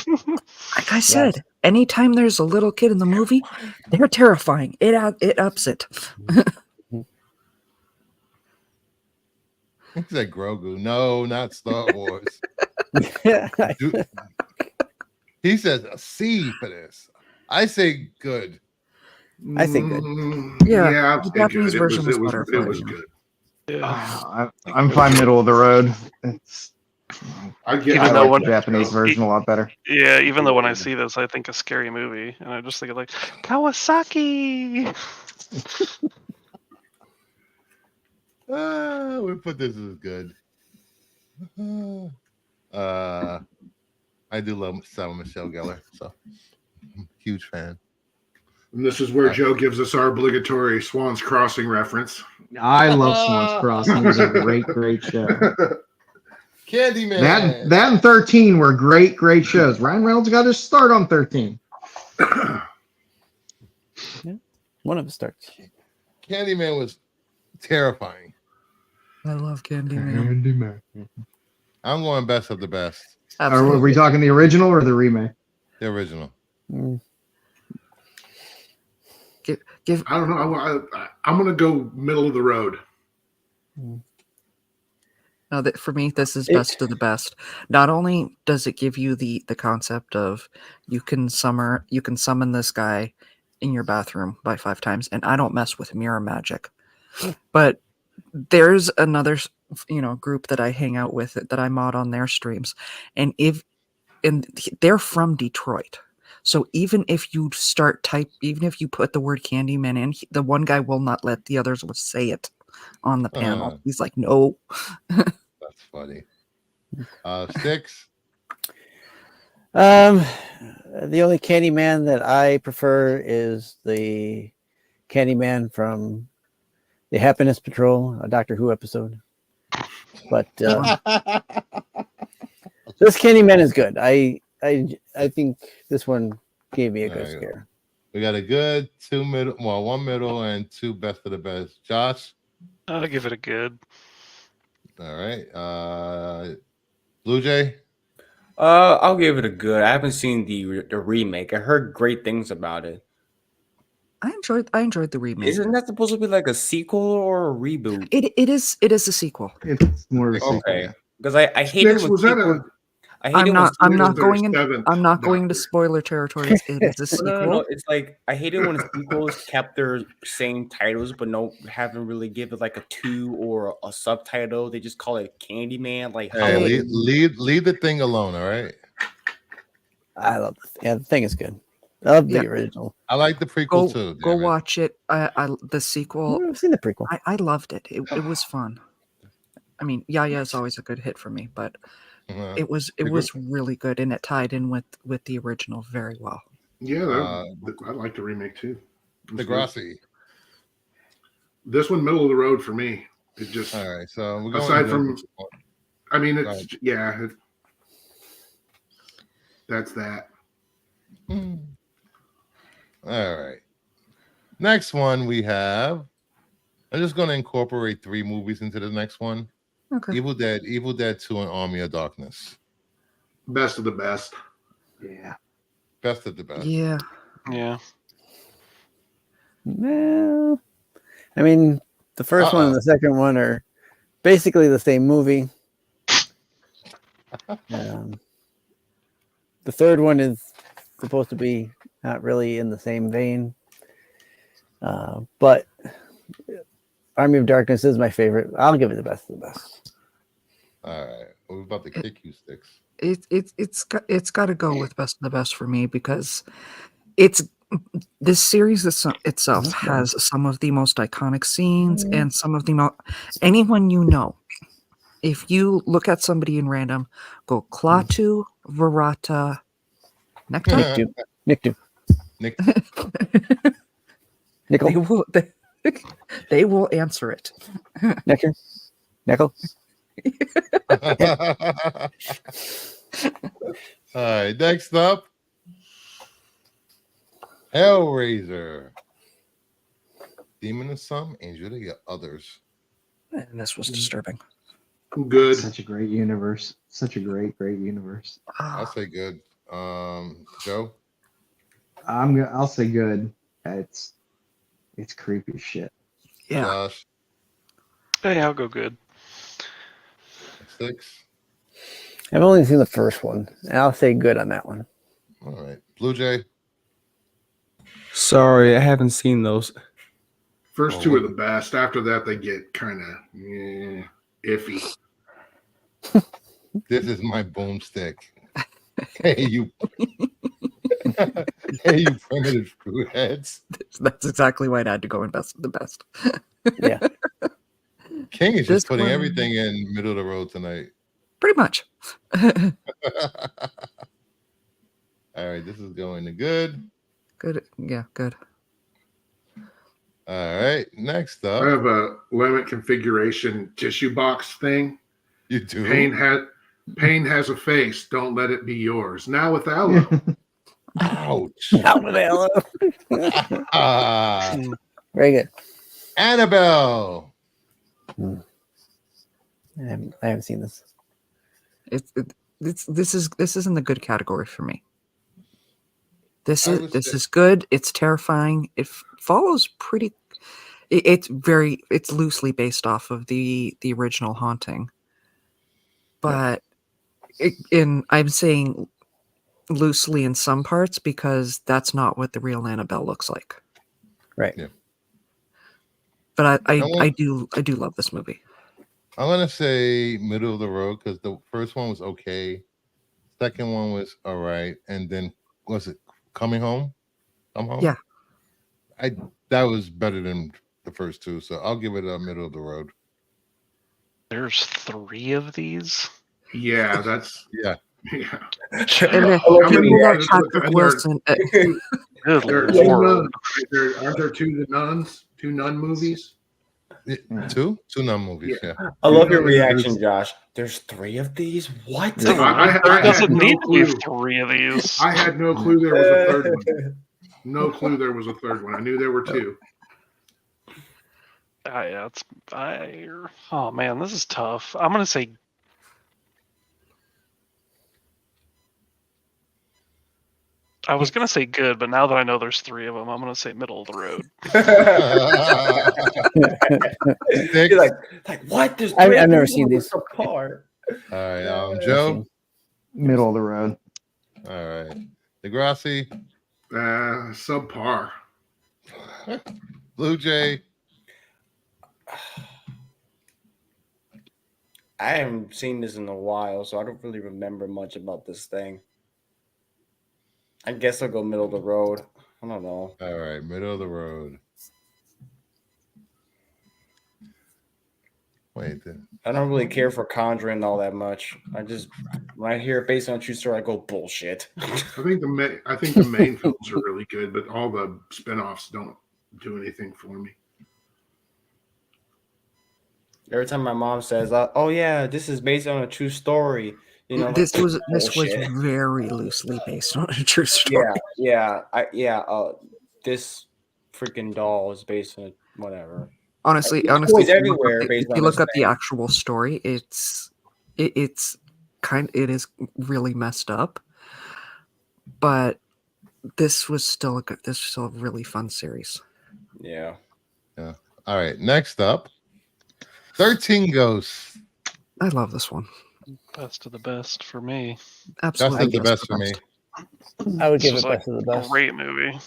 Like I said, anytime there's a little kid in the movie, they're terrifying. It ups it. He said Grogu. No, not Star Wars. Dude, he says a C for this. I say good. I think good. Yeah, I'd the say Japanese good. version was It was better. good. Yeah. I'm fine middle of the road. It's, I Even though like when- the Japanese version a lot better. Yeah, even though when I see this, I think a scary movie, and I just think of like Kawasaki. We put this as good. I do love Sarah Michelle Gellar, so huge fan. And this is where Joe gives us our obligatory Swans Crossing reference. I love Swans Crossing. It was a great show. Candyman. That and 13 were great shows. Ryan Reynolds got his start on 13. One of the starts. Candyman was terrifying. I love Candyman. I'm going best of the best. Are we talking the original or the remake? The original. Give I don't know. I'm going to go middle of the road. No, that for me, this is best of the best. Not only does it give you the concept of you can summon this guy in your bathroom by 5 times, and I don't mess with mirror magic, but there's another group that I hang out with that I mod on their streams, and they're from Detroit. So even if you put the word Candyman in, the one guy will not let the others say it on the panel. He's like, no. That's funny. Sticks. The only Candyman that I prefer is the Candyman from the Happiness Patrol, a Doctor Who episode. But this Candyman is good. I think this one gave me a good scare. We got a good 2 middle, well, 1 middle and 2 best of the best. Josh? I'll give it a good. All right. Blue Jay? I'll give it a good. I haven't seen the remake. I heard great things about it. I enjoyed the remake. Isn't that supposed to be like a sequel or a reboot? It is a sequel. It's more of a sequel. Okay, because I hate it Six, when was that sequels. a I hate I'm it when not I'm This sequels. not is their going in seventh I'm not going to Doctor. spoiler territory. It is a sequel. No. It's like I hate it when sequels kept their same titles, but haven't really given like a 2 or a subtitle. They just call it Candyman. Like Hey, Halloween. leave the thing alone, all right? I love the thing is good. I love the Yeah. original. I like the prequel too. Go damn it. watch it. The sequel. I've seen the prequel. I loved it. It was fun. I mean, Yaya is always a good hit for me, but Uh, it was really good, and it tied in with the original very well. Yeah, I like the remake too. It's good. Degrassi. This one, middle of the road for me. It just All right, so we're going aside to from, I mean, Go it's that's that. All right. Next one we have. I'm just going to incorporate 3 movies into the next one. Okay. Evil Dead 2, and Army of Darkness. Best of the best. Yeah. Best of the best. Yeah. Yeah. Well, I mean, the first one and the second one are basically the same movie. The third one is supposed to be not really in the same vein, but Army of Darkness is my favorite. I'll give it the best of the best. All right. We're about to kick you, Sticks. It's got to go with best of the best for me because it's this series itself has some of the most iconic scenes and some of the anyone you know. If you look at somebody in random, go Klaatu, Verata, Nectar. Nictu. Nickel. They will answer it. Necker. Nickel. All right, next up, Hellraiser. Demon of some, angel of the others. And this was disturbing. Good. Such a great universe. Such a great universe. I'll say good. Joe? I'll say good. It's creepy as shit. Yeah. Josh? Hey, I'll go good. Sticks? I've only seen the first one, and I'll say good on that one. All right. Blue Jay? Sorry, I haven't seen those. First 2 are the best. After that, they get kind of iffy. This is my boomstick. Hey, you. Hey, you primitive screwheads. That's exactly why it had to go in best of the best. Yeah. King is This just putting one- everything in middle of the road tonight. Pretty much. All right, this is going to good. Good. Yeah, good. All right, next I up. have a limit configuration tissue box thing. You do? Pain has a face. Don't let it be yours. Now with aloe. Ouch. Out with Ella. Ah, Very good. Annabelle. I haven't seen this. This is in the good category for me. This I is would this say- is good. It's terrifying. It follows pretty. It's loosely based off of the original Haunting, but I'm saying loosely in some parts because that's not what the real Annabelle looks like. Right. Yeah. But I I do love this movie. I'm gonna say middle of the road because the first one was okay, second one was all right, and then was it Coming Home? Come Home? Yeah. That was better than the first 2, so I'll give it a middle of the road. There's 3 of these. Yeah, that's Yeah. yeah. And How many people are like there? Patrick And Wilson. Good There are 2 lord. nuns. Aren't there 2 nuns? 2 nun movies? 2 nun movies. Yeah. I love your reaction, Josh. There's 3 of these? What? There I doesn't had no need to be clue. 3 of these. I had no clue there was a third one. No clue there was a third one. I knew there were 2. Yeah, oh man, this is tough. I'm gonna say I was gonna say good, but now that I know there's 3 of them, I'm gonna say middle of the road. Six. You're like what? There's I've never seen these. apart. All right, I've Joe. seen- Middle of the road. All right, Degrassi, Subpar. Blue Jay. I haven't seen this in a while, so I don't really remember much about this thing. I guess I'll go middle of the road. I don't know. All right, middle of the road. Wait, I don't really care for Conjuring all that much. I just when I hear it based on a true story, I go bullshit. I think the main films are really good, but all the spin-offs don't do anything for me. Every time my mom says, "Oh yeah, this is based on a true story," you know, This like, was bullshit. very loosely based on a true story. This freaking doll is based on whatever. Honestly, There's toys if everywhere you based on look this up the thing. actual story, it is really messed up. But this was still a really fun series. Yeah. All right, next up, 13 Ghosts. I love this one. Best of the best for me. Absolutely, That's the best for me. I would give This it was best of the best. Great movie.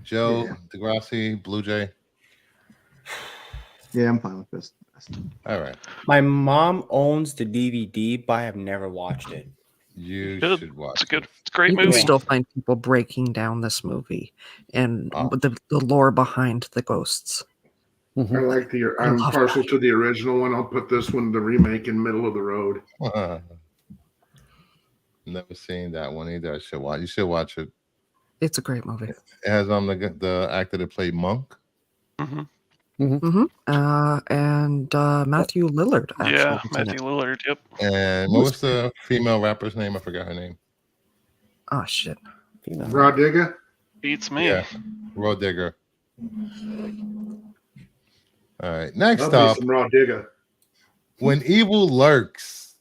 Joe, Yeah. Degrassi, Blue Jay. Yeah, I'm fine with this. All right, My mom owns the DVD, but I have never watched it. you Good. should watch. It's a good. this. It's a great You can movie. still find people breaking down this movie and Oh. the lore behind the ghosts. I Mhm. like I I'm love partial that. to the original one. I'll put this one, the remake, in middle of the road. Never seen that one either. I should watch. You should watch it. It's a great movie. It has the actor that played Monk. Hmm. And Matthew Lillard. Actually, Yeah, is in Matthew it. Lillard. Yep. And what was the female rapper's name? I forgot her name. Oh shit! Female. Raw Digger. Beats me. Yeah, Road Digger. All right, next Love me up, some Raw Digger. When Evil Lurks.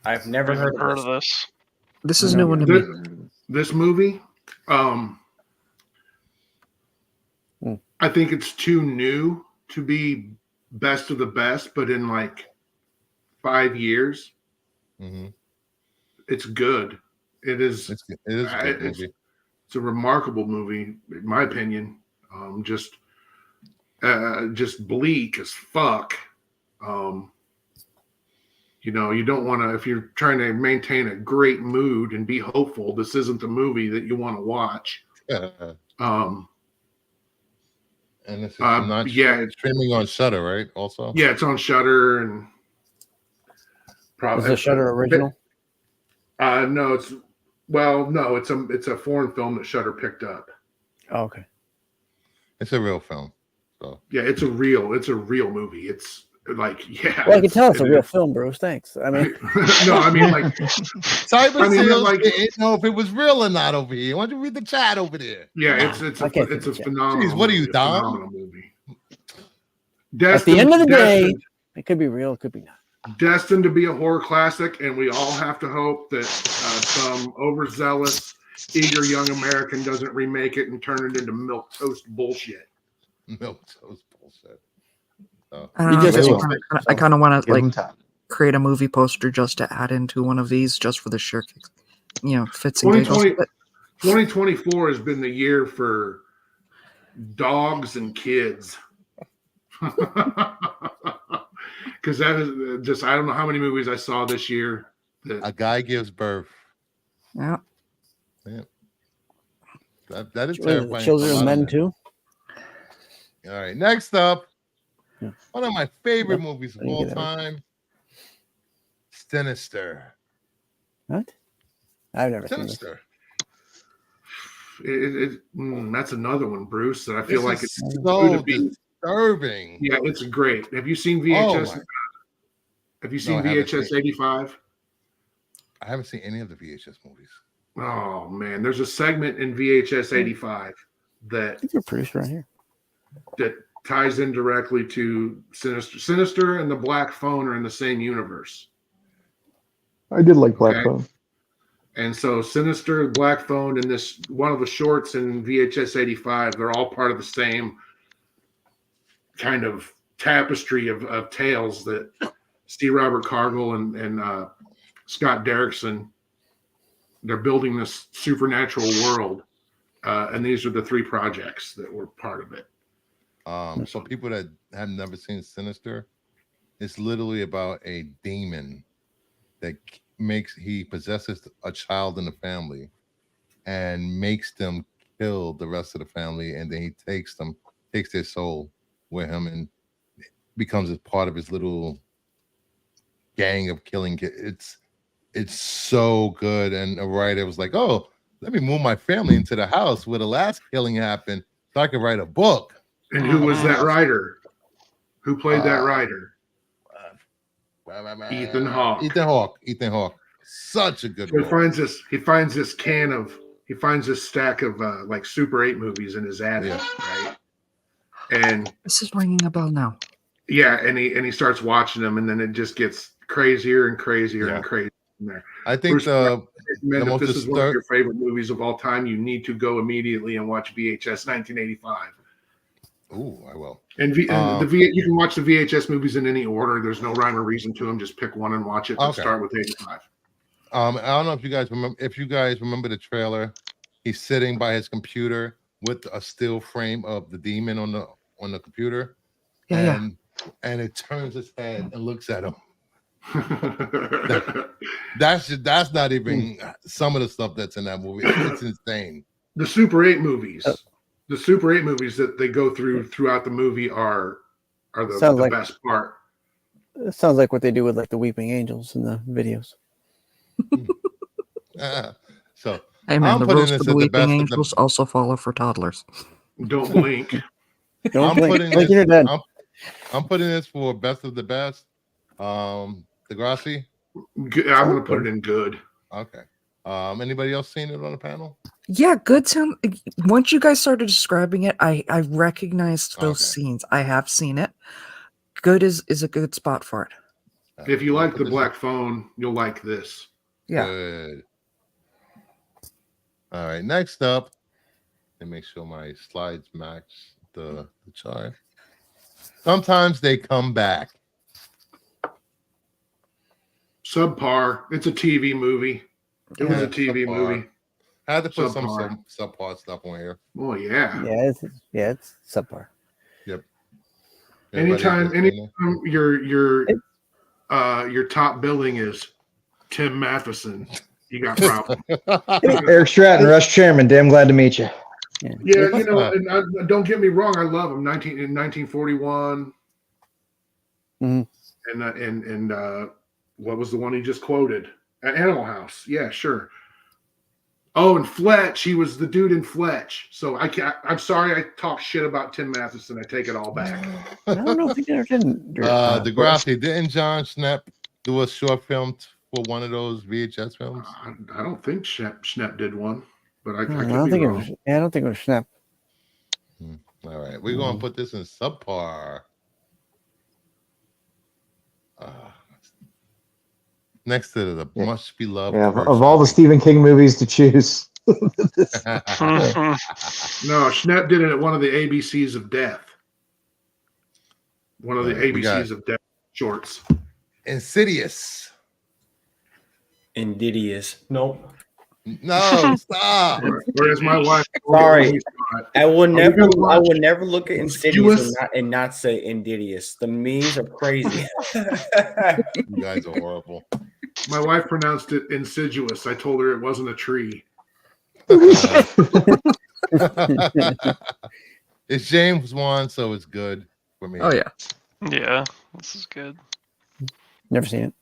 I've never Never heard heard of of this. this. This is new one to me. This movie, I think it's too new to be best of the best, but in like 5 years, Mhm. it's good. It is. It is a good movie. It's a remarkable movie, in my opinion. Just bleak as fuck. You don't want to, if you're trying to maintain a great mood and be hopeful, this isn't the movie that you want to watch. And this is not it's streaming on Shudder, right? Also, yeah, it's on Shudder and Is the Shudder original? No, it's a foreign film that Shudder picked up. Oh, okay. it's a real film. So Yeah, it's a real movie. It's like, yeah. Well, I can tell it's a real film, Bruce. Thanks. I mean, No, I mean, like, Cyber I mean, Seals like- didn't know if it was real or not over here. Why don't you read the chat over there? yeah, it's I can't a think of it. phenomenal. Jeez, what are you, movie, a Dom? phenomenal movie. at the end of the day, Destined- it could be real, it could be not. destined to be a horror classic, and we all have to hope that some overzealous, eager young American doesn't remake it and turn it into milk toast bullshit. Milk toast bullshit. So, I don't You know, just- I will. kinda- I kind of want to Give them like time. create a movie poster just to add into one of these, just for the sheer, fits and giggles. 2020 2024 has been the year for dogs and kids. Because that is just, I don't know how many movies I saw this year. a guy gives birth. Yeah. That is What is it, terrifying. Children for a of lot Men men. too. All right, next up, Yeah. one of my favorite Yep, movies of I can all get it. time, Sinister. What? I've never seen this. Sinister. That's another one, Bruce, that I feel like it's so going to be. disturbing. Yeah, it's great. Have you seen Oh VHS? my- Have you seen No, I haven't VHS seen- 85? I haven't seen any of the VHS movies. Oh man, there's a segment in VHS 85 I that think you're produced right here. ties in directly to Sinister. Sinister and the Black Phone are in the same universe. I did like Black Okay. Phone. And so Sinister, Black Phone, and this one of the shorts in VHS 85, they're all part of the same kind of tapestry of tales that C. Robert Cargill and Scott Derrickson, they're building this supernatural world. And these are the 3 projects that were part of it. So people that have never seen Sinister, it's literally about a demon that he possesses a child in the family and makes them kill the rest of the family, and then he takes their soul with him and becomes a part of his little gang of killing. It's so good. And a writer was like, "Oh, let me move my family into the house where the last killing happened, so I can write a book." And who was that writer? Who played that writer? Ethan Hawke. Ethan Hawke. Such a good So book. he finds this stack of like Super 8 movies in his attic, right? And This is ringing a bell now. yeah, and he starts watching them, and then it just gets crazier and crazier and crazier from there. I think if this is one of your favorite movies of all time, you need to go immediately and watch VHS 1985. Ooh, I will. And you can watch the VHS movies in any order. There's no rhyme or reason to them. Just pick one and watch it. But start with 85. I don't know if you guys remember. If you guys remember the trailer, he's sitting by his computer with a still frame of the demon on the computer, and it turns its head and looks at him. That's not even some of the stuff that's in that movie. It's insane. The Super 8 movies. The Super 8 movies that they go throughout the movie are the best part. It sounds like what they do with like the Weeping Angels in the videos. So, hey man, the rules for the Weeping Angels also follow for toddlers. Don't blink. Don't blink. Blink you're dead. I'm putting this for best of the best. Degrassi. I'm gonna put it in good. Okay. Anybody else seen it on the panel? Yeah, good sound. Once you guys started describing it, I recognized those scenes. I have seen it. Good is a good spot for it. If you like the Black Phone, you'll like this. Yeah. Good. All right. Next up, let me make sure my slides match the chart. Sometimes they come back. Subpar. It's a TV movie. It was a TV movie. I had to put some subpar stuff on here. Oh yeah. It's subpar. Yep. Anytime your top billing is Tim Matheson, you got problems. Eric Stratton, Rush Chairman. Damn glad to meet you. Yeah, and don't get me wrong, I love him. 1941. Mm-hmm. And what was the one he just quoted? Animal House. Yeah, sure. Oh, and Fletch. He was the dude in Fletch. So I'm sorry I talked shit about Tim Matheson. I take it all back. I don't know if he did or didn't. Degrassi, didn't John Schnepp do a short film for one of those VHS films? I don't think Schnepp did one, but I don't think it was. Yeah, I don't think it was Schnepp. All right, we're gonna put this in subpar. Next to the much beloved. Yeah, of all the Stephen King movies to choose. No, Schnepp did it at one of the ABCs of Death. One of the ABCs of Death shorts. Insidious. Nope. No, stop. Whereas my wife. Sorry, I would never look at Insidious and not say Insidious. The memes are crazy. You guys are horrible. My wife pronounced it insidious. I told her it wasn't a tree. It's James Wan, so it's good for me. Oh yeah. Yeah, this is good. Never seen it.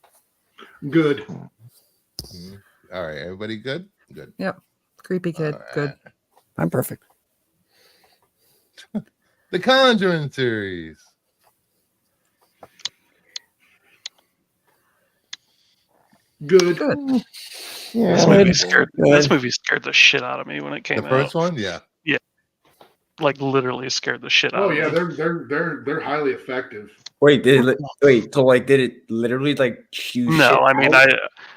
Good. All right, everybody good? Good. Yep. Creepy kid. Right. Good. I'm perfect. The Conjuring series. Good. Yeah, This movie scared the shit out of me when it came out. The first one, yeah. Yeah. like literally scared the shit out Oh of yeah, me. they're highly effective. Wait, so like did it literally like shoot shit No, I mean out?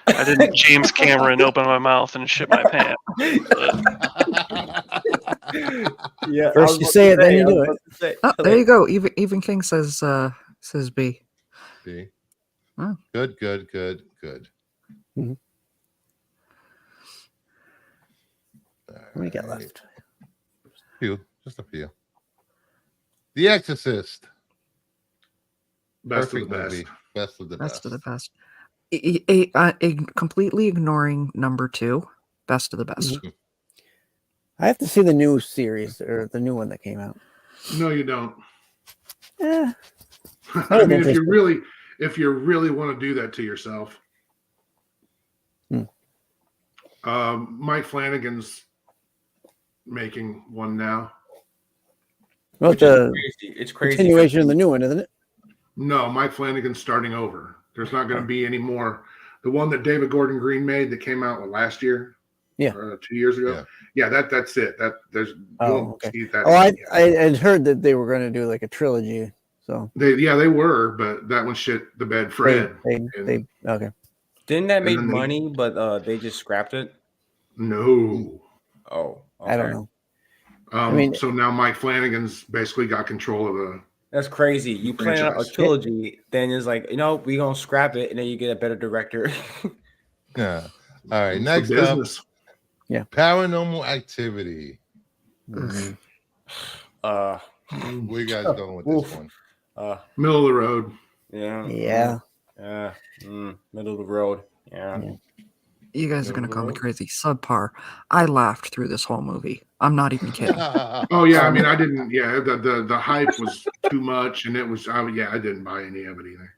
I didn't James Cameron open my mouth and shit my pants. But Yeah, First you say it, then you do it. Oh, there you go. Even King says B. See? Oh. Good. Mhm. What do we got Alright. left? Just a few. The Exorcist. Best Perfect of the best. movie. Best of the Best best. of the best. Completely ignoring number 2. Best of the best. Mhm. I have to see the new series or the new one that came out. No, you don't. Eh, I mean, interesting. if you really want to do that to yourself, Mike Flanagan's making one now. well, Which it's is a crazy. It's crazy. continuation of the new one, isn't it? No, Mike Flanagan's starting over. There's not going to be any more. The one that David Gordon Green made that came out last year, Yeah. 2 years ago. Yeah, that's it. That there's you won't Okay. see that. Oh, I had heard that they were going to do like a trilogy. So they were, but that one shit the bed Fred. they okay. Didn't that And make then they- money, but they just scrapped it? No. Oh, okay. I don't know. I mean- so now Mike Flanagan's basically got control of the. That's crazy. You plan out a franchise. trilogy, then it's like, we gonna scrap it, and then you get a better director. Yeah. All right. It's Next the up, business. Paranormal Activity. Mhm. Uh, Where you guys going with this one? Middle of the road. yeah, Yeah. middle of the road. Yeah. You guys are going to call me crazy. Subpar. I laughed through this whole movie. I'm not even kidding. Oh yeah, I mean, I didn't. Yeah, the hype was too much, and it was. I didn't buy any of it either.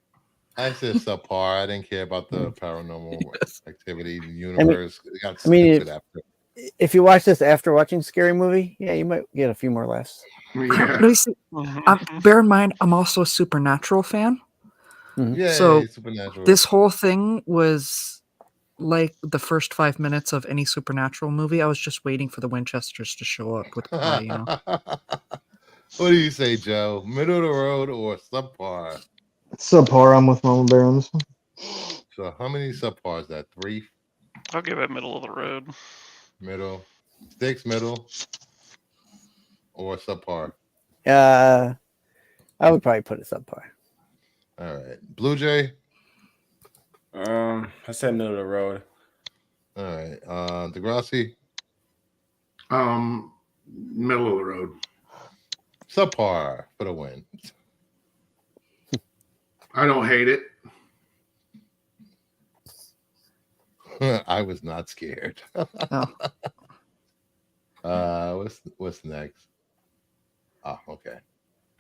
I said subpar. I didn't care about the Paranormal Yes. Activity universe. It got I mean, stupid after. If you watch this after watching Scary Movie, yeah, you might get a few more laughs. Yeah, No, you see, bear in mind, I'm also a Supernatural fan. Yeah. So Supernatural. this whole thing was like the first 5 minutes of any Supernatural movie. I was just waiting for the Winchesters to show up with pie, you know. What do you say, Joe? Middle of the road or subpar? Subpar. I'm with Mama Bear on this one. So how many subpars? That 3? I'll give it middle of the road. Middle. 6 middle. Or subpar. I would probably put it subpar. All right. Blue Jay. I said middle of the road. All right. Degrassi. middle of the road. Subpar for the win. I don't hate it. I was not scared. What's next? Oh, okay.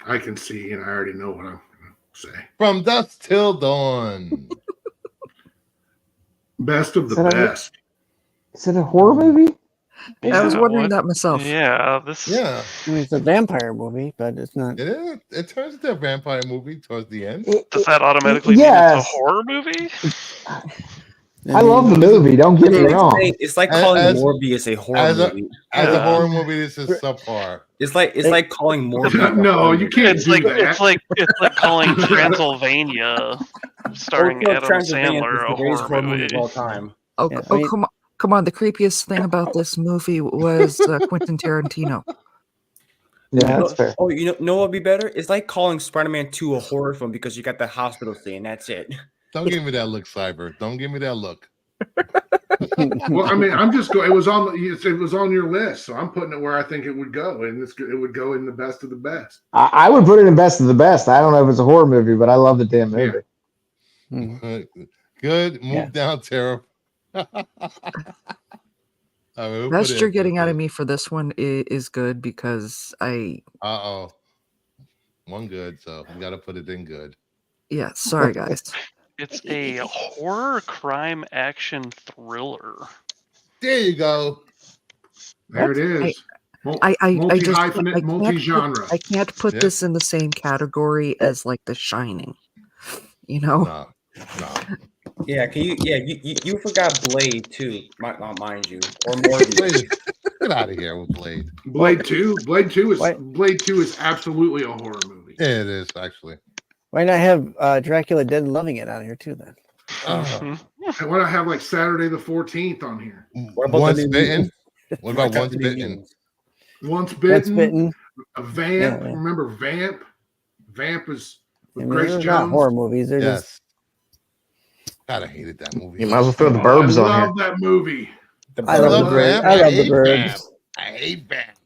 I can see, and I already know what I'm going to say. From Dusk Till Dawn. Best of the Is that best. Is it a horror movie? I was Yeah, wondering what- that myself. Yeah, this. Yeah, I mean, it's a vampire movie, but it's not. it is. It turns into a vampire movie towards the end. Does that automatically mean Yes. it's a horror movie? I love the movie. Don't get me wrong. It's like As- calling as- Morbius a horror as a- movie. As a Yeah. horror movie, this is subpar. It's like calling Morbius. No, you can't It's do like that. it's like calling Transylvania, starring Hotel Adam Transylvania Sandler, is a the greatest horror movie. of all time. Oh, Yeah, I mean- come on. The creepiest thing about this movie was Quentin Tarantino. Yeah, that's fair. Oh, you know what would be better? It's like calling Spider-Man 2 a horror film because you got the hospital scene. That's it. Don't give me that look, Cyber. Don't give me that look. Well, I mean, I'm just going. It was on your list, so I'm putting it where I think it would go, and it would go in the best of the best. I would put it in best of the best. I don't know if it's a horror movie, but I love the damn movie. Mhm. Good. Move Yeah. down, Tara. Best you're getting out of me for this one is good because Uh-oh. One good, so we got to put it in good. yeah, sorry guys. It's a horror crime action thriller. There you go. There it is. I just Multi-hyphenate, multi-genre. I can't put Yeah. this in the same category as like The Shining. You know? No. Yeah, can you? Yeah, you forgot Blade too, mind you, or Morbius. Blade, get out of here with Blade. Blade 2. Blade 2 is Why- Blade 2 is absolutely a horror movie. Yeah, it is actually. Why not have Dracula Dead and Loving It on here too then? Mhm. And why not have like Saturday the 14th on here? What about Once the new bitten. mutants? What about What about once the new bitten? mutants? Once Once Bitten, Bitten. a Vamp. Yeah, yeah. Remember Vamp? Vamp is with I mean, Grace they're not Jones. horror movies. They're just Yes. God, I hated that movie. You might as well throw the Oh, Burbs I on here. love that movie. The I love the Bird. Burbs. Vamp. I love the hate Burbs. Vamp. I hate Vamp.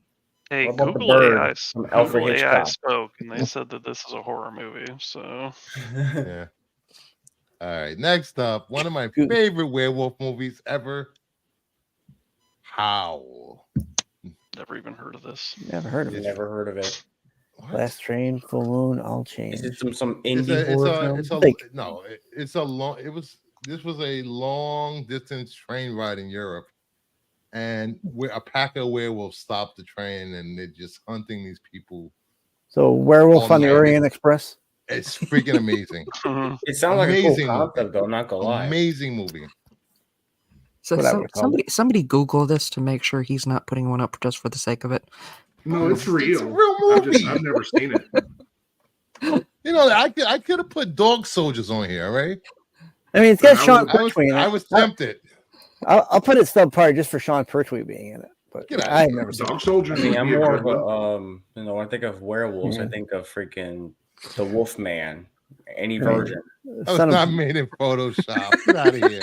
Hey, What about the Google Bird AI, from Alfred Google AI Hitchcock? spoke, and they said that this is a horror movie. So Yeah. All right. Next up, one of my Good. favorite werewolf movies ever. Howl. never even heard of this. never heard of it. Never heard of it. What? Last Train, Full Moon, All Change. Is it some It's indie a, it's horror a, film? it's a, Think. no, it's a long, this was a long distance train ride in Europe. And where a pack of werewolves stopped the train and they're just hunting these people. So Werewolf All on the night. Orient Express. It's freaking amazing. Mhm. It sounds like a cool Amazing concept, movie. though. I'm not gonna lie. Amazing movie. So What I would call somebody Google this to make sure he's not putting one up just for the sake of it. No, it's real. It's a real movie. I've never seen it. You know, I could have put Dog Soldiers on here, right? I mean, it's got I Sean was- Pertwee in it. I was tempted. I'll put it subpar just for Sean Pertwee being in it. But Get out of I've here. never seen Dog it. Soldiers. I mean, would I'm be a more good of one. a when I think of werewolves, I Mhm. think of freaking the Wolf Man, any Right. version. I was Son not of, made in Photoshop. Get out of here.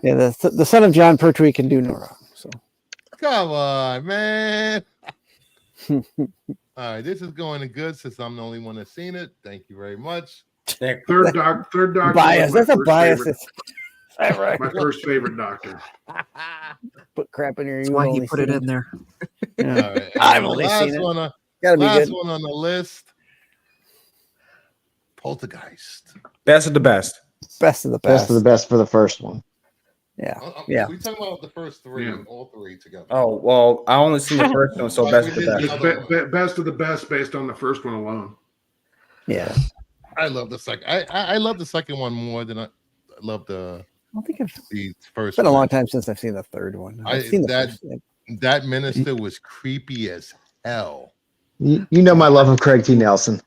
yeah, the son of John Pertwee can do no wrong. So Come on, man. All right, this is going to good since I'm the only one that's seen it. Thank you very much. Nick, Third Doctor. bias. was my That's a first bias. favorite- That's right. My first favorite Doctor. Put crap in here. That's You've why he only put it seen in there. Yeah. All right, I've and the only last seen it. one, Gotta be last good. one on the list. Poltergeist. best of the best. Best of the Best best. of the best for the first one. Yeah. Oh, Yeah. We talking about the first three, Yeah. all three together. Oh well, I only seen the first one, so Like best we of the did the best. other one. Best of the best based on the first one alone. Yeah. I love the second. I love the second one more than I love the I don't think it's first. been a one. long time since I've seen the third one. I've I- seen the that- first. That minister was creepy as hell. You know my love of Craig T. Nelson.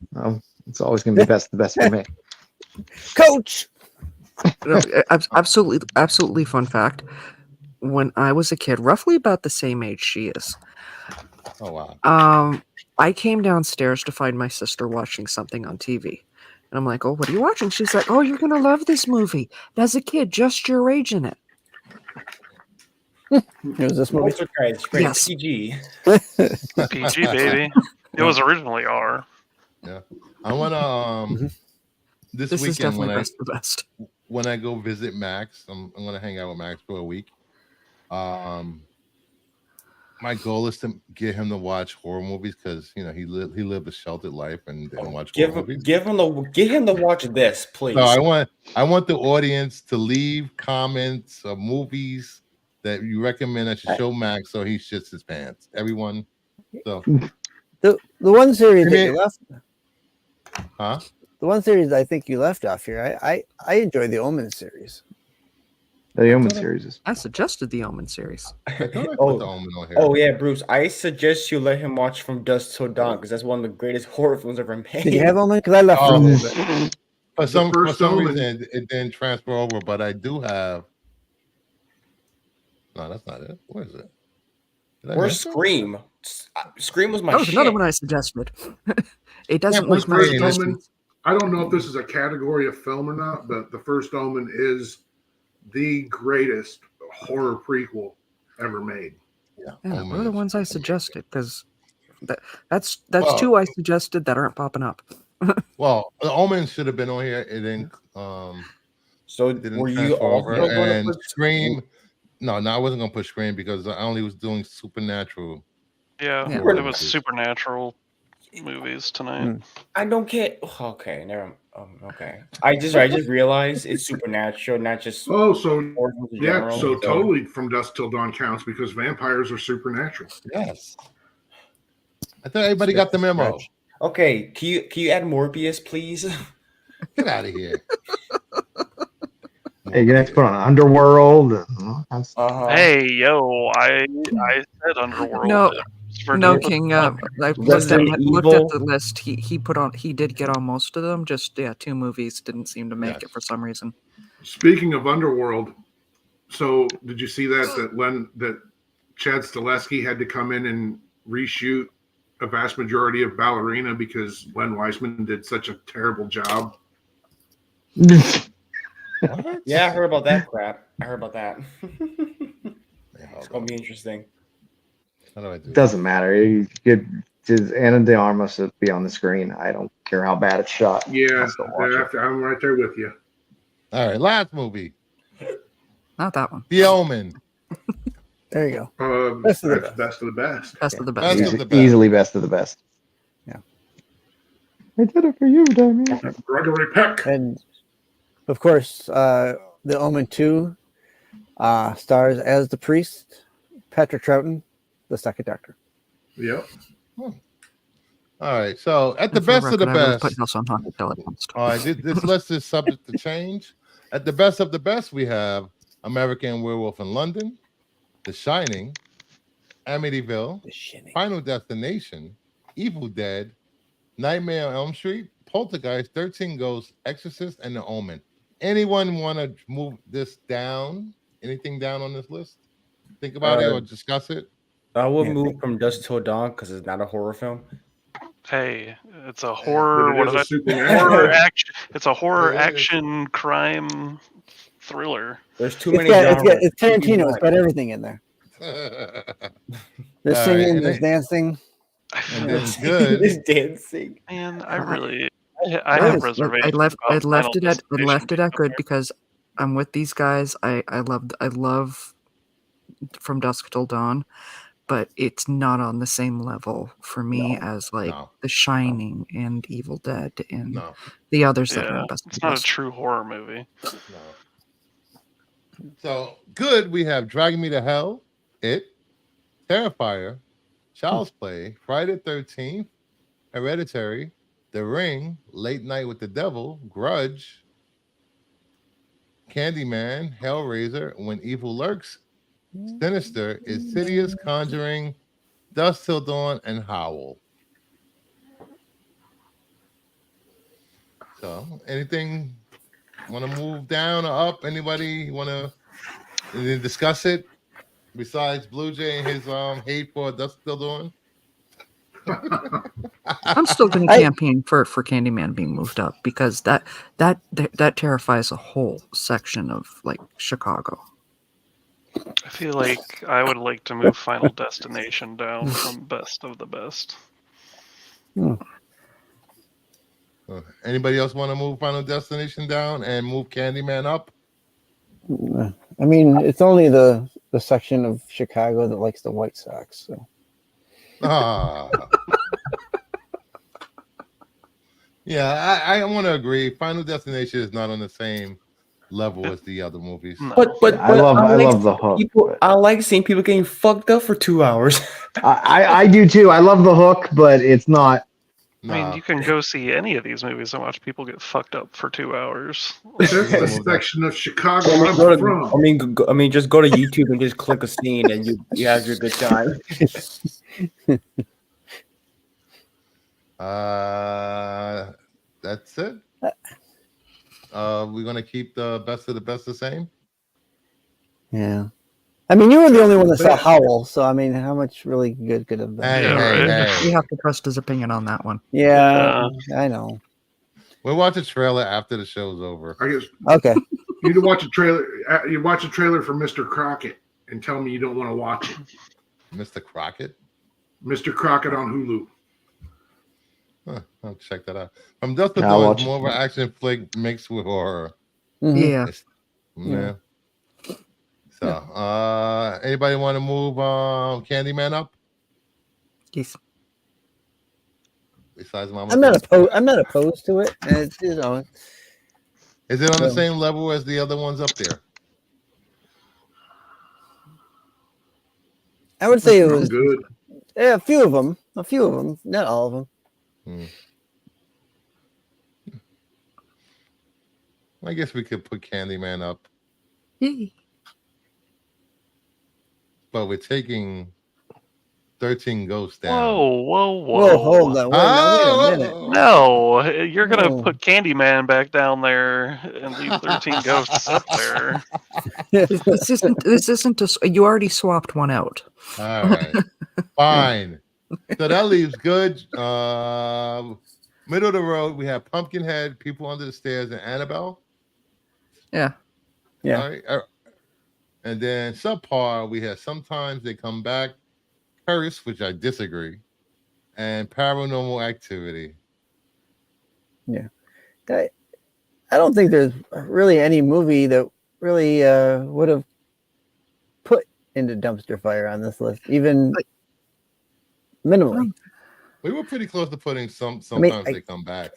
It's always going to be best of the best for me. Coach. No, absolutely fun fact. When I was a kid, roughly about the same age she is, Oh wow. I came downstairs to find my sister watching something on TV. And I'm like, oh, what are you watching? She's like, oh, you're going to love this movie. There's a kid just your age in it. It was this movie. Poltergeist, rated Yes. PG. PG baby. It was originally R. I want to this This is weekend definitely best of the best. when I go visit Max, I'm going to hang out with Max for a week. My goal is to get him to watch horror movies because he lived a sheltered life and didn't watch horror movies. Get him to watch this, please. So I want the audience to leave comments of movies that you recommend I should show Max so he shits his pants. Everyone. So The one series that Give me- you left. huh? The one series I think you left off here. I enjoy the Omen series. The Omen series is. I suggested the Omen series. I thought I put Oh. the Omen on here. Oh yeah, Bruce. I suggest you let him watch From Dusk Till Dawn because that's one of the greatest horror films ever made. Did you have Omen? Because I left for a Oh. little bit. For some first Omen- reason it didn't transfer over, but I do have. No, that's not it. Where is it? Did I Or miss it? Scream. Scream was my That was shit. another one I suggested. It doesn't put like my Scream. suggestions. I don't know if this is a category of film or not, but the first Omen is the greatest horror prequel ever made. Yeah, Yeah, Omen what are the is ones I freaking suggested? Because that's Well- two I suggested that aren't popping up. Well, the Omen should have been on here. It didn't. So Didn't were you transfer also over. going to And put Scream. No, I wasn't gonna put Scream because I only was doing Supernatural. Yeah, Yeah. it was supernatural movies tonight. I don't get. Okay, never. Okay. I just realized it's supernatural, not just Oh, so horror films in yeah, general. so totally From Dusk Till Dawn counts because vampires are supernatural. Yes. I thought everybody got the memo. Okay, can you add Morbius, please? Get out of here. Hey, you're gonna have to put on Underworld. Hey, yo, I said Underworld. No, For no, Dope. King. I looked Resident at Evil. the list. He did get on most of them. Just 2 movies didn't seem to make it for some reason. Speaking of Underworld, so did you see that Chad Stileski had to come in and reshoot a vast majority of Ballerina because Len Weissman did such a terrible job? What? Yeah, I heard about that crap. I heard about that. It's gonna be interesting. How do I do It doesn't matter. You could just Anna de Armas should be on the screen. I don't care how bad it's shot. Yeah, I'll still watch it. I'm right there with you. All right, last movie, Not that one. The Omen. There you go. That's Best of the best. best of the best. Best of the Best best. of the best. Easily best of the best. Yeah. I did it for you, Damien. Gregory Peck. And of course, The Omen 2 stars as the priest, Patrick Troughton, the second Doctor. Yep. All right, so at the And for best of the record, I would best. put House on Haunted Hill against. All right, this list is subject to change. At the best of the best, we have American Werewolf in London, The Shining, Amityville, Final Destination, Evil Dead, Nightmare on Elm Street, Poltergeist, 13 Ghosts, Exorcist, and The Omen. Anyone want to move this down? Anything down on this list? Think about it or discuss it? I would move from Dusk Till Dawn because it's not a horror film. Hey, it's a horror. But it What is did a I? supernatural. Horror action. It's a horror It is. action crime thriller. There's too many genres. It's Tarantino. It's got everything in there. There's All singing, right, and there's it- dancing. And then good. This dancing. Man, I have I reservations. left about Final it at Destination. good because I'm with these guys. I love From Dusk Till Dawn, but it's not on the same level for me as like No. The Shining and Evil Dead and No, the others that are Yeah, in best. it's not a true horror movie. no. So good, we have Dragging Me to Hell, It, Terrifier, Child's Play, Friday the 13th, Hereditary, The Ring, Late Night with the Devil, Grudge, Candyman, Hellraiser, When Evil Lurks, Sinister, Insidious, Conjuring, Dusk Till Dawn, and Howl. So, anything want to move down or up? Anybody want to discuss it besides Blue Jay and his hate for Dusk Till Dawn? I'm still going to campaign for Candyman being moved up because that terrifies a whole section of like Chicago. I feel like I would like to move Final Destination down from best of the best. Anybody else want to move Final Destination down and move Candyman up? I mean, it's only the section of Chicago that likes the White Sox. So. Ah. Yeah, I want to agree. Final Destination is not on the same level as the other movies. But I love the hook. I like seeing people getting fucked up for 2 hours. I do too. I love the hook, but it's not. I mean, you can go see any of these movies and watch people get fucked up for 2 hours. That's the section of Chicago I'm from. I mean, just go to YouTube and just click a scene, and you have your good time. That's it. We're gonna keep the best of the best the same. Yeah. I mean, you were the only one that saw Howl, so I mean, how much really good could have been? Hey. You have to trust his opinion on that one. Yeah, I know. We'll watch a trailer after the show's over. I guess Okay. you need to watch a trailer. You watch a trailer for Mr. Crockett and tell me you don't want to watch it. Mr. Crockett? Mr. Crockett on Hulu. Huh, I'll check that out. From Dusk Till I'll Dawn, watch it's more of an action flick mixed with horror. Yeah. Yeah. So, anybody want to move Candyman up? Yes. Besides Mama. I'm not opposed to it. It's, you know, Is it on the same level as the other ones up there? I would say it was Good. a few of them, not all of them. I guess we could put Candyman up But we're taking 13 Ghosts down. Whoa. Hold on. Wait a minute. No, you're gonna No. put Candyman back down there and leave 13 Ghosts up there. This isn't you already swapped one out. All right. Fine. So that leaves good. Middle of the road, we have Pumpkinhead, People Under the Stairs, and Annabelle. Yeah. Yeah. All right. And then subpar, we have Sometimes They Come Back, Curse, which I disagree, and Paranormal Activity. Yeah. I don't think there's really any movie that really would have put into dumpster fire on this list, even minimally. We were pretty close to putting Sometimes They Come Back.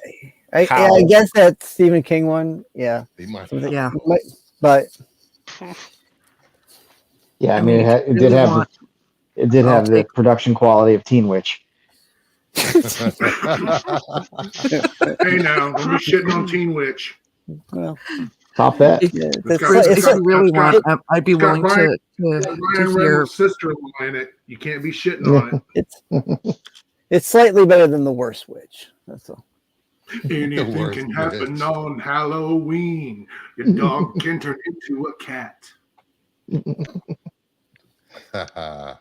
I guess that Stephen King one, yeah. Yeah. But Yeah, I mean, it did have the production quality of Teen Witch. Hey, now, don't be shitting on Teen Witch. well, Top that. If you really want, I'd be willing to Ryan hear. Reynolds' sister-in-law in it. You can't be shitting on it. it's slightly better than The Worst Witch. That's all. Anything can happen on Halloween. Your dog can turn into a cat. That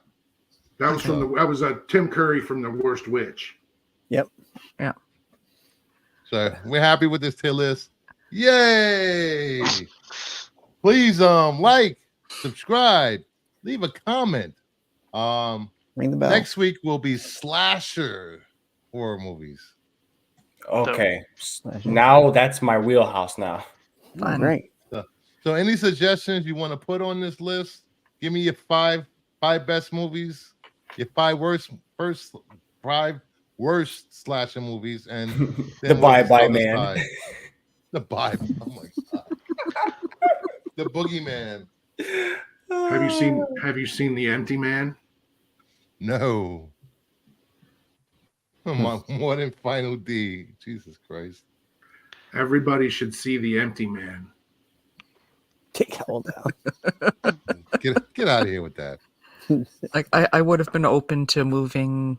was Tim Curry from The Worst Witch. Yep. Yeah. So we're happy with this tier list. Yay! Please like, subscribe, leave a comment. Ring the bell. Next week will be slasher horror movies. Okay. Now that's my wheelhouse now. Fun. Great. So any suggestions you want to put on this list? Give me your five best movies, your five worst slasher movies, and The Bye-Bye Man. The Bible. Oh my god. The Boogeyman. Have you seen The Empty Man? No. More than Final D. Jesus Christ. Everybody should see The Empty Man. Take hell down. Get out of here with that. Like I would have been open to moving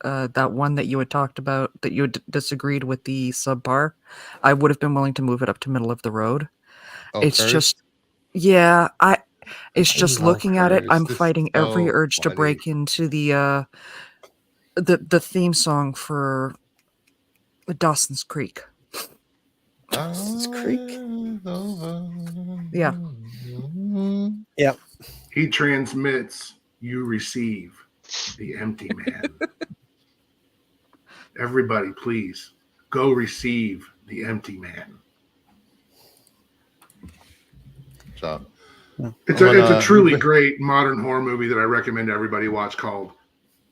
that one that you had talked about that you had disagreed with the subpar. I would have been willing to move it up to middle of the road. It's Curse? just it's just looking at it, I'm Curse. fighting This is every so urge to funny. break into the theme song for Dawson's Creek. Dawson's Creek? Yeah. Yep. He transmits, you receive. The Empty Man. Everybody, please go receive The Empty Man. So It's a truly great modern horror movie that I recommend everybody watch, called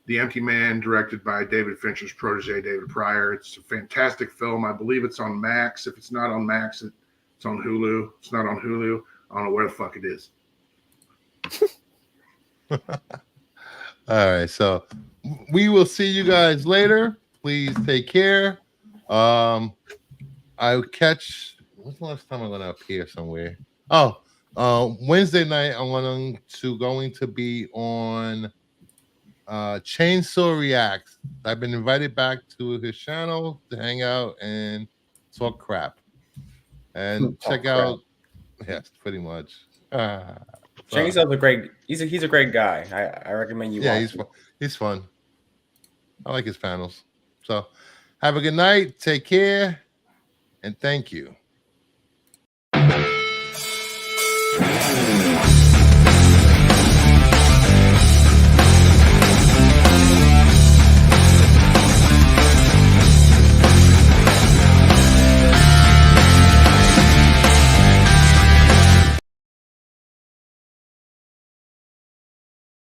The Empty Man, directed by David Fincher's protege, David Pryor. It's a fantastic film. I believe it's on Max. If it's not on Max, it's on Hulu. If it's not on Hulu, I don't know where the fuck it is. All right, so we will see you guys later. Please take care. I'll catch. When's the last time I'm gonna appear somewhere? Wednesday night I'm going to be on Chainsaw Reacts. I've been invited back to his channel to hang out and talk crap and check out. Yes, pretty much. Chainsaw's a great. He's a great guy. I recommend you. Yeah, watch him. he's fun. I like his panels. So, have a good night. Take care, and thank you.